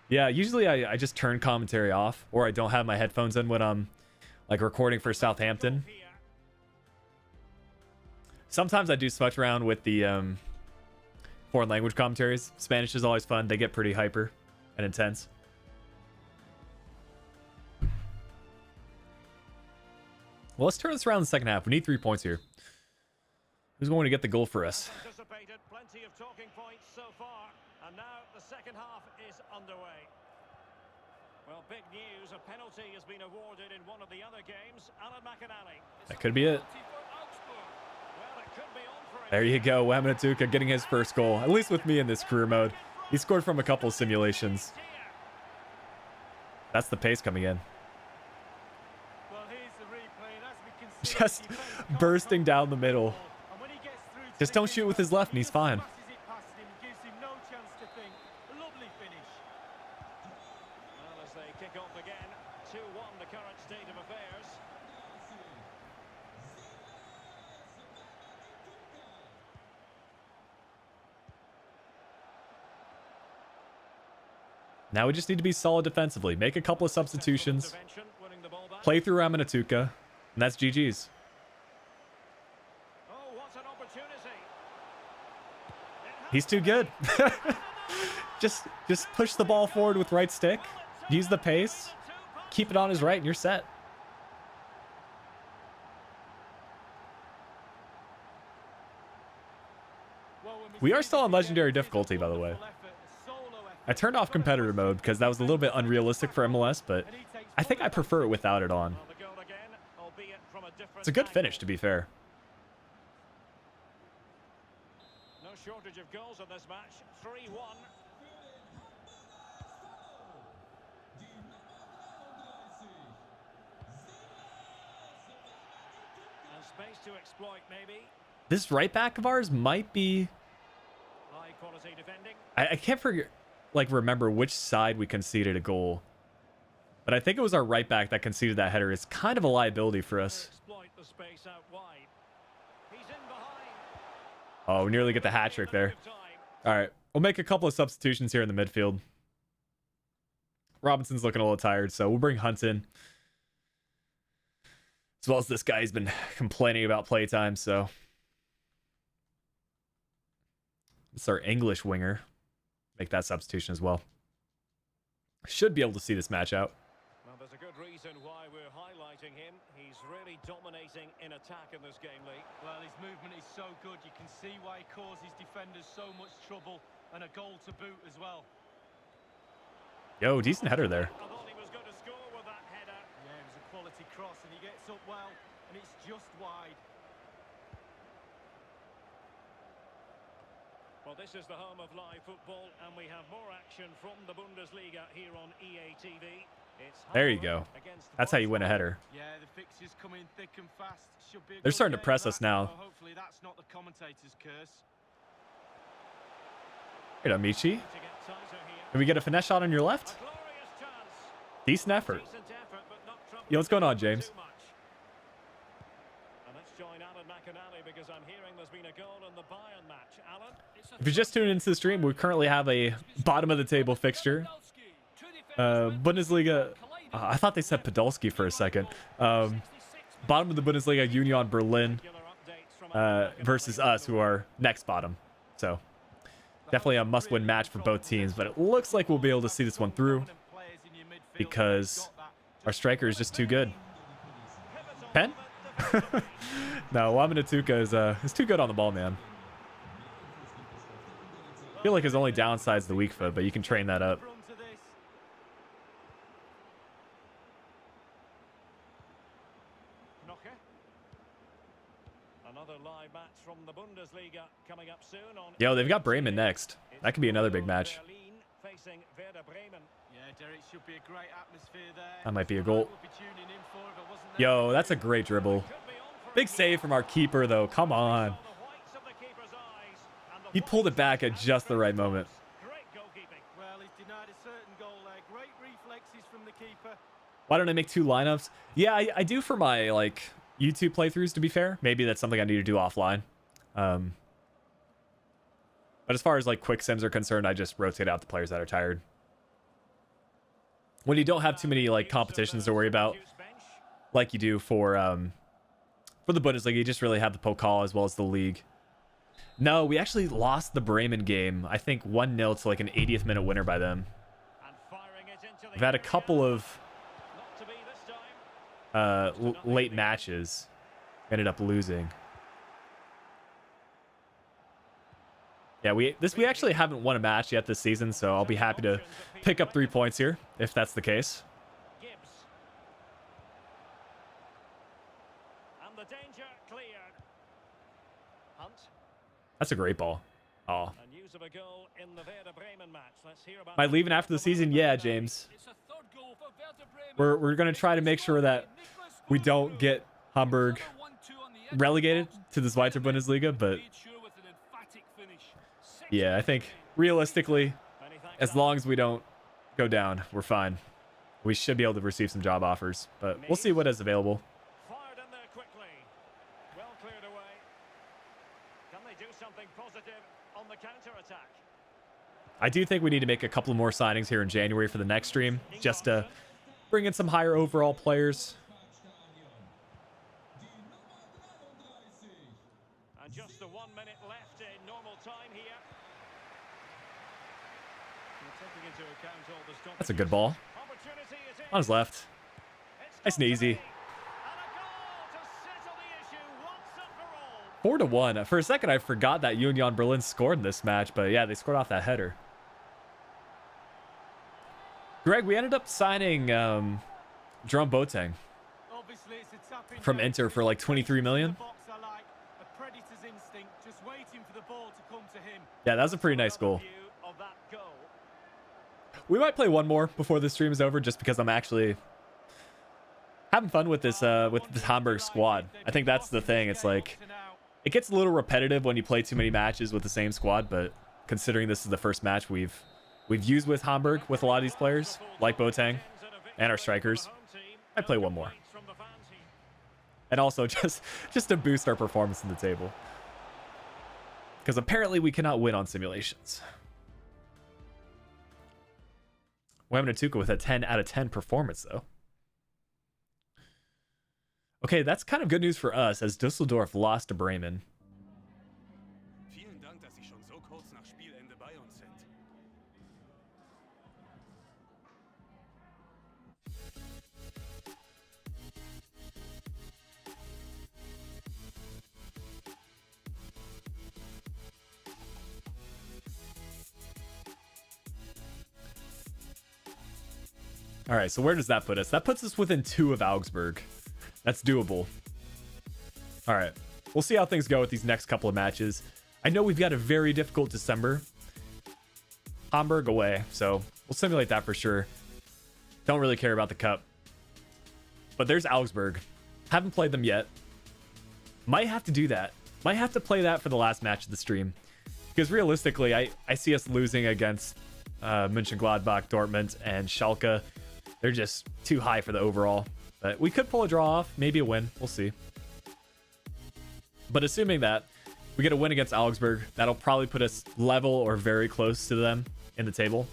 Yeah, usually I just turn commentary off, or I don't have my headphones in when I'm like recording for Southampton. Here. Sometimes I do switch around with the foreign language commentaries. Spanish is always fun. They get pretty hyper and intense. Well, let's turn this around in the second half. We need 3 points here. Who's going to get the goal for us? Anticipated plenty of talking points so far, And now the second half is underway. Well, big news. A penalty has been awarded in one of the other games. Alan McAnally. That could be it. Well, it could be on for him. There you go. Wamatuka getting his first goal, at least with me in this career mode. He scored from a couple simulations. That's the pace coming in. Well, here's the replay, and as we can see, Just the defender can't bursting control down the middle. And when he gets through to Just the don't shoot with his keeper, left and he he's just fine. smashes it past him, gives him no chance to think. A lovely finish. Well, as they kick off again, 2-1 the current state of affairs. Now we just need to be solid defensively. Make a couple of substitutions. Intervention, winning the ball back. Play through Ramanatuka. And that's GG's. Oh, what an opportunity. He's too good. just push the ball forward with right stick. Use the pace. Keep it on his right and you're set. We are still on legendary difficulty, by the way. I turned off competitor mode because that was a little bit unrealistic for MLS, but I think I prefer it without it on. Well, the goal again, albeit from a different It's a good angle. finish, to be fair. No shortage of goals in this match. 3-1. And space to exploit, maybe. This right back of ours might be... High quality defending. I can't remember which side we conceded a goal. But I think it was our right back that conceded that header. It's kind of a liability for us. Exploit the space out wide. He's in behind. Oh, we nearly get the hat trick there. All right, we'll make a couple of substitutions here in the midfield. Robinson's looking a little tired, so we'll bring Hunt in. As well as this guy, he's been complaining about playtime, so... It's our English winger. Make that substitution as well. Should be able to see this match out. Well, there's a good reason why we're highlighting him. He's really dominating in attack in this game, Lee. Well, his movement is so good. You can see why he causes defenders so much trouble, and a goal to boot as well. Yo, decent header there. I thought he was going to score with that header. Yeah, it was a quality cross, and he gets up well, and it's just wide. Well, this is the home of live football, and we have more action from the Bundesliga here on EA TV. It's There you Hamburg go. against That's how you win a Wolfsburg. header. Yeah, the fixtures come in thick and fast. Should be a They're good starting to game, press us that. now. So hopefully that's not the commentator's curse. Right, Amici. To get tighter here. Can we get a finesse shot on your A left? glorious chance. Decent effort. Decent effort, but not troubling Yo, what's going on, too James? much. And let's join Alan McAnally because I'm hearing there's been a goal in the Bayern match. Alan? If you're just tuning into the stream, we currently have a bottom of the table fixture. Bundesliga. I thought they said Podolski for a second. Bottom of the Bundesliga, Union Berlin Regular updates from Alan McAnally. versus us, who are next bottom. So definitely a must-win match for both teams. But it looks like we'll be able to see this one through because our striker is just too good. Pen? No, Wamanatuka is too good on the ball, man. I feel like his only downside is the weak foot, but you can train that up. Another live match from the Bundesliga coming up soon on. Yo, they've got Bremen next. That could be another big match. Berlin facing Werder Bremen. Yeah, Derek, should be a great atmosphere there. That might be a I goal. would be tuning in for if I wasn't there. Yo, that's a great dribble. Could be on for a Big save from our keeper, though. Come on. the whites of the keeper's eyes and the He pulled it back at just the right moment. great goalkeeping. Well, he's denied a certain goal there. Great reflexes from the keeper. Why don't I make two lineups? Yeah, I do for my, like, YouTube playthroughs, to be fair. Maybe that's something I need to do offline. But as far as, like, quick sims are concerned, I just rotate out the players that are tired. When you don't have too many, like, competitions to worry about, like you do for the Bundesliga, you just really have the Pokal as well as the league. No, we actually lost the Bremen game. I think 1-0 to, like, an 80th minute winner by them. And firing it into the We've had a couple of not to be this time. late matches. Ended up losing. Yeah, we actually haven't won a match yet this season, so I'll be happy to pick up 3 points here if that's the case. Gibbs. And the danger cleared. Hunt. That's a great ball. Oh. And news of a goal in the Werder Bremen match. Let's hear about Am I leaving after the season? Yeah, James. It's a third goal for Werder Bremen. We're going to try to make sure that we don't get Hamburg relegated to the Zweite Bundesliga, but yeah, I think realistically, as long as we don't go down, we're fine. We should be able to receive some job offers, but we'll see what is available. Fired in there quickly. Well cleared away. Can they do something positive on the counter-attack? I do think we need to make a couple more signings here in January for the next stream, just to bring in some higher overall players. And just the 1 minute left in normal time here. Taking into account all the stoppages. That's a good ball. Opportunity is in. On his left. It's Nice and easy. And a goal to settle the issue once and for all. 4-1. For a second, I forgot that Union Berlin scored in this match, but yeah, they scored off that header. Greg, we ended up signing Jerome Boateng Obviously, it's a tap in from there. Inter for like 23 million. The box I like. A predator's instinct, just waiting for the ball to come to him. Yeah, that was a pretty nice goal. View of that goal. We might play one more before the stream is over, just because I'm actually having fun with this Hamburg squad. I think that's the thing. It's like it gets a little repetitive when you play too many matches with the same squad, but considering this is the first match we've used with Hamburg with a lot of these players, like Boateng and our strikers, I'd play one more. And also just to boost our performance in the table. Because apparently we cannot win on simulations. Wemnatuka with a 10 out of 10 performance, though. Okay, that's kind of good news for us, as Düsseldorf lost to Bremen. Vielen Dank, dass Sie schon so kurz nach Spielende bei uns sind. All right, so where does that put us? That puts us within 2 of Augsburg. That's doable. All right, we'll see how things go with these next couple of matches. I know we've got a very difficult December. Hamburg away, so we'll simulate that for sure. Don't really care about the cup. But there's Augsburg. Haven't played them yet. Might have to do that. Might have to play that for the last match of the stream. Because realistically, I see us losing against Mönchengladbach, Dortmund, and Schalke. They're just too high for the overall. But we could pull a draw off, maybe a win. We'll see. But assuming that we get a win against Augsburg, that'll probably put us level or very close to them in the table,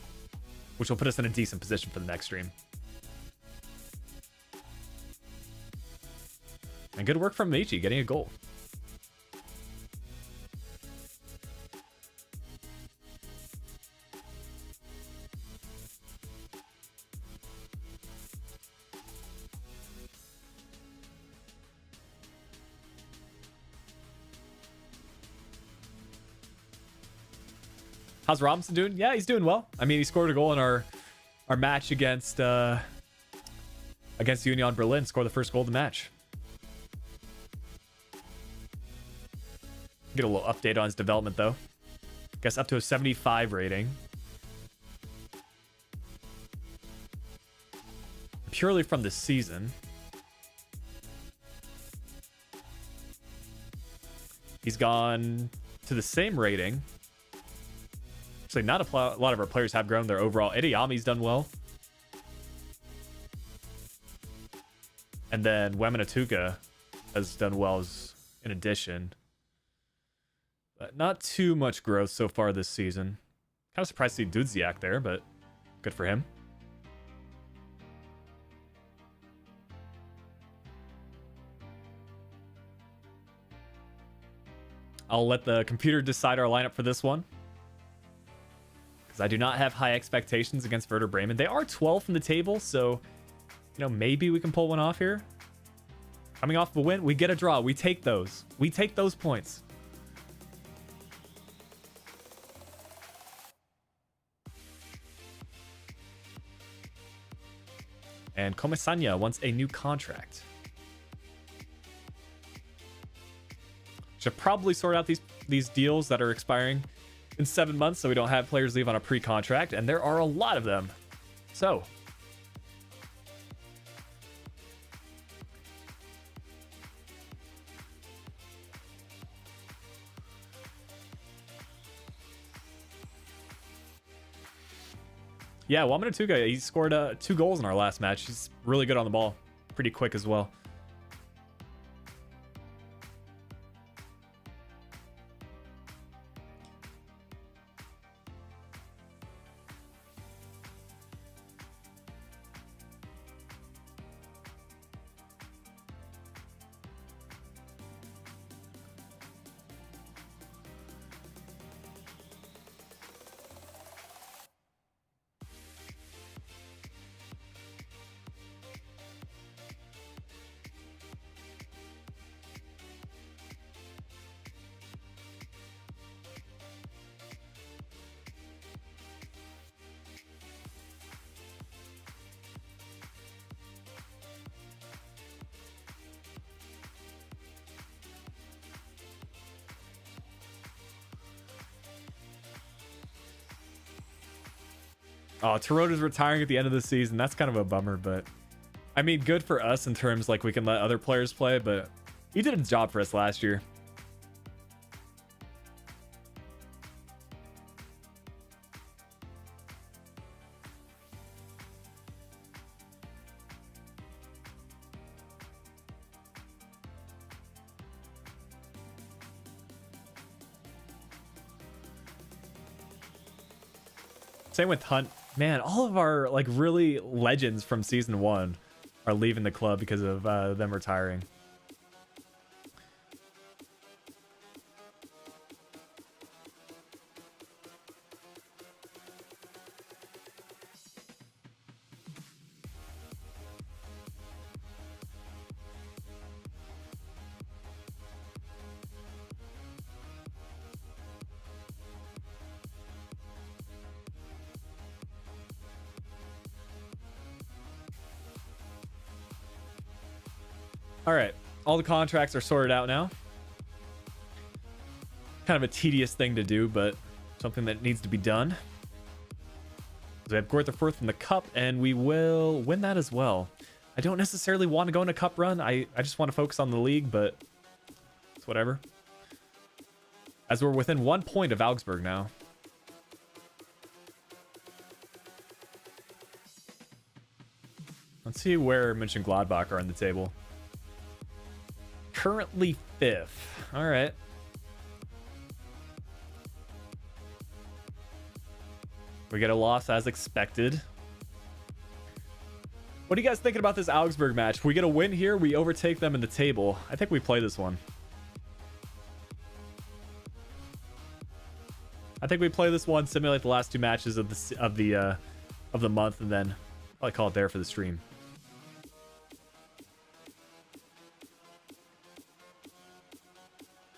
which will put us in a decent position for the next stream. And good work from Michi getting a goal. How's Robinson doing? Yeah, he's doing well. I mean, he scored a goal in our match against Union Berlin. Scored the first goal of the match. Get a little update on his development, though. Guess up to a 75 rating. Purely from the season. He's gone to the same rating. Actually, not a lot of our players have grown their overall. Idiyami's done well. And then Wemnatuka has done well as in addition. But not too much growth so far this season. Kind of surprised to see Dudziak there, but good for him. I'll let the computer decide our lineup for this one, because I do not have high expectations against Werder Bremen. They are 12th in the table, so, you know, maybe we can pull one off here. Coming off of a win, we get a draw. We take those. We take those points. And Komisanya wants a new contract. Should probably sort out these deals that are expiring in 7 months so we don't have players leave on a pre-contract, and there are a lot of them. So yeah, Wamanatuga, he scored 2 goals in our last match. He's really good on the ball. Pretty quick as well. Oh, Toronto's retiring at the end of the season. That's kind of a bummer, but I mean, good for us in terms like we can let other players play, but he did a job for us last year. Same with Hunt. Man, all of our like really legends from season 1 are leaving the club because of them retiring. All right, all the contracts are sorted out now. Kind of a tedious thing to do, but something that needs to be done. We have Gortherforth in the cup, and we will win that as well. I don't necessarily want to go in a cup run. I just want to focus on the league, but it's whatever. As we're within 1 point of Augsburg now. Let's see where Mönchengladbach are on the table. Currently 5th. All right. We get a loss as expected. What are you guys thinking about this Augsburg match? If we get a win here, we overtake them in the table. I think we play this one. I think we play this one, simulate the last 2 matches of the month, and then probably call it there for the stream.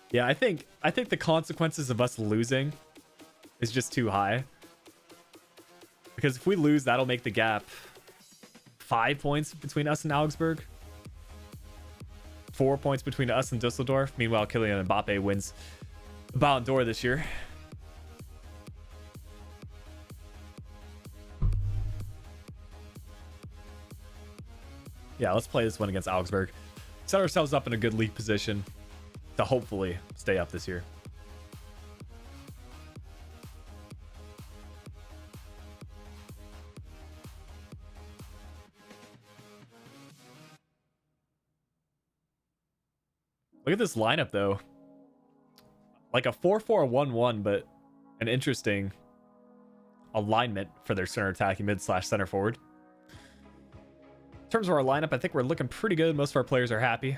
Yeah, I think the consequences of us losing is just too high. Because if we lose, that'll make the gap 5 points between us and Augsburg. 4 points between us and Dusseldorf. Meanwhile, Kylian Mbappe wins the Ballon d'Or this year. Yeah, let's play this one against Augsburg. Set ourselves up in a good league position to hopefully stay up this year. Look at this lineup, though. Like a 4-4-1-1, but an interesting alignment for their center attacking mid / center forward. In terms of our lineup, I think we're looking pretty good. Most of our players are happy.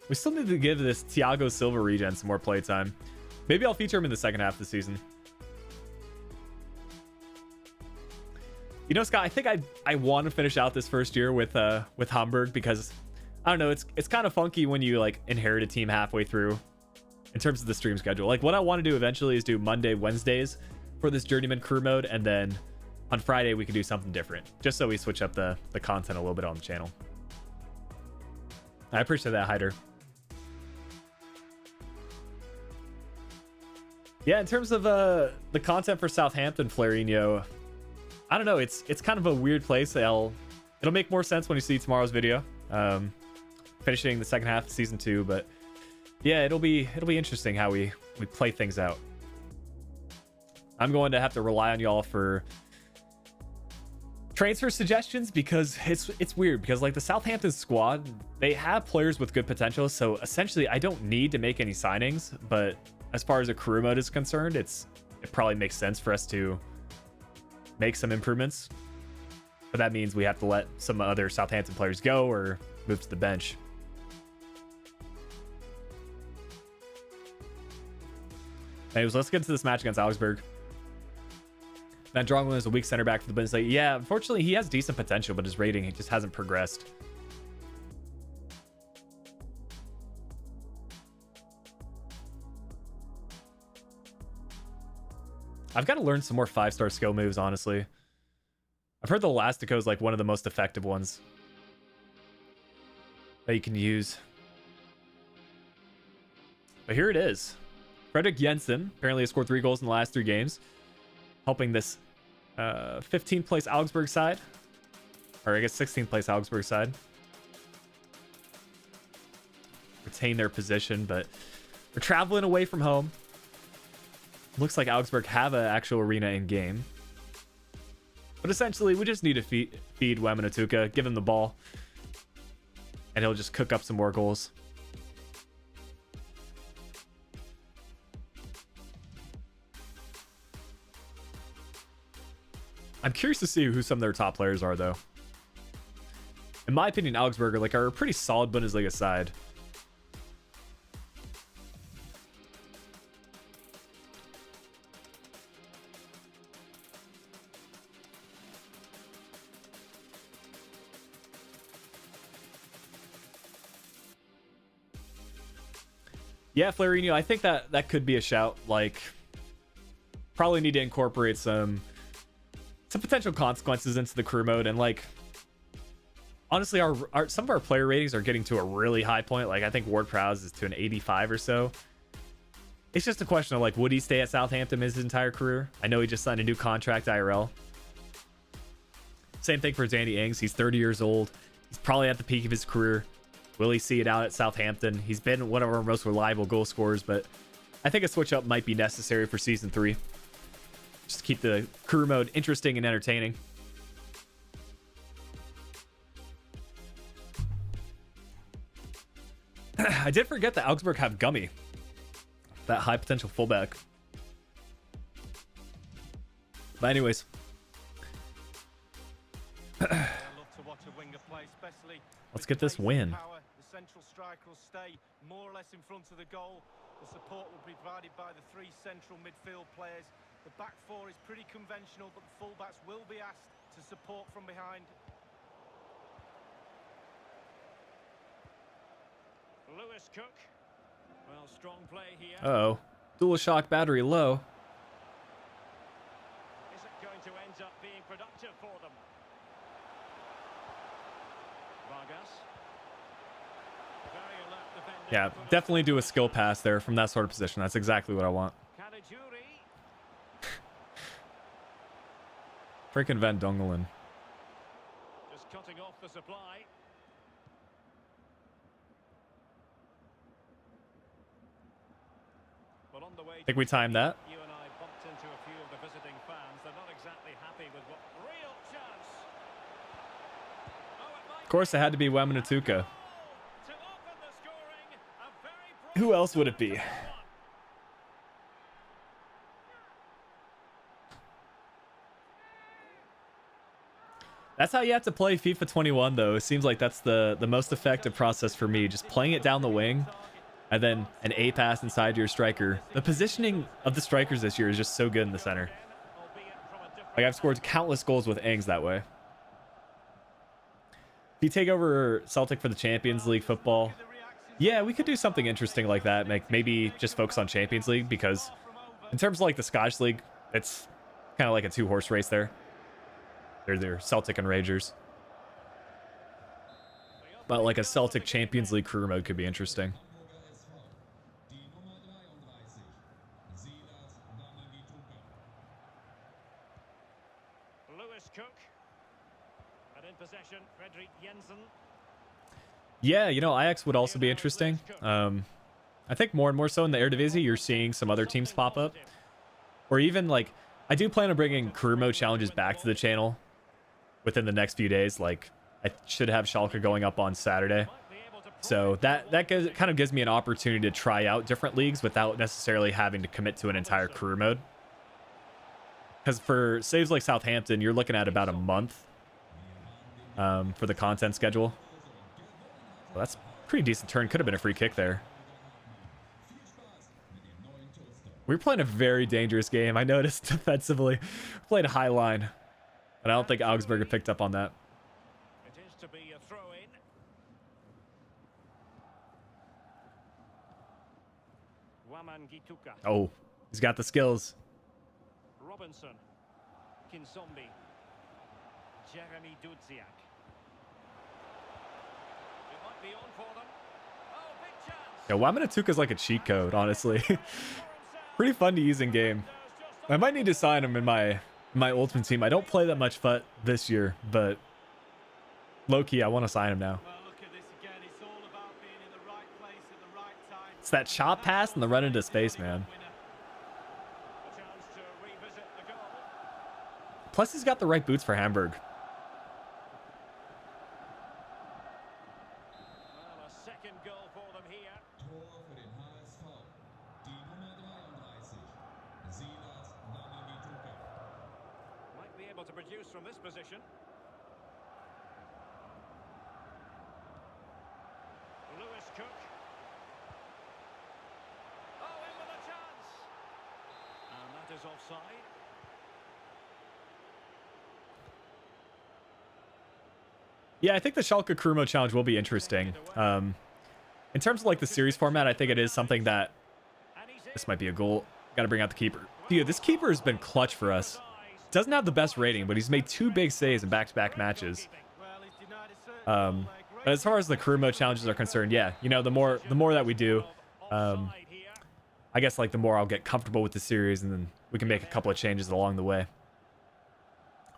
We still need to give this Thiago Silva regen some more playtime. Maybe I'll feature him in the second half of the season. You know, Scott, I think I want to finish out this first year with Hamburg because I don't know. It's kind of funky when you like inherit a team halfway through in terms of the stream schedule. Like what I want to do eventually is do Monday, Wednesdays for this Journeyman Career Mode, and then on Friday we can do something different, just so we switch up the content a little bit on the channel. I appreciate that, Hyder. Yeah, in terms of the content for Southampton, Florino, I don't know. It's kind of a weird place. It'll make more sense when you see tomorrow's video. Finishing the second half of season 2, but yeah, it'll be interesting how we play things out. I'm going to have to rely on y'all for transfer suggestions, because it's weird, because like the Southampton squad, they have players with good potential, so essentially I don't need to make any signings. But as far as a career mode is concerned, it probably makes sense for us to make some improvements, but that means we have to let some other Southampton players go or move to the bench. Anyways, let's get into this match against Augsburg. Van Drongelen is a weak center back for the Bundesliga. Yeah, unfortunately, he has decent potential, but his rating just hasn't progressed. I've got to learn some more 5-star skill moves, honestly. I've heard the Elastico is like one of the most effective ones that you can use. But here it is. Fredrik Jensen apparently has scored 3 goals in the last 3 games, helping this 15th place Augsburg side, or I guess 16th place Augsburg side, retain their position. But we're traveling away from home. Looks like Augsburg have an actual arena in game, but essentially we just need to feed Wematuka, give him the ball, and he'll just cook up some more goals. I'm curious to see who some of their top players are, though. In my opinion, Augsburg are a pretty solid Bundesliga side. Yeah, Florino, I think that could be a shout. Like, probably need to incorporate some potential consequences into the career mode. And like, honestly, some of our player ratings are getting to a really high point. Like, I think Ward-Prowse is to an 85 or so. It's just a question of like, would he stay at Southampton his entire career? I know he just signed a new contract IRL. Same thing for Danny Ings. He's 30 years old. He's probably at the peak of his career. Will he see it out at Southampton? He's been one of our most reliable goal scorers, but I think a switch up might be necessary for season 3. Just to keep the career mode interesting and entertaining. I did forget that Augsburg have Gummy, that high potential fullback. But anyways. Let's get this win. The central striker will stay more or less in front of the goal. The support will be provided by the 3 central midfield players. The back 4 is pretty conventional, but the fullbacks will be asked to support from behind. Lewis Cook. Well, strong play here. Uh-oh. Dual shock battery low. Is it going to end up being productive for them? Vargas. Very alert defender. Yeah, definitely do a skill pass there from that sort of position. That's exactly what I want. Freaking Van Drongelen. Just cutting off the supply. Well, on the way, I think we timed that. You and I bumped into a few of the visiting fans. They're not exactly happy with what real chance. Of course, it had to be Wematuka. Who else would it be? That's how you have to play FIFA 21, though. It seems like that's the most effective process for me. Just playing it down the wing, and then an A pass inside your striker. The positioning of the strikers this year is just so good in the center. Like, I've scored countless goals with Ings that way. If you take over Celtic for the Champions League football, yeah, we could do something interesting like that. Maybe just focus on Champions League, because in terms of like the Scottish League, it's kind of like a two-horse race there. They're Celtic and Rangers. But like a Celtic Champions League career mode could be interesting. Lewis Cook. And in possession, Fredrik Jensen. Yeah, you know, Ajax would also be interesting. I think more and more so in the Eredivisie, you're seeing some other teams pop up. Or even like, I do plan on bringing career mode challenges back to the channel within the next few days. Like, I should have Schalke going up on Saturday. So that kind of gives me an opportunity to try out different leagues without necessarily having to commit to an entire career mode. Because for saves like Southampton, you're looking at about a month for the content schedule. Well, that's a pretty decent turn. Could have been a free kick there. We were playing a very dangerous game. I noticed defensively. Played a high line. But I don't think Augsburg picked up on that. It is to be a throw-in. Waman Gituka. Oh, he's got the skills. Robinson. Kinsombi. Jeremy Dudziak. It might be on for them. Oh, big chance. Yeah, Wamanatuka's like a cheat code, honestly. Pretty fun to use in game. I might need to sign him in my ultimate team. I don't play that much FUT this year, but low-key, I want to sign him now. Well, look at this again. It's all about being in the right place at the right time. It's that chop pass and the run into space, man. A chance to revisit the goal. Plus, he's got the right boots for Hamburg. Well, a second goal for them here. Might be able to produce from this position. Lewis Cook. Oh, in with a chance. And that is offside. Yeah, I think the Schalke career mode challenge will be interesting. In terms of like the series format, I think it is something that And he's in. this might be a goal. Got to bring out the keeper. Dude, this keeper has been clutch for us. Doesn't have the best rating, but he's made 2 big saves in back-to-back matches. Well, he's denied a certain But as far as the career mode challenges are concerned, yeah, you know, the more that we do, I guess like the more I'll get comfortable with the series, and then we can make a couple of changes along the way.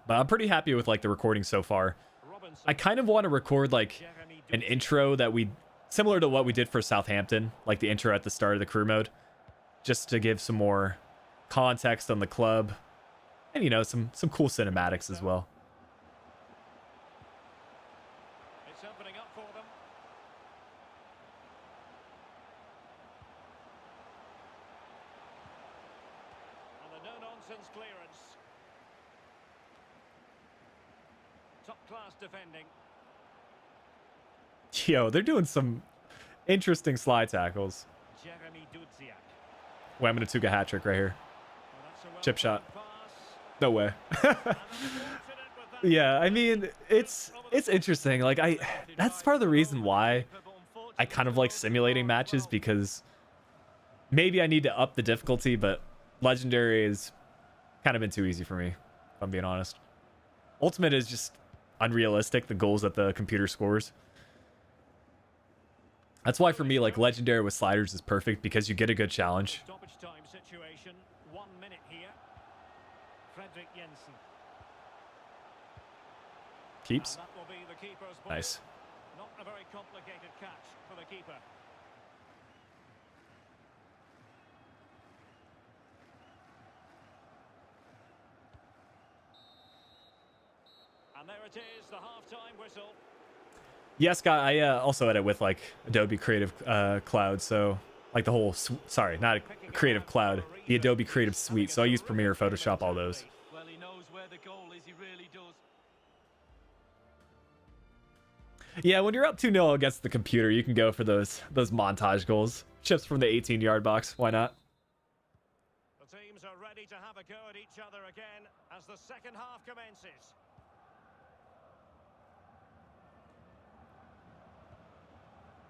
But I'm pretty happy with like the recording so far. I kind of want to record like an intro that similar to what we did for Southampton, like the intro at the start of the career mode, just to give some more context on the club, and you know, some cool cinematics as well. It's opening up for them. And a no-nonsense clearance. Top-class defending. Yo, they're doing some interesting slide tackles. Jeremy Dudziak. Wamanatuka hat trick right here. Well, that's a Chip shot. pass. No way. And unfortunate with that. Yeah, I mean, it's interesting. Like that's part of the reason why I kind of like simulating matches, because maybe I need to up the difficulty, but Legendary is kind of been too easy for me, if I'm being honest. Ultimate is just unrealistic, the goals that the computer scores. That's why for me, like Legendary with sliders is perfect, because you get a good challenge. Stoppage time situation. 1 minute here. Fredrik Jensen. Keeps. And that will be the keeper's ball. Nice. Not a very complicated catch for the keeper. And there it is, the half-time whistle. Yeah, Scott, I also edit with like Adobe Creative Cloud, so like the whole, sorry, not a Creative Cloud, the Adobe Creative Suite. So I use Premiere, Photoshop, all those. Well, he knows where the goal is. He really does. Yeah, when you're up 2-0 against the computer, you can go for those montage goals. Chips from the 18-yard box, why not? The teams are ready to have a go at each other again as the second half commences.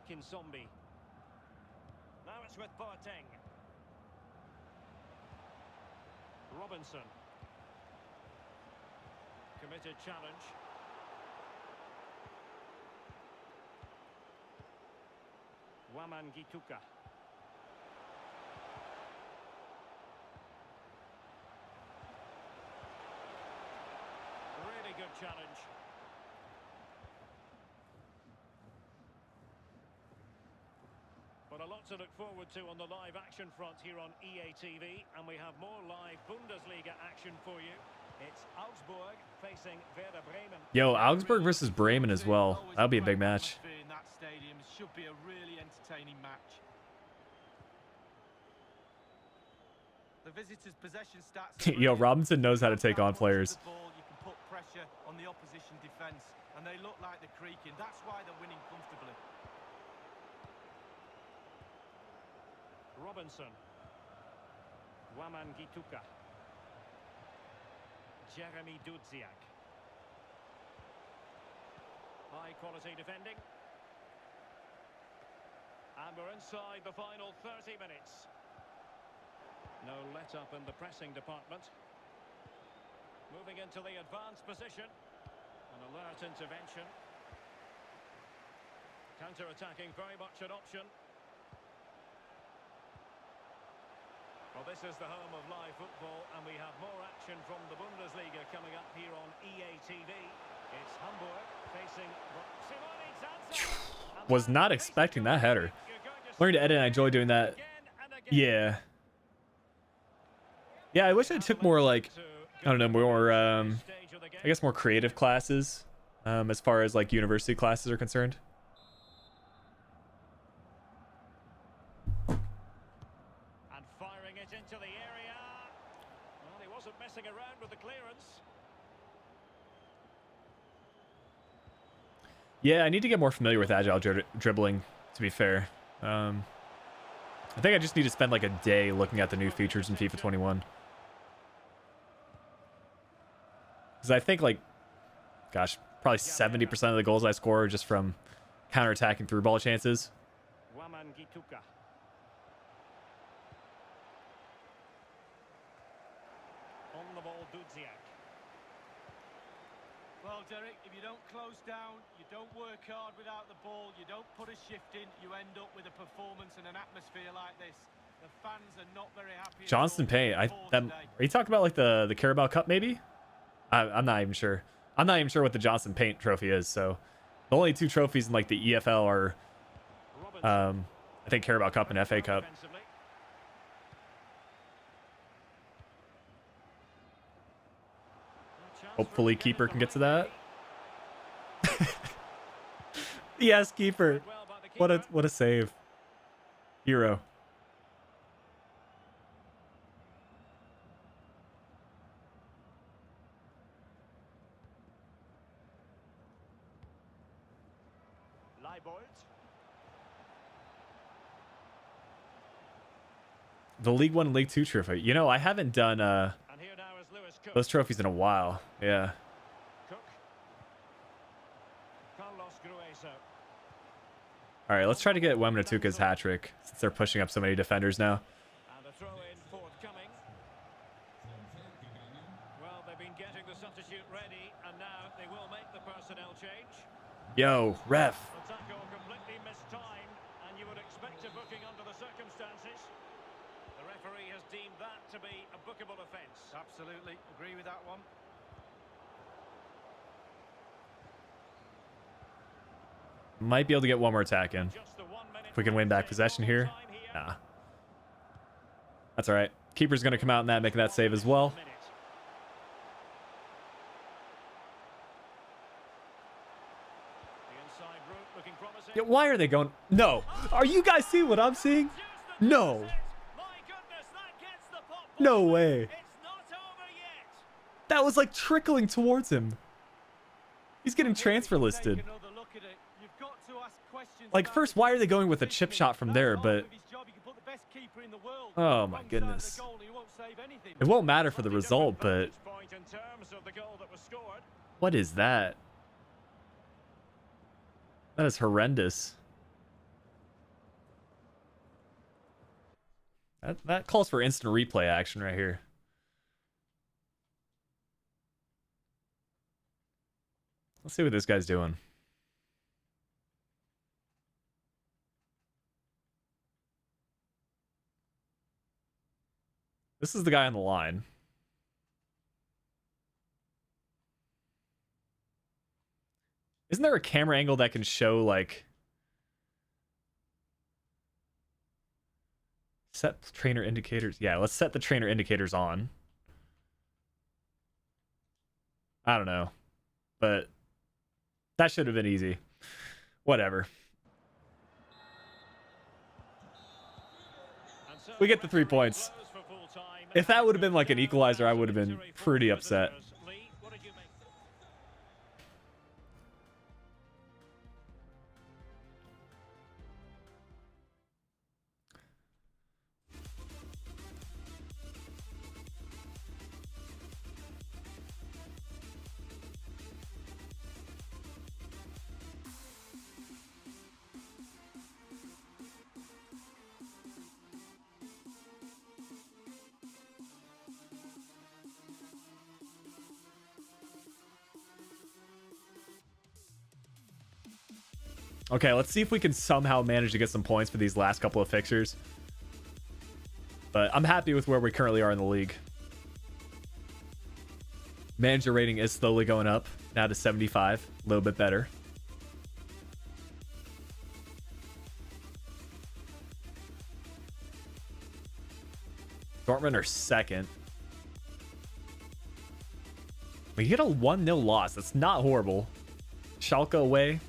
Kinsombi. Now it's with Boateng. Robinson. Committed challenge. Waman Gituka. Really good challenge. But a lot to look forward to on the live action front here on EA TV, and we have more live Bundesliga action for you. It's Augsburg facing Werder Bremen. Yo, Augsburg versus Bremen as well. That'll be a big match. In that stadium should be a really entertaining match. The visitors' possession stats. Yo, Robinson knows how to take on players. You can put pressure on the opposition defense, and they look like they're creaking. That's why they're winning comfortably. Robinson. Waman Gituka. Jeremy Dudziak. High quality defending. And we're inside the final 30 minutes. No let up in the pressing department. Moving into the advanced position. An alert intervention. Counter-attacking very much an option. Well, this is the home of live football, and we have more action from the Bundesliga coming up here on EA TV. It's Hamburg facing Simone Zanza. Was not expecting that header. Learned to edit, and I enjoy doing that. Yeah. Yeah, I wish I took more, like, I don't know, more, I guess more creative classes, as far as, like, university classes are concerned. Into the area. Well, he wasn't messing around with the clearance. Yeah, I need to get more familiar with agile dribbling, to be fair. I think I just need to spend like a day looking at the new features in FIFA 21. Because I think, like, gosh, probably 70% of the goals I score are just from counterattacking through ball chances. Waman Gituka. On the ball, Dudziak. Well, Derek, if you don't close down, you don't work hard without the ball, you don't put a shift in, you end up with a performance and an atmosphere like this. The fans are not very happy. Johnston Payne. Are you talking about like the Carabao Cup maybe? I'm not even sure. I'm not even sure what the Johnston Paint trophy is. So the only two trophies in like the EFL are, I think Carabao Cup and FA Cup. Hopefully keeper can get to that. Yes, keeper. What a save. Hero. The League 1 and League 2 trophy. You know, I haven't done those trophies in a while. Yeah. All right, let's try to get Wemnatuka's hat trick since they're pushing up so many defenders now. And a throw in forthcoming. Well, they've been getting the substitute ready, and now they will make the personnel change. Yo, ref. The tackle completely mistimed, and you would expect a booking under the circumstances. The referee has deemed that to be a bookable offence. Absolutely, agree with that one. Might be able to get one more attack in. If we can win back possession here. Nah. That's all right. Keeper's going to come out in that, making that save as well. Yeah, why are they going? No. Are you guys seeing what I'm seeing? No. No way. That was like trickling towards him. He's getting transfer listed. Like, first, why are they going with a chip shot from there? But oh my goodness, it won't matter for the result. But what is that? That is horrendous. That calls for instant replay action right here. Let's see what this guy's doing. This is the guy on the line. Isn't there a camera angle that can show, like... Set trainer indicators. Yeah, let's set the trainer indicators on. I don't know. But that should have been easy. Whatever. We get the 3 points. If that would have been like an equalizer, I would have been pretty upset. Okay, let's see if we can somehow manage to get some points for these last couple of fixtures. But I'm happy with where we currently are in the league. Manager rating is slowly going up, now to 75, a little bit better. Dortmund are second. We get a 1-0 loss. That's not horrible. Schalke away.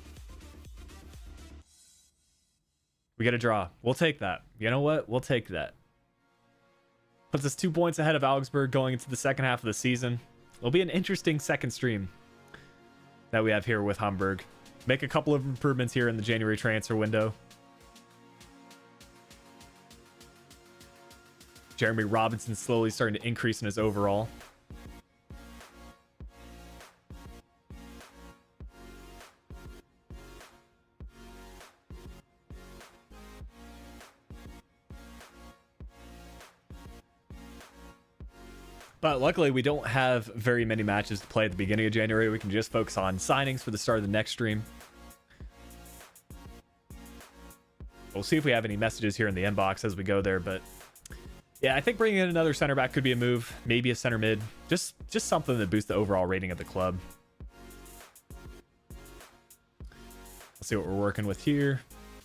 We get a draw. We'll take that. You know what? We'll take that. Puts us 2 points ahead of Augsburg going into the second half of the season. It'll be an interesting second stream that we have here with Hamburg. Make a couple of improvements here in the January transfer window. Jeremy Robinson slowly starting to increase in his overall. But luckily, we don't have very many matches to play at the beginning of January. We can just focus on signings for the start of the next stream. We'll see if we have any messages here in the inbox as we go there. But yeah, I think bringing in another center back could be a move. Maybe a center mid. Just something to boost the overall rating of the club. Let's see what we're working with here.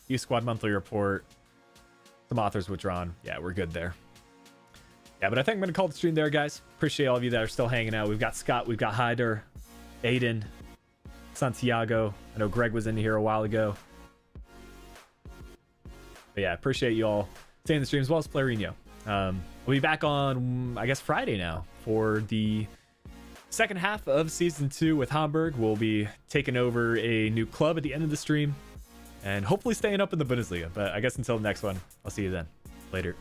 Youth Squad monthly report. Some authors withdrawn. Yeah, we're good there. Yeah, but I think I'm going to call the stream there, guys. Appreciate all of you that are still hanging out. We've got Scott, we've got Hyder, Aiden, Santiago. I know Greg was in here a while ago. But yeah, appreciate you all staying in the stream as well as Plerinho. We'll be back on, I guess, Friday now for the second half of Season 2 with Hamburg. We'll be taking over a new club at the end of the stream and hopefully staying up in the Bundesliga. But I guess until the next one, I'll see you then. Later.